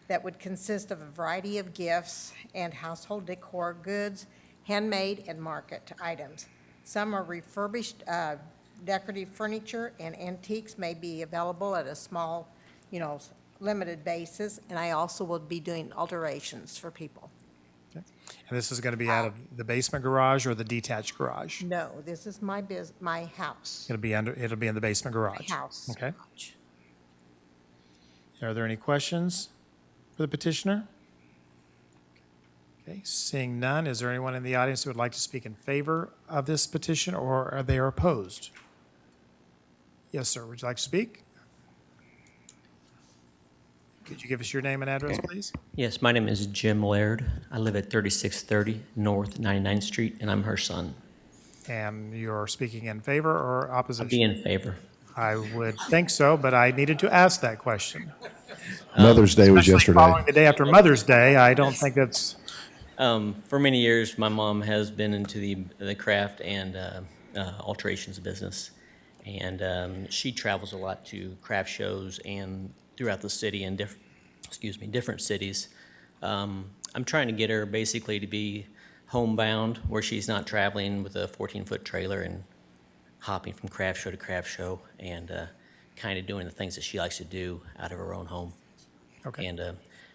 that would consist of a variety of gifts and household decor goods, handmade and market items. Some are refurbished decorative furniture, and antiques may be available at a small, limited basis. And I also will be doing alterations for people. And this is going to be out of the basement garage or the detached garage? No, this is my my house. It'll be in the basement garage? House. Okay. Are there any questions for the petitioner? Okay, seeing none, is there anyone in the audience who would like to speak in favor of this petition, or are they opposed? Yes, sir. Would you like to speak? Could you give us your name and address, please? Yes, my name is Jim Laird. I live at 3630 North 99th Street, and I'm her son. And you're speaking in favor or opposition? I'd be in favor. I would think so, but I needed to ask that question. Mother's Day was Especially yesterday. following the day after Mother's Day, I don't think that's, For many years, my mom has been into the craft and alterations business, and she travels a lot to craft shows and throughout the city and different cities. I'm trying to get her basically to be homebound, where she's not traveling with a 14-foot trailer and hopping from craft show to craft show, and kind of doing the things that she likes to do out of her own home. Okay. And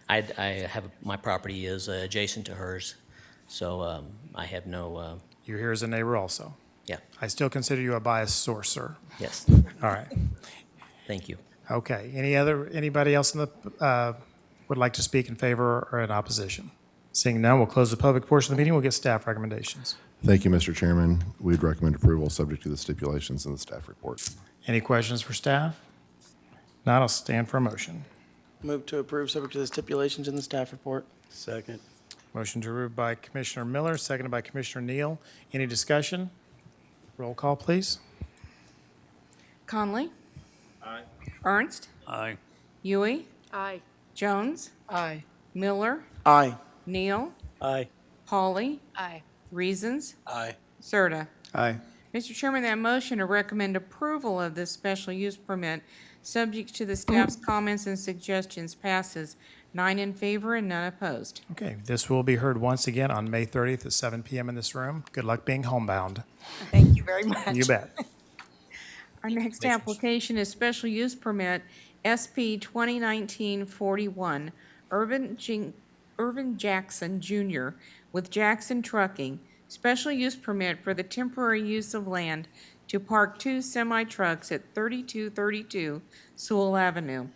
I have, my property is adjacent to hers, so I have no, you're here as a neighbor also. yeah, I still consider you a biased source, sir. yes, All right. thank you. Okay. Anybody else would like to speak in favor or in opposition? Seeing none, we'll close the public portion of the meeting. We'll get staff recommendations. Thank you, Mr. Chairman. We'd recommend approval subject to the stipulations in the staff report. Any questions for staff? Not, I'll stand for a motion. Move to approve subject to the stipulations in the staff report. Second. Motion to approve by Commissioner Miller, seconded by Commissioner Neal. Any discussion? Roll call, please. Conley? Ernst? Aye. Huey? Aye. Jones? Aye. Miller? Aye. Neal? Aye. Pauley? Aye. Reasons? Aye. Serta. Aye. Mr. Chairman, that motion to recommend approval of this special use permit, subject to the staff's comments and suggestions, passes 9 in favor and none opposed. Okay, this will be heard once again on May 30th at 7 p.m. in this room. Good luck being homebound. Thank you very much. You bet. Our next application is special use permit SP 2019-41, Irvin Jackson Jr. with Jackson Trucking, special use permit for the temporary use of land to park 2 semi-trucks at 3232 Sewell Avenue.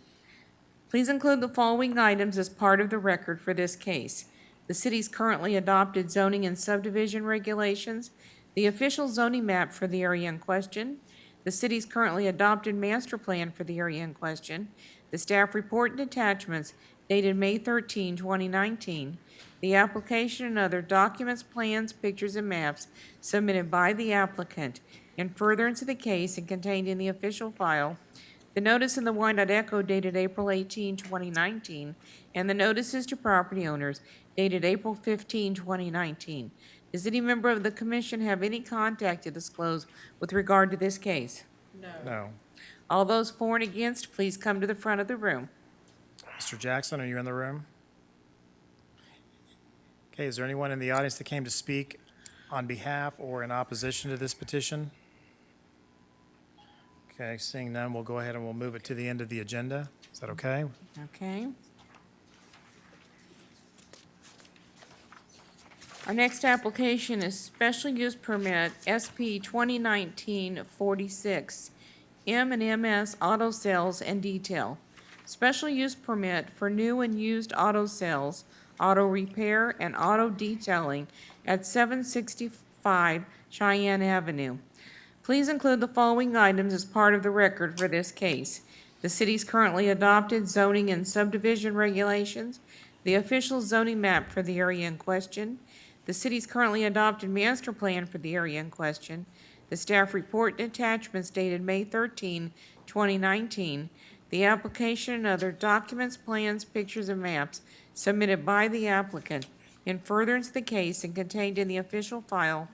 Please include the following items as part of the record for this case: the city's currently adopted zoning and subdivision regulations, the official zoning map for the area in question, the city's currently adopted master plan for the area in question, the staff report and attachments dated May 13, 2019, the application and other documents, plans, pictures, and maps submitted by the applicant in furtherance of the case and contained in the official file, the notice in the Wyandotte Echo dated April 18, 2019, and the notices to property owners dated April 15, 2019. Does any member of the commission have any contact to disclose with regard to this case? No. All those for and against, please come to the front of the room. Mr. Jackson, are you in the room? Okay, is there anyone in the audience that came to speak on behalf or in opposition to this petition? Okay, seeing none, we'll go ahead and we'll move it to the end of the agenda. Is that okay? Okay. Our next application is special use permit SP 2019-46, M&MS Auto Sales and Detail. Special use permit for new and used auto sales, auto repair, and auto detailing at 765 Cheyenne Avenue. Please include the following items as part of the record for this case: the city's currently adopted zoning and subdivision regulations, the official zoning map for the area in question, the city's currently adopted master plan for the area in question, the staff report and attachments dated May 13, 2019, the application and other documents, plans, pictures, and maps submitted by the applicant in furtherance of the case and contained in the official file,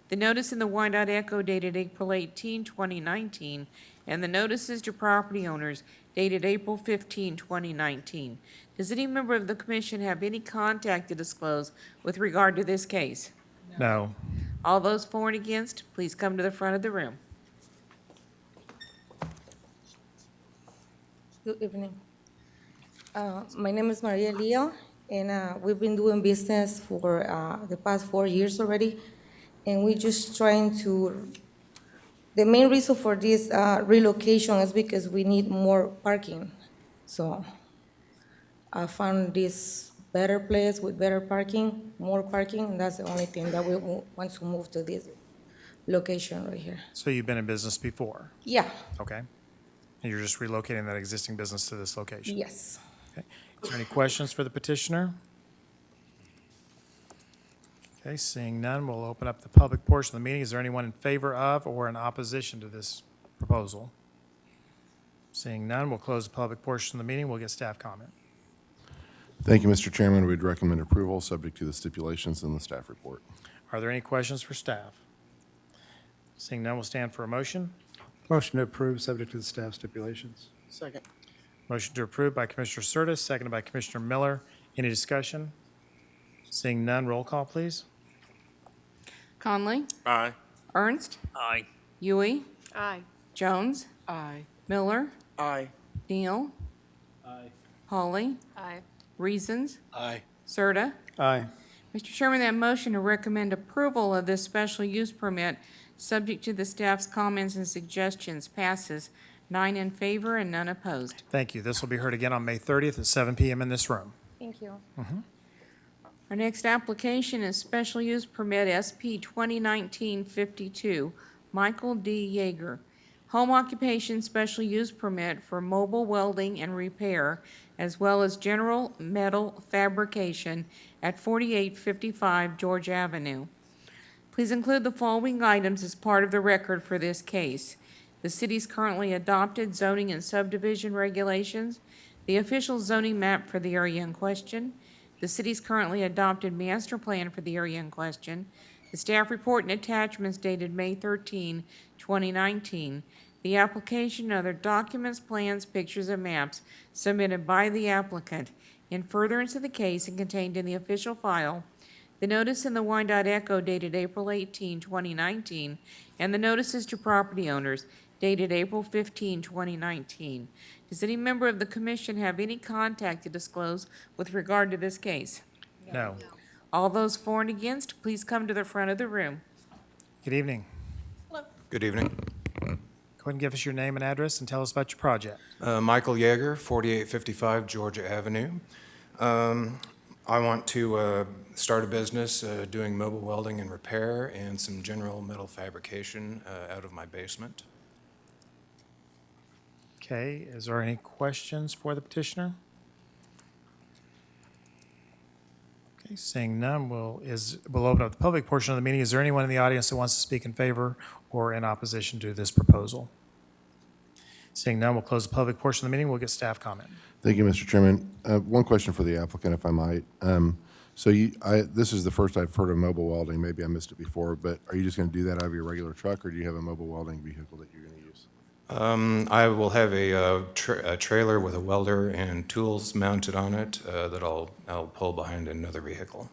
the notice in the Wyandotte Echo dated April 18, 2019, and the notices to property owners dated April 15, 2019. Does any member of the commission have any contact to disclose with regard to this case? No. All those for and against, please come to the front of the room. Good evening. My name is Maria Leo, and we've been doing business for the past 4 years already. And we're just trying to, the main reason for this relocation is because we need more parking. So I found this better place with better parking, more parking, and that's the only thing that we want to move to this location right here. So you've been in business before? Yeah, Okay. And you're just relocating that existing business to this location? yes. Okay. Is there any questions for the petitioner? Okay, seeing none, we'll open up the public portion of the meeting. Is there anyone in favor of or in opposition to this proposal? Seeing none, we'll close the public portion of the meeting. We'll get staff comment. Thank you, Mr. Chairman. We'd recommend approval, subject to the stipulations in the staff report. Are there any questions for staff? Seeing none, we'll stand for a motion. Motion to approve, subject to the staff stipulations. Second. Motion to approve by Commissioner Curtis, seconded by Commissioner Miller. Any discussion? Seeing none, roll call, please. Conley? Aye. Ernst? Aye. Yui? Aye. Jones? Aye. Miller? Aye. Neal? Aye. Holly? Aye. Reasons? Aye. Serta? Aye. Mr. Chairman, that motion to recommend approval of this special use permit, subject to the staff's comments and suggestions, passes 9 in favor and none opposed. Thank you. This will be heard again on May 30th at 7 p.m. in this room. Thank you. Our next application is special use permit SP 2019-52, Michael D. Yeager. Home occupation special use permit for mobile welding and repair, as well as general metal fabrication at 4855 George Avenue. Please include the following items as part of the record for this case: the city's currently adopted zoning and subdivision regulations, the official zoning map for the area in question, the city's currently adopted master plan for the area in question, the staff report and attachments dated May 13, 2019, the application and other documents, plans, pictures, and maps submitted by the applicant in furtherance of the case and contained in the official file, the notice in the Wyandotte Echo dated April 18, 2019, and the notices to property owners dated April 15, 2019. Does any member of the commission have any contact to disclose with regard to this case? No. All those for and against, please come to the front of the room. Good evening. Good evening. Go ahead and give us your name and address and tell us about your project. Michael Yeager, 4855 Georgia Avenue. I want to start a business doing mobile welding and repair and some general metal fabrication out of my basement. Okay, is there any questions for the petitioner? Okay, seeing none, we'll open up the public portion of the meeting. Is there anyone in the audience that wants to speak in favor or in opposition to this proposal? Seeing none, we'll close the public portion of the meeting. We'll get staff comment. Thank you, Mr. Chairman. One question for the applicant, if I might. This is the first I've heard of mobile welding. Maybe I missed it before, but are you just going to do that out of your regular truck, or do you have a mobile welding vehicle that you're going to use? I will have a trailer with a welder and tools mounted on it that I'll pull behind another vehicle.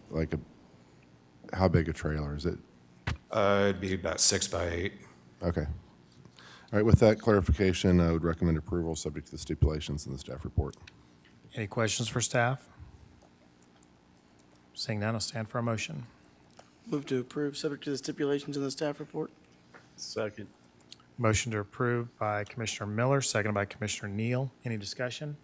How big a trailer is it? It'd be about 6 by 8. Okay. All right, with that clarification, I would recommend approval, subject to the stipulations in the staff report. Any questions for staff? Seeing none, I'll stand for a motion. Move to approve, subject to the stipulations in the staff report. Second. Motion to approve by Commissioner Miller, seconded by Commissioner Neal. Any discussion?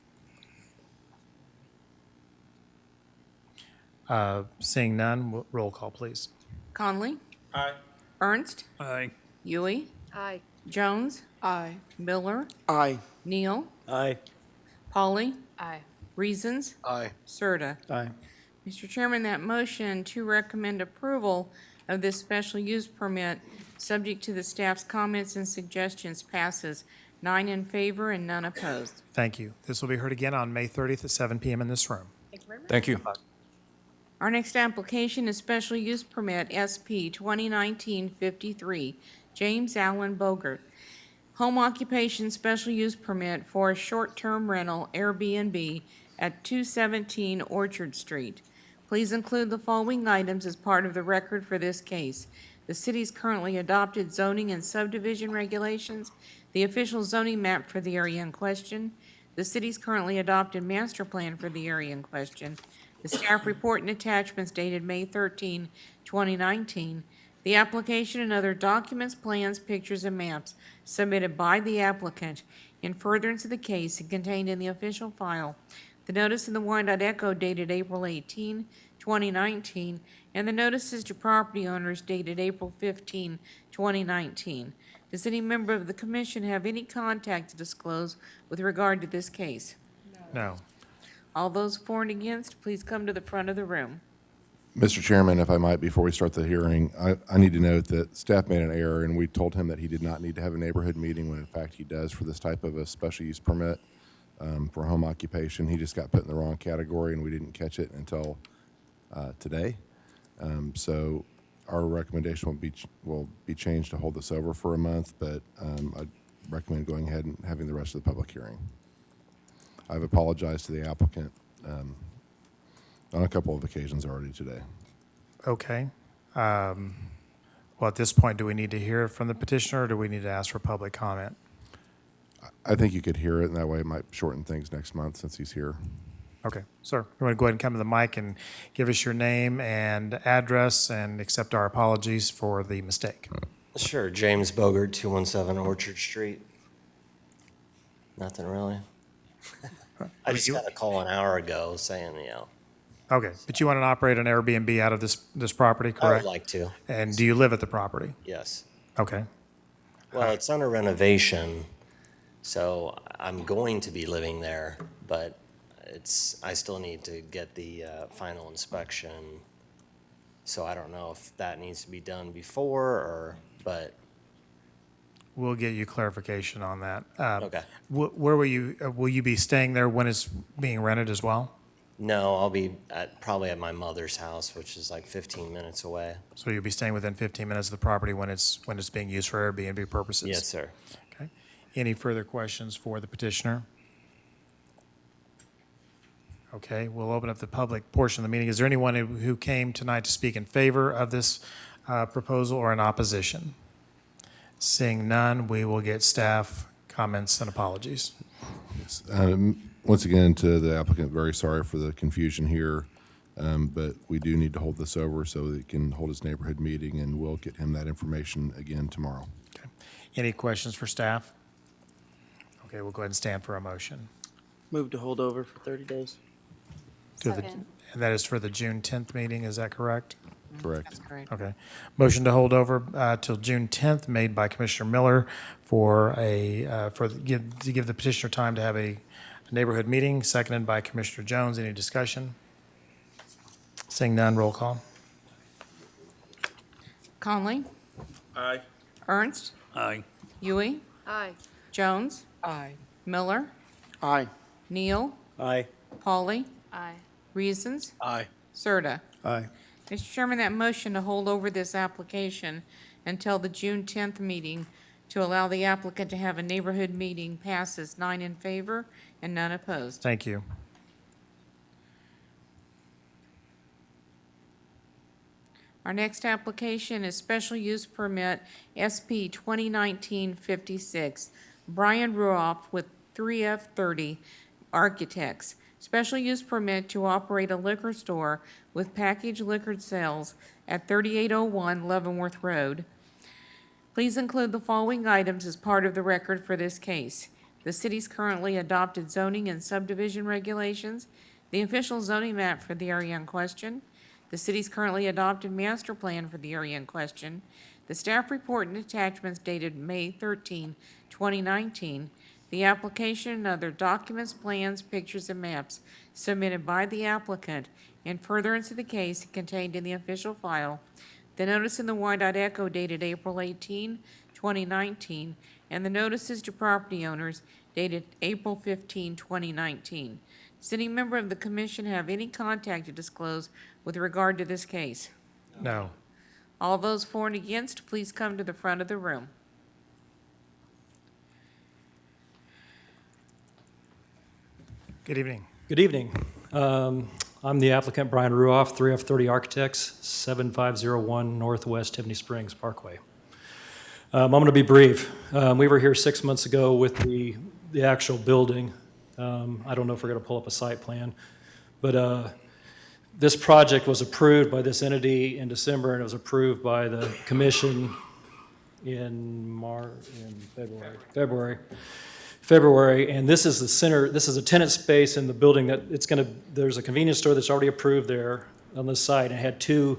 Seeing none, roll call, please. Conley? Aye. Ernst? Aye. Yui? Aye. Jones? Aye. Miller? Aye. Neal? Aye. Polly? Aye. Reasons? Aye. Serta. Aye. Mr. Chairman, that motion to recommend approval of this special use permit, subject to the staff's comments and suggestions, passes 9 in favor and none opposed. Thank you. This will be heard again on May 30th at 7 p.m. in this room. Thank you. Our next application is special use permit SP 2019-53, James Allen Bogert. Home occupation special use permit for a short-term rental Airbnb at 217 Orchard Street. Please include the following items as part of the record for this case: the city's currently adopted zoning and subdivision regulations, the official zoning map for the area in question, the city's currently adopted master plan for the area in question, the staff report and attachments dated May 13, 2019, the application and other documents, plans, pictures, and maps submitted by the applicant in furtherance of the case and contained in the official file, the notice in the Wyandotte Echo dated April 18, 2019, and the notices to property owners dated April 15, 2019. Does any member of the commission have any contact to disclose with regard to this case? No. All those for and against, please come to the front of the room. Mr. Chairman, if I might, before we start the hearing, I need to note that staff made an error, and we told him that he did not need to have a neighborhood meeting, when in fact he does for this type of a special use permit for home occupation. He just got put in the wrong category, and we didn't catch it until today. So our recommendation will be changed to hold this over for a month, but I'd recommend going ahead and having the rest of the public hearing. I've apologized to the applicant on a couple of occasions already today. Okay. Well, at this point, do we need to hear from the petitioner, or do we need to ask for public comment? I think you could hear it, and that way it might shorten things next month since he's here. Okay, sir, you want to go ahead and come to the mic and give us your name and address and accept our apologies for the mistake? Sure, James Bogert, 217 Orchard Street. Nothing really. I just got a call an hour ago saying, Okay, but you want to operate an Airbnb out of this property, I would correct? like to. And do you live at the property? Yes. Okay, Well, it's under renovation, so I'm going to be living there, but I still need to get the final inspection. So I don't know if that needs to be done before but we'll get you clarification on that. Okay. Where will you be staying there when it's being rented as well? no, I'll be probably at my mother's house, which is like 15 minutes away. So you'll be staying within 15 minutes of the property when it's being used for Airbnb purposes? Yes, sir. Okay. Any further questions for the petitioner? Okay, we'll open up the public portion of the meeting. Is there anyone who came tonight to speak in favor of this proposal or in opposition? Seeing none, we will get staff comments and apologies. Once again, to the applicant, very sorry for the confusion here, but we do need to hold this over so that he can hold his neighborhood meeting, and we'll get him that information again tomorrow. Okay. Any questions for staff? Okay, we'll go ahead and stand for a motion. Move to hold over for 30 days. And that is for the June 10th meeting, is that correct? Correct. That's correct. Okay. Motion to hold over till June 10th, made by Commissioner Miller to give the petitioner time to have a neighborhood meeting, seconded by Commissioner Jones. Any discussion? Seeing none, roll call. Conley? Aye. Ernst? Aye. Yui? Aye. Jones? Aye. Miller? Aye. Neal? Aye. Polly? Aye. Reasons? Aye. Serta. Aye. Mr. Chairman, that motion to hold over this application until the June 10th meeting to allow the applicant to have a neighborhood meeting passes 9 in favor and none opposed. Thank you. Our next application is special use permit SP 2019-56, Brian Ruoff with 3F30 Architects. Special use permit to operate a liquor store with packaged liquor sales at 3801 Leavenworth Road. Please include the following items as part of the record for this case: the city's currently adopted zoning and subdivision regulations, the official zoning map for the area in question, the city's currently adopted master plan for the area in question, the staff report and attachments dated May 13, 2019, the application and other documents, plans, pictures, and maps submitted by the applicant in furtherance of the case contained in the official file, the notice in the Wyandotte Echo dated April 18, 2019, and the notices to property owners dated April 15, 2019. Does any member of the commission have any contact to disclose with regard to this case? No. All those for and against, please come to the front of the room. Good evening. Good evening. I'm the applicant, Brian Ruoff, 3F30 Architects, 7501 Northwest Tiffany Springs Parkway. I'm going to be brief. We were here 6 months ago with the actual building. I don't know if we're going to pull up a site plan, but this project was approved by this entity in December, and it was approved by the commission in February, and this is the center. This is a tenant space in the building that there's a convenience store that's already approved there on this site, and it had two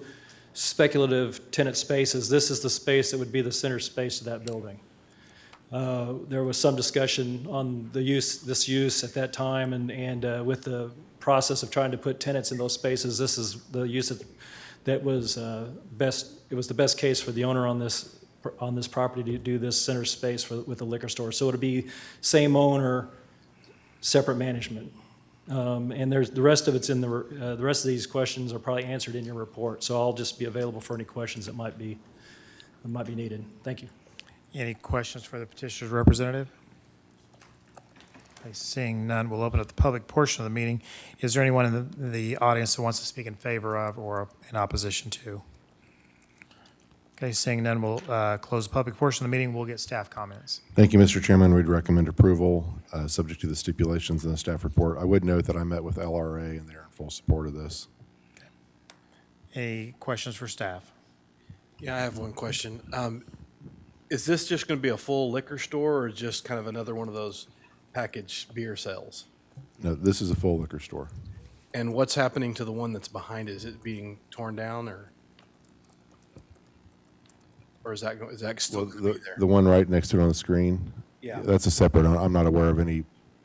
speculative tenant spaces. This is the space that would be the center space of that building. There was some discussion on this use at that time, and with the process of trying to put tenants in those spaces, this is the use that was best. It was the best case for the owner on this property to do this center space with a liquor store. So it'll be same owner, separate management. And there's the rest of it's in the rest of these questions are probably answered in your report. So I'll just be available for any questions that might be needed. Thank you. Any questions for the petitioner's representative? Okay, seeing none, we'll open up the public portion of the meeting. Is there anyone in the audience that wants to speak in favor of or in opposition to? Okay, seeing none, we'll close the public portion of the meeting. We'll get staff comments. Thank you, Mr. Chairman. We'd recommend approval, subject to the stipulations in the staff report. I would note that I met with LRA, and they're in full support of this. Any questions for staff? Yeah, I have one question. Is this just going to be a full liquor store or just kind of another one of those packaged beer sales? No, this is a full liquor store. And what's happening to the one that's behind it? Is it being torn down or is that still going to be there? The one right next to it on the screen? Yeah. That's a separate, I'm not aware of any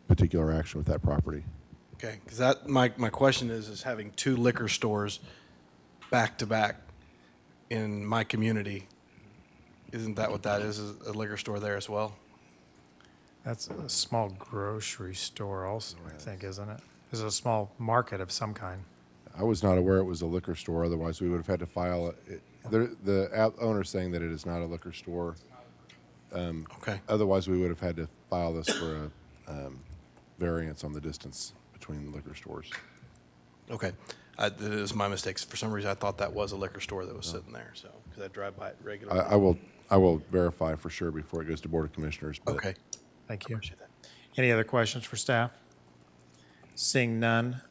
particular action with that property. Okay, because my question is having two liquor stores back to back in my community. Isn't that what that is a liquor store there as well? That's a small grocery store also, I think, isn't it? It's a small market of some kind. I was not aware it was a liquor store, otherwise we would have had to file it. The owner's saying that it is not a liquor store. Okay. Otherwise, we would have had to file this for a variance on the distance between liquor stores. Okay. It is my mistake. For some reason, I thought that was a liquor store that was sitting there, so, because I drive by it regularly. I will verify for sure before it goes to Board of Commissioners. But Okay. Thank you. Any other questions for staff? Seeing none,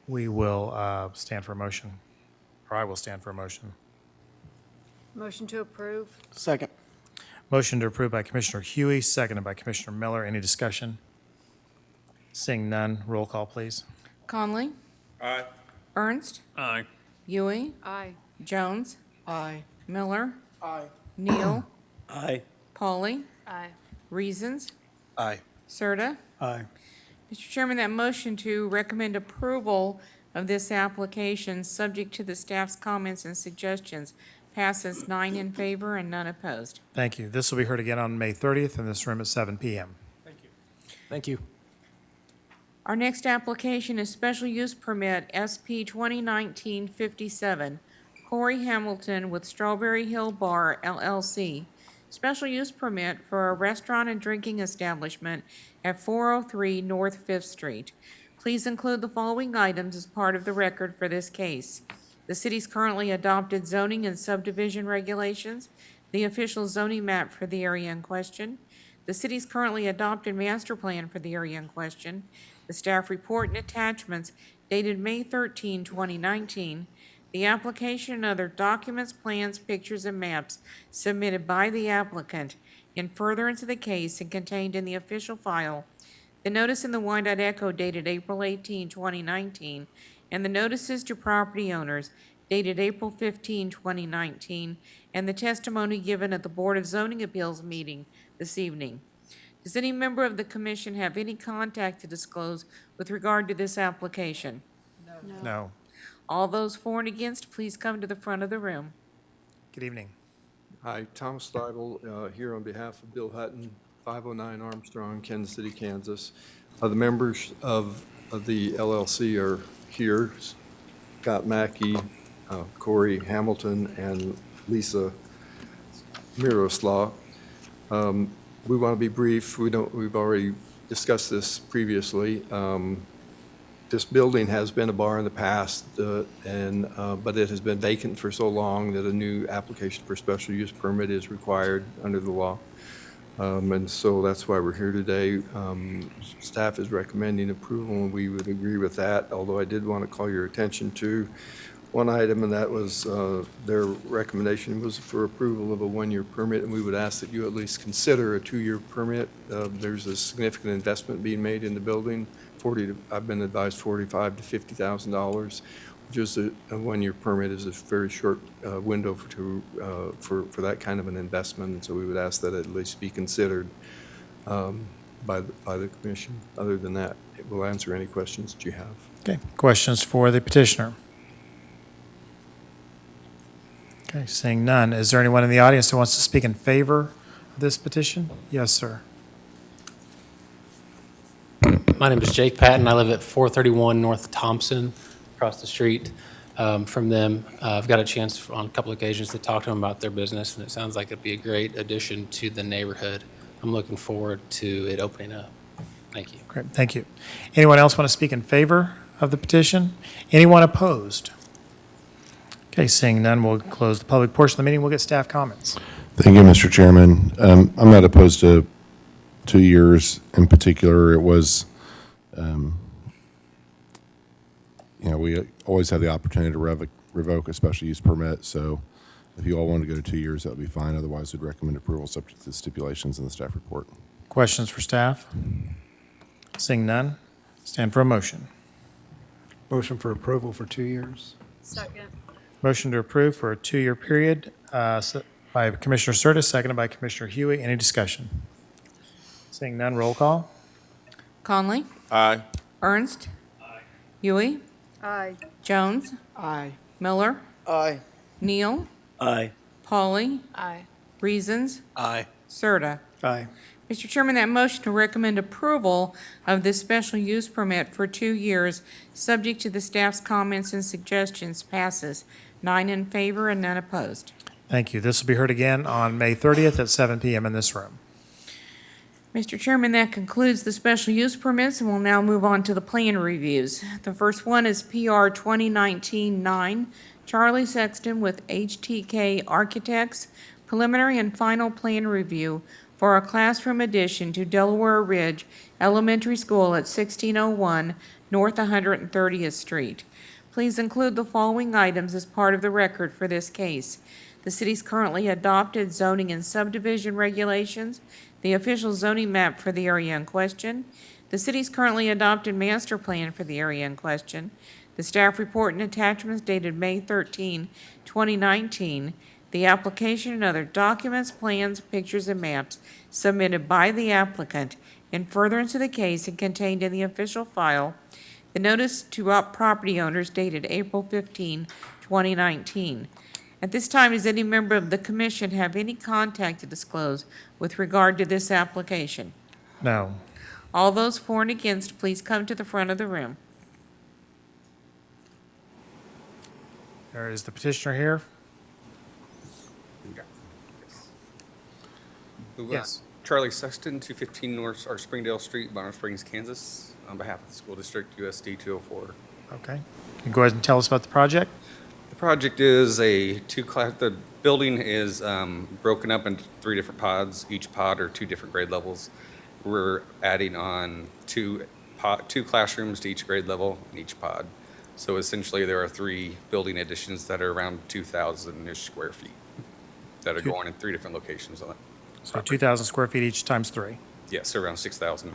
we will stand for a motion, or I will stand for a motion. Motion to approve. Second. Motion to approve by Commissioner Huey, seconded by Commissioner Miller. Any discussion? Seeing none, roll call, please. Conley? Aye. Ernst? Aye. Huey? Aye. Jones? Aye. Miller? Aye. Neal? Aye. Pauly? Aye. Reasons? Aye. Serta? Aye. Mr. Chairman, that motion to recommend approval of this application, subject to the staff's comments and suggestions, passes 9 in favor and none opposed. Thank you. This will be heard again on May 30th in this room at 7 p.m. Thank you. Our next application is special use permit SP 2019-57, Corey Hamilton with Strawberry Hill Bar LLC. Special use permit for a restaurant and drinking establishment at 403 North 5th Street. Please include the following items as part of the record for this case: the city's currently adopted zoning and subdivision regulations, the official zoning map for the area in question, the city's currently adopted master plan for the area in question, the staff report and attachments dated May 13, 2019, the application and other documents, plans, pictures, and maps submitted by the applicant in furtherance of the case and contained in the official file, the notice in the Wyandotte Echo dated April 18, 2019, and the notices to property owners dated April 15, 2019, and the testimony given at the Board of Zoning Appeals meeting this evening. Does any member of the commission have any contact to disclose with regard to this application? No. All those for and against, please come to the front of the room. Good evening. Hi, Tom Steibel, here on behalf of Bill Hutton, 509 Armstrong, Kansas City, Kansas. The members of the LLC are here, Scott Mackey, Corey Hamilton, and Lisa Miroslav. We want to be brief. We've already discussed this previously. This building has been a bar in the past, but it has been vacant for so long that a new application for special use permit is required under the law. And so that's why we're here today. Staff is recommending approval, and we would agree with that, although I did want to call your attention to one item, and that was their recommendation was for approval of a one-year permit, and we would ask that you at least consider a two-year permit. There's a significant investment being made in the building. I've been advised $45,000 to $50,000, which is a one-year permit is a very short window for that kind of an investment. And so we would ask that it at least be considered by the commission. Other than that, it will answer any questions that you have. Okay, questions for the petitioner? Okay, seeing none. Is there anyone in the audience who wants to speak in favor of this petition? Yes, sir. My name is Jake Patton. I live at 431 North Thompson, across the street from them. I've got a chance on a couple occasions to talk to them about their business, and it sounds like it'd be a great addition to the neighborhood. I'm looking forward to it opening up. Thank you. Great, thank you. Anyone else want to speak in favor of the petition? Anyone opposed? Okay, seeing none, we'll close the public portion of the meeting. We'll get staff comments. Thank you, Mr. Chairman. I'm not opposed to 2 years in particular. It was, we always have the opportunity to revoke a special use permit. So if you all want to go to 2 years, that would be fine. Otherwise, we'd recommend approval subject to the stipulations in the staff report. Questions for staff? Seeing none, stand for a motion. Motion for approval for 2 years. Second. Motion to approve for a 2-year period by Commissioner Curtis, seconded by Commissioner Huey. Any discussion? Seeing none, roll call. Conley? Aye. Ernst? Aye. Huey? Aye. Jones? Aye. Miller? Aye. Neal? Aye. Pauly? Aye. Reasons? Aye. Serta. Aye. Mr. Chairman, that motion to recommend approval of this special use permit for 2 years, subject to the staff's comments and suggestions, passes. 9 in favor and none opposed. Thank you. This will be heard again on May 30th at 7 p.m. in this room. Mr. Chairman, that concludes the special use permits, and we'll now move on to the plan reviews. The first one is PR 2019-9, Charlie Sexton with HTK Architects, preliminary and final plan review for a classroom addition to Delaware Ridge Elementary School at 1601 North 130th Street. Please include the following items as part of the record for this case: the city's currently adopted zoning and subdivision regulations, the official zoning map for the area in question, the city's currently adopted master plan for the area in question, the staff report and attachments dated May 13, 2019, the application and other documents, plans, pictures, and maps submitted by the applicant in furtherance of the case and contained in the official file, the notice to property owners dated April 15, 2019. At this time, does any member of the commission have any contact to disclose with regard to this application? No. All those for and against, please come to the front of the room. There is the petitioner here. Yes. Charlie Sexton, 215 North Springdale Street, Bonner Springs, Kansas, on behalf of the school district, USD 204. Okay. Can you go ahead and tell us about the project? The project is the building is broken up into 3 different pods. Each pod are 2 different grade levels. We're adding on two classrooms to each grade level in each pod. So essentially, there are 3 building additions that are around 2,000-ish square feet that are going in 3 different locations on it. So 2,000 square feet each times 3. Yes, around 6,000.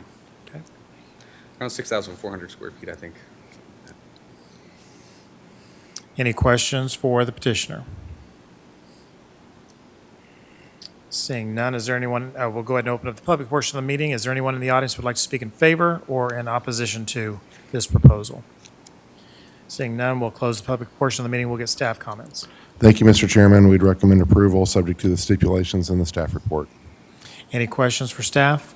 Okay. Around 6,400 square feet, I think. Any questions for the petitioner? Seeing none, is there anyone, we'll go ahead and open up the public portion of the meeting. Is there anyone in the audience who would like to speak in favor or in opposition to this proposal? Seeing none, we'll close the public portion of the meeting. We'll get staff comments. Thank you, Mr. Chairman. We'd recommend approval, subject to the stipulations in the staff report. Any questions for staff?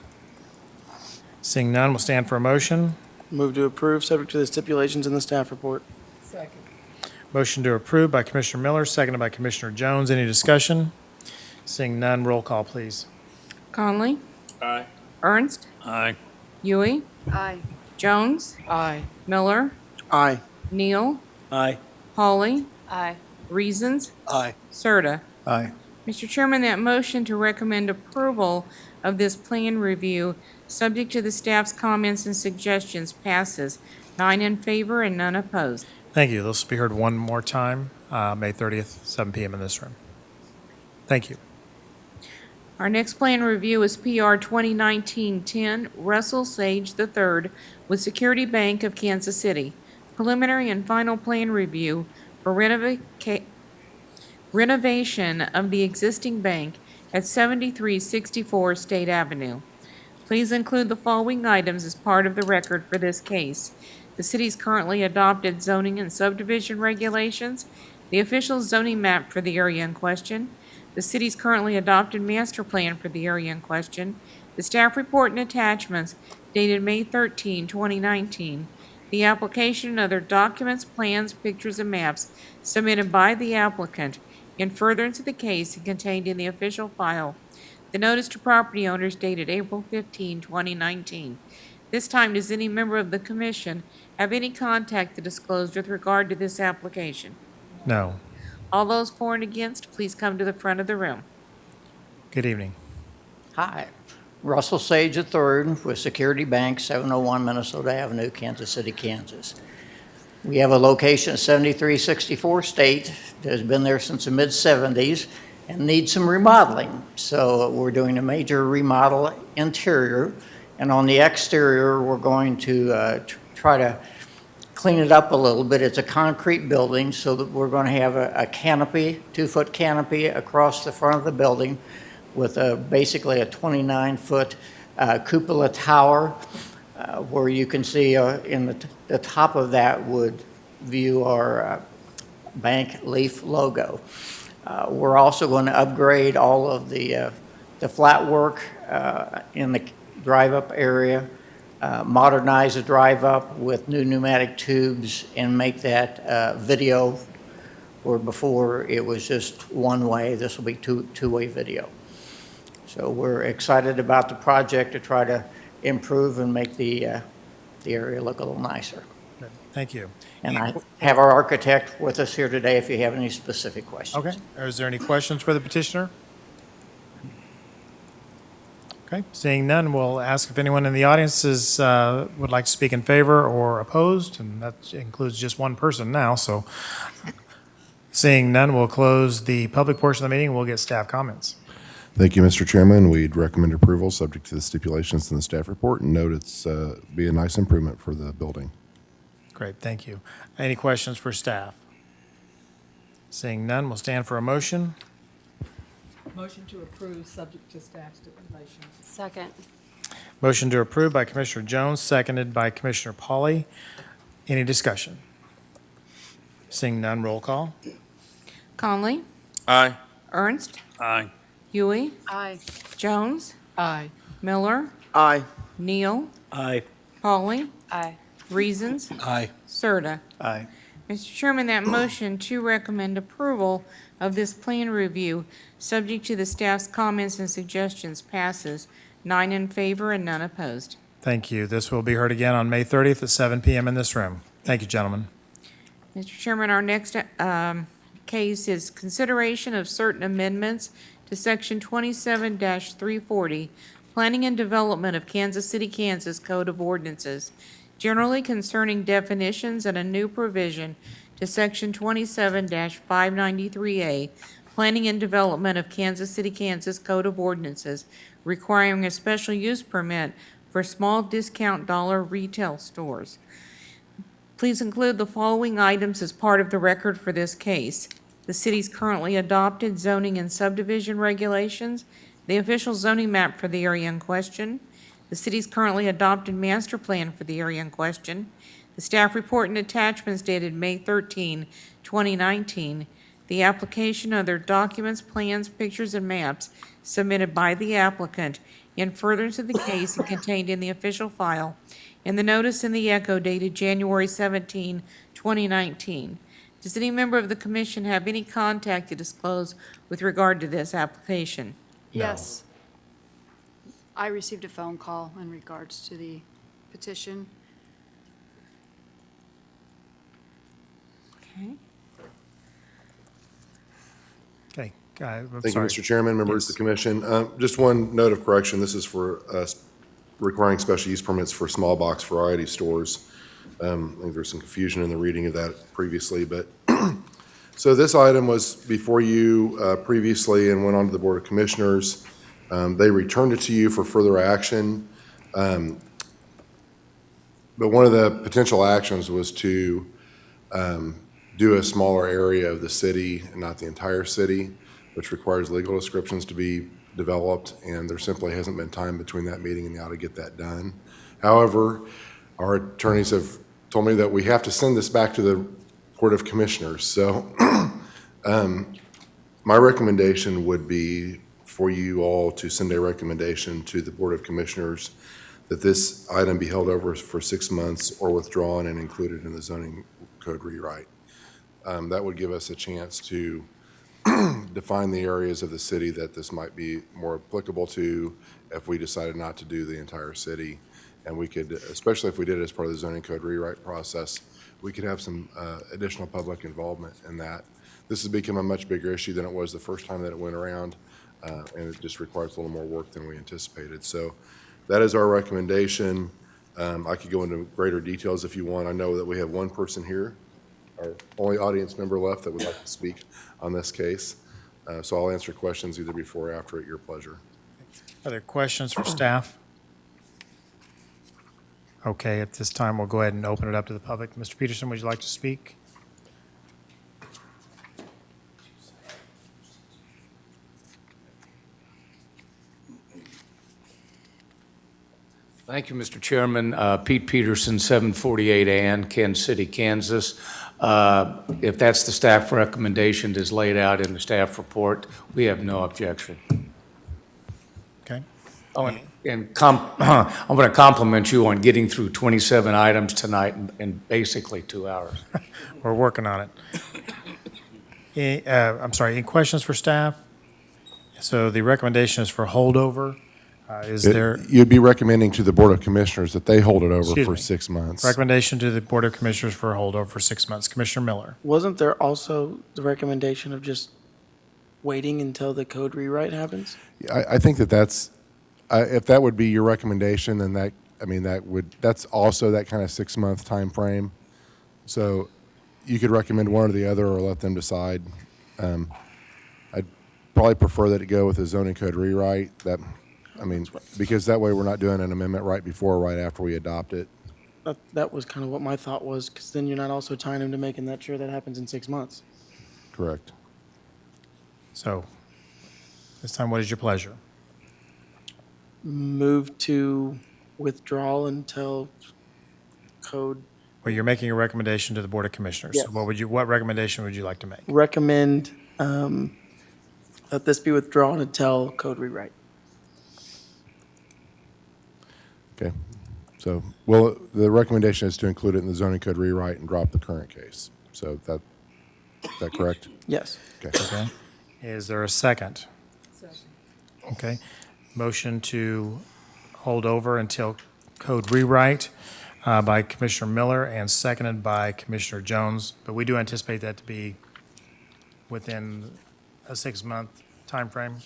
Seeing none, we'll stand for a motion. Move to approve, subject to the stipulations in the staff report. Second. Motion to approve by Commissioner Miller, seconded by Commissioner Jones. Any discussion? Seeing none, roll call, please. Conley? Aye. Ernst? Aye. Huey? Aye. Jones? Aye. Miller? Aye. Neal? Aye. Hawley? Aye. Reasons? Aye. Serta. Aye. Mr. Chairman, that motion to recommend approval of this plan review, subject to the staff's comments and suggestions, passes. 9 in favor and none opposed. Thank you. This will be heard one more time, May 30th, 7 p.m. in this room. Thank you. Our next plan review is PR 2019-10, Russell Sage III with Security Bank of Kansas City. Preliminary and final plan review for renovation of the existing bank at 7364 State Avenue. Please include the following items as part of the record for this case: the city's currently adopted zoning and subdivision regulations, the official zoning map for the area in question, the city's currently adopted master plan for the area in question, the staff report and attachments dated May 13, 2019, the application and other documents, plans, pictures, and maps submitted by the applicant in furtherance of the case and contained in the official file, the notice to property owners dated April 15, 2019. This time, does any member of the commission have any contact to disclose with regard to this application? No. All those for and against, please come to the front of the room. Good evening. Hi, Russell Sage III with Security Bank, 701 Minnesota Avenue, Kansas City, Kansas. We have a location at 7364 State that has been there since the mid-70s and needs some remodeling. So we're doing a major remodel interior, and on the exterior, we're going to try to clean it up a little bit. It's a concrete building, so that we're going to have a canopy, 2-foot canopy across the front of the building with basically a 29-foot cupola tower where you can see in the top of that would view our bank leaf logo. We're also going to upgrade all of the flat work in the drive-up area, modernize the drive-up with new pneumatic tubes, and make that video, where before it was just one way. This will be two-way video. So we're excited about the project to try to improve and make the area look a little nicer. Thank you. And I have our architect with us here today if you have any specific questions. Okay. Is there any questions for the petitioner? Okay. Seeing none, we'll ask if anyone in the audience would like to speak in favor or opposed, and that includes just one person now. So seeing none, we'll close the public portion of the meeting and we'll get staff comments. Thank you, Mr. Chairman. We'd recommend approval, subject to the stipulations in the staff report, and note it's be a nice improvement for the building. Great, thank you. Any questions for staff? Seeing none, we'll stand for a motion. Motion to approve, subject to staff stipulations. Second. Motion to approve by Commissioner Jones, seconded by Commissioner Pauly. Any discussion? Seeing none, roll call. Conley? Aye. Ernst? Aye. Huey? Aye. Jones? Aye. Miller? Aye. Neal? Aye. Pauly? Aye. Reasons? Aye. Serta. Aye. Mr. Chairman, that motion to recommend approval of this plan review, subject to the staff's comments and suggestions, passes. 9 in favor and none opposed. Thank you. This will be heard again on May 30th at 7 p.m. in this room. Thank you, gentlemen. Mr. Chairman, our next case is consideration of certain amendments to Section 27-340, Planning and Development of Kansas City, Kansas Code of Ordinances. generally concerning definitions and a new provision to Section 27-593A, Planning and Development of Kansas City, Kansas Code of Ordinances, requiring a special use permit for small discount dollar retail stores. Please include the following items as part of the record for this case: the city's currently adopted zoning and subdivision regulations, the official zoning map for the area in question, the city's currently adopted master plan for the area in question, the staff report and attachments dated May 13, 2019, the application, other documents, plans, pictures, and maps submitted by the applicant in furtherance of the case and contained in the official file, and the notice in the Echo dated January 17, 2019. Does any member of the commission have any contact to disclose with regard to this application? Yes. I received a phone call in regards to the petition. Okay. Okay. Thank you, Mr. Chairman, members of the commission. Just one note of correction. This is for requiring special use permits for small box variety stores. I think there's some confusion in the reading of that previously, but so this item was before you previously and went on to the Board of Commissioners. They returned it to you for further action. But one of the potential actions was to do a smaller area of the city and not the entire city, which requires legal descriptions to be developed, and there simply hasn't been time between that meeting and now to get that done. However, our attorneys have told me that we have to send this back to the Board of Commissioners. So my recommendation would be for you all to send a recommendation to the Board of Commissioners that this item be held over for 6 months or withdrawn and included in the zoning code rewrite. That would give us a chance to define the areas of the city that this might be more applicable to if we decided not to do the entire city. And we could, especially if we did it as part of the zoning code rewrite process, we could have some additional public involvement in that. This has become a much bigger issue than it was the first time that it went around, and it just requires a little more work than we anticipated. So that is our recommendation. I could go into greater details if you want. I know that we have one person here, our only audience member left, that would like to speak on this case. So I'll answer questions either before or after at your pleasure. Are there questions for staff? Okay, at this time, we'll go ahead and open it up to the public. Mr. Peterson, would you like to speak? Thank you, Mr. Chairman. Pete Peterson, 748 Ann, Kansas City, Kansas. If that's the staff recommendation as laid out in the staff report, we have no objection. Okay. Oh, and I'm going to compliment you on getting through 27 items tonight in basically 2 hours. We're working on it. I'm sorry, any questions for staff? So the recommendation is for holdover. Is there? You'd be recommending to the Board of Commissioners that they hold it over Excuse for me. 6 months. Recommendation to the Board of Commissioners for a holdover for 6 months. Commissioner Miller. Wasn't there also the recommendation of just waiting until the code rewrite happens? I think that that's, if that would be your recommendation, then that, I mean, that's also that kind of 6 month time frame. So you could recommend one or the other or let them decide. I'd probably prefer that it go with a zoning code rewrite. Because that way we're not doing an amendment right before or right after we adopt it. That was kind of what my thought was, because then you're not also tying them to making that sure that happens in 6 months. Correct. So this time, what is your pleasure? Move to withdrawal until code. Well, you're making a recommendation to the Board of Commissioners. Yes. So what recommendation would you like to make? Recommend that this be withdrawn until code rewrite. Okay. So, well, the recommendation is to include it in the zoning code rewrite and drop the current case. So is that correct? Yes. Okay. Is there a second? Okay. Motion to hold over until code rewrite by Commissioner Miller and seconded by Commissioner Jones. But we do anticipate that to be within a 6 month time frame,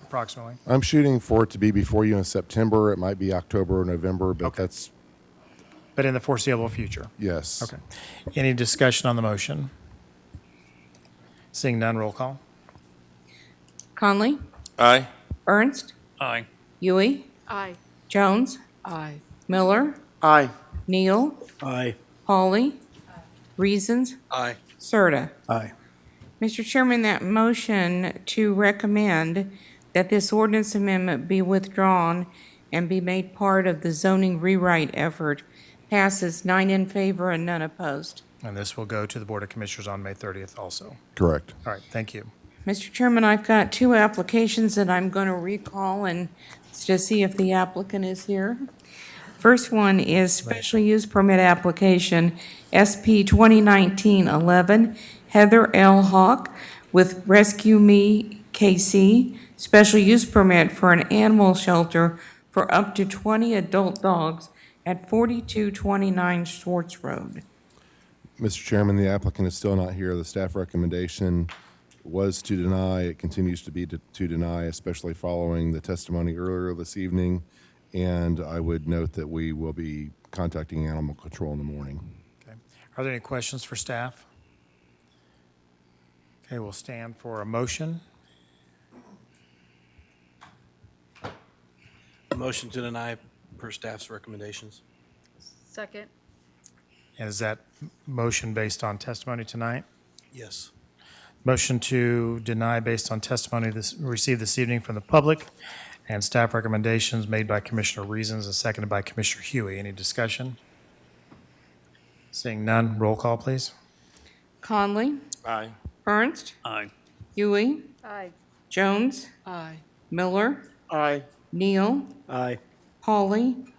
approximately. I'm shooting for it to be before you in September. It might be October or November, but that's but in the foreseeable future? Yes. Okay. Any discussion on the motion? Seeing none, roll call. Conley? Aye. Ernst? Aye. Yui? Aye. Jones? Aye. Miller? Aye. Neal? Aye. Pauly? Reasons? Aye. Serta. Aye. Mr. Chairman, that motion to recommend that this ordinance amendment be withdrawn and be made part of the zoning rewrite effort passes 9 in favor and none opposed. And this will go to the Board of Commissioners on May 30th also. Correct. All right, thank you. Mr. Chairman, I've got 2 applications that I'm going to recall and to see if the applicant is here. First one is special use permit application SP 2019-11, Heather L. Hawk with Rescue Me KC, special use permit for an animal shelter for up to 20 adult dogs at 4229 Schwartz Road. Mr. Chairman, the applicant is still not here. The staff recommendation was to deny. It continues to be to deny, especially following the testimony earlier this evening. And I would note that we will be contacting Animal Control in the morning. Okay. Are there any questions for staff? Okay, we'll stand for a motion. Motion to deny per staff's recommendations. Second. And is that motion based on testimony tonight? Yes. Motion to deny based on testimony received this evening from the public and staff recommendations made by Commissioner Reasons and seconded by Commissioner Huey. Any discussion? Seeing none, roll call, please. Conley? Aye. Ernst? Aye. Huey? Aye. Jones? Aye. Miller? Aye. Neal? Aye. Pauly?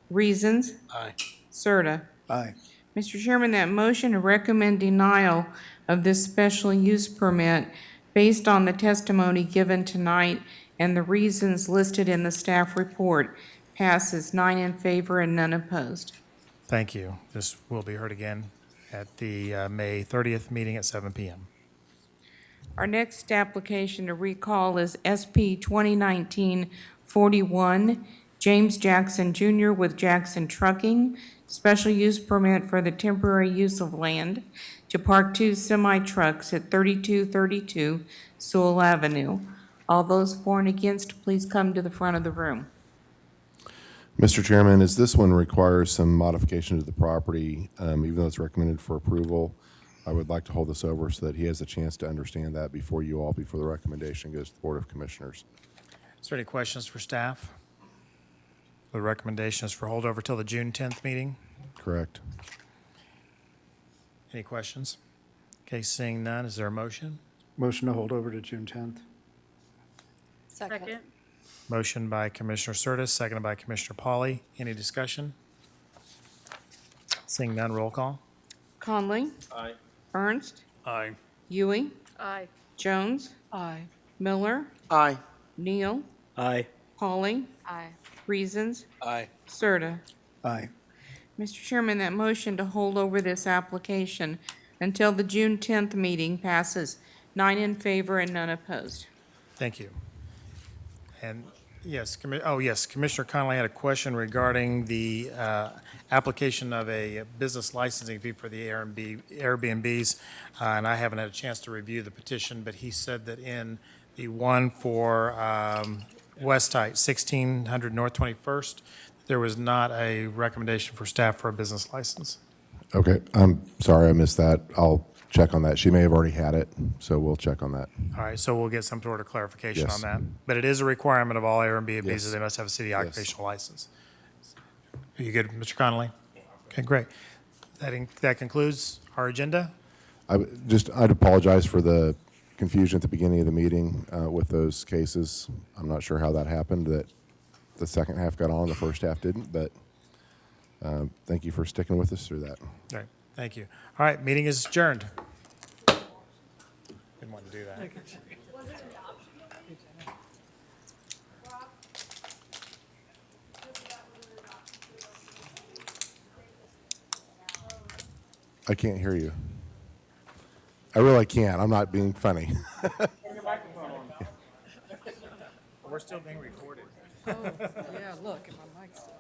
Reasons? Aye. Serta. Aye. Mr. Chairman, that motion to recommend denial of this special use permit based on the testimony given tonight and the reasons listed in the staff report passes 9 in favor and none opposed. Thank you. This will be heard again at the May 30th meeting at 7 p.m. Our next application to recall is SP 2019-41, James Jackson Jr. with Jackson Trucking, special use permit for the temporary use of land to park 2 semi-trucks at 3232 Sewell Avenue. All those for and against, please come to the front of the room. Mr. Chairman, as this one requires some modification to the property, even though it's recommended for approval, I would like to hold this over so that he has a chance to understand that before you all, before the recommendation goes to the Board of Commissioners. Is there any questions for staff? The recommendation is for holdover till the June 10th meeting. Correct. Any questions? Okay, seeing none, is there a motion? Motion to hold over to June 10th. Second. Motion by Commissioner Curtis, seconded by Commissioner Pauly. Any discussion? Seeing none, roll call. Conley? Aye. Ernst? Aye. Huey? Aye. Jones? Aye. Miller? Aye. Neal? Aye. Pauly? Aye. Reasons? Aye. Serta. Aye. Mr. Chairman, that motion to hold over this application until the June 10th meeting passes 9 in favor and none opposed. Thank you. And yes, Commissioner Connolly had a question regarding the application of a business licensing fee for the Airbnbs, and I haven't had a chance to review the petition, but he said that in the one for West Height, 1600 North 21st, there was not a recommendation for staff for a business license. Okay, I'm sorry I missed that. I'll check on that. She may have already had it, so we'll check on that. All right, so we'll get some sort of clarification Yes. on that. But it is a requirement of all Airbnbs Yes. that they must have a city Yes. occupational license. Are you good, Mr. Connolly? Okay, great. That concludes our agenda. I'd apologize for the confusion at the beginning of the meeting with those cases. I'm not sure how that happened, that the second half got on, the first half didn't, but thank you for sticking with us through that. All right, thank you. All right, meeting is adjourned. Didn't want to do that. I can't hear you. I really can't. I'm not being funny. Turn your microphone on. We're still being recorded. Oh, yeah, look, and my mic's still.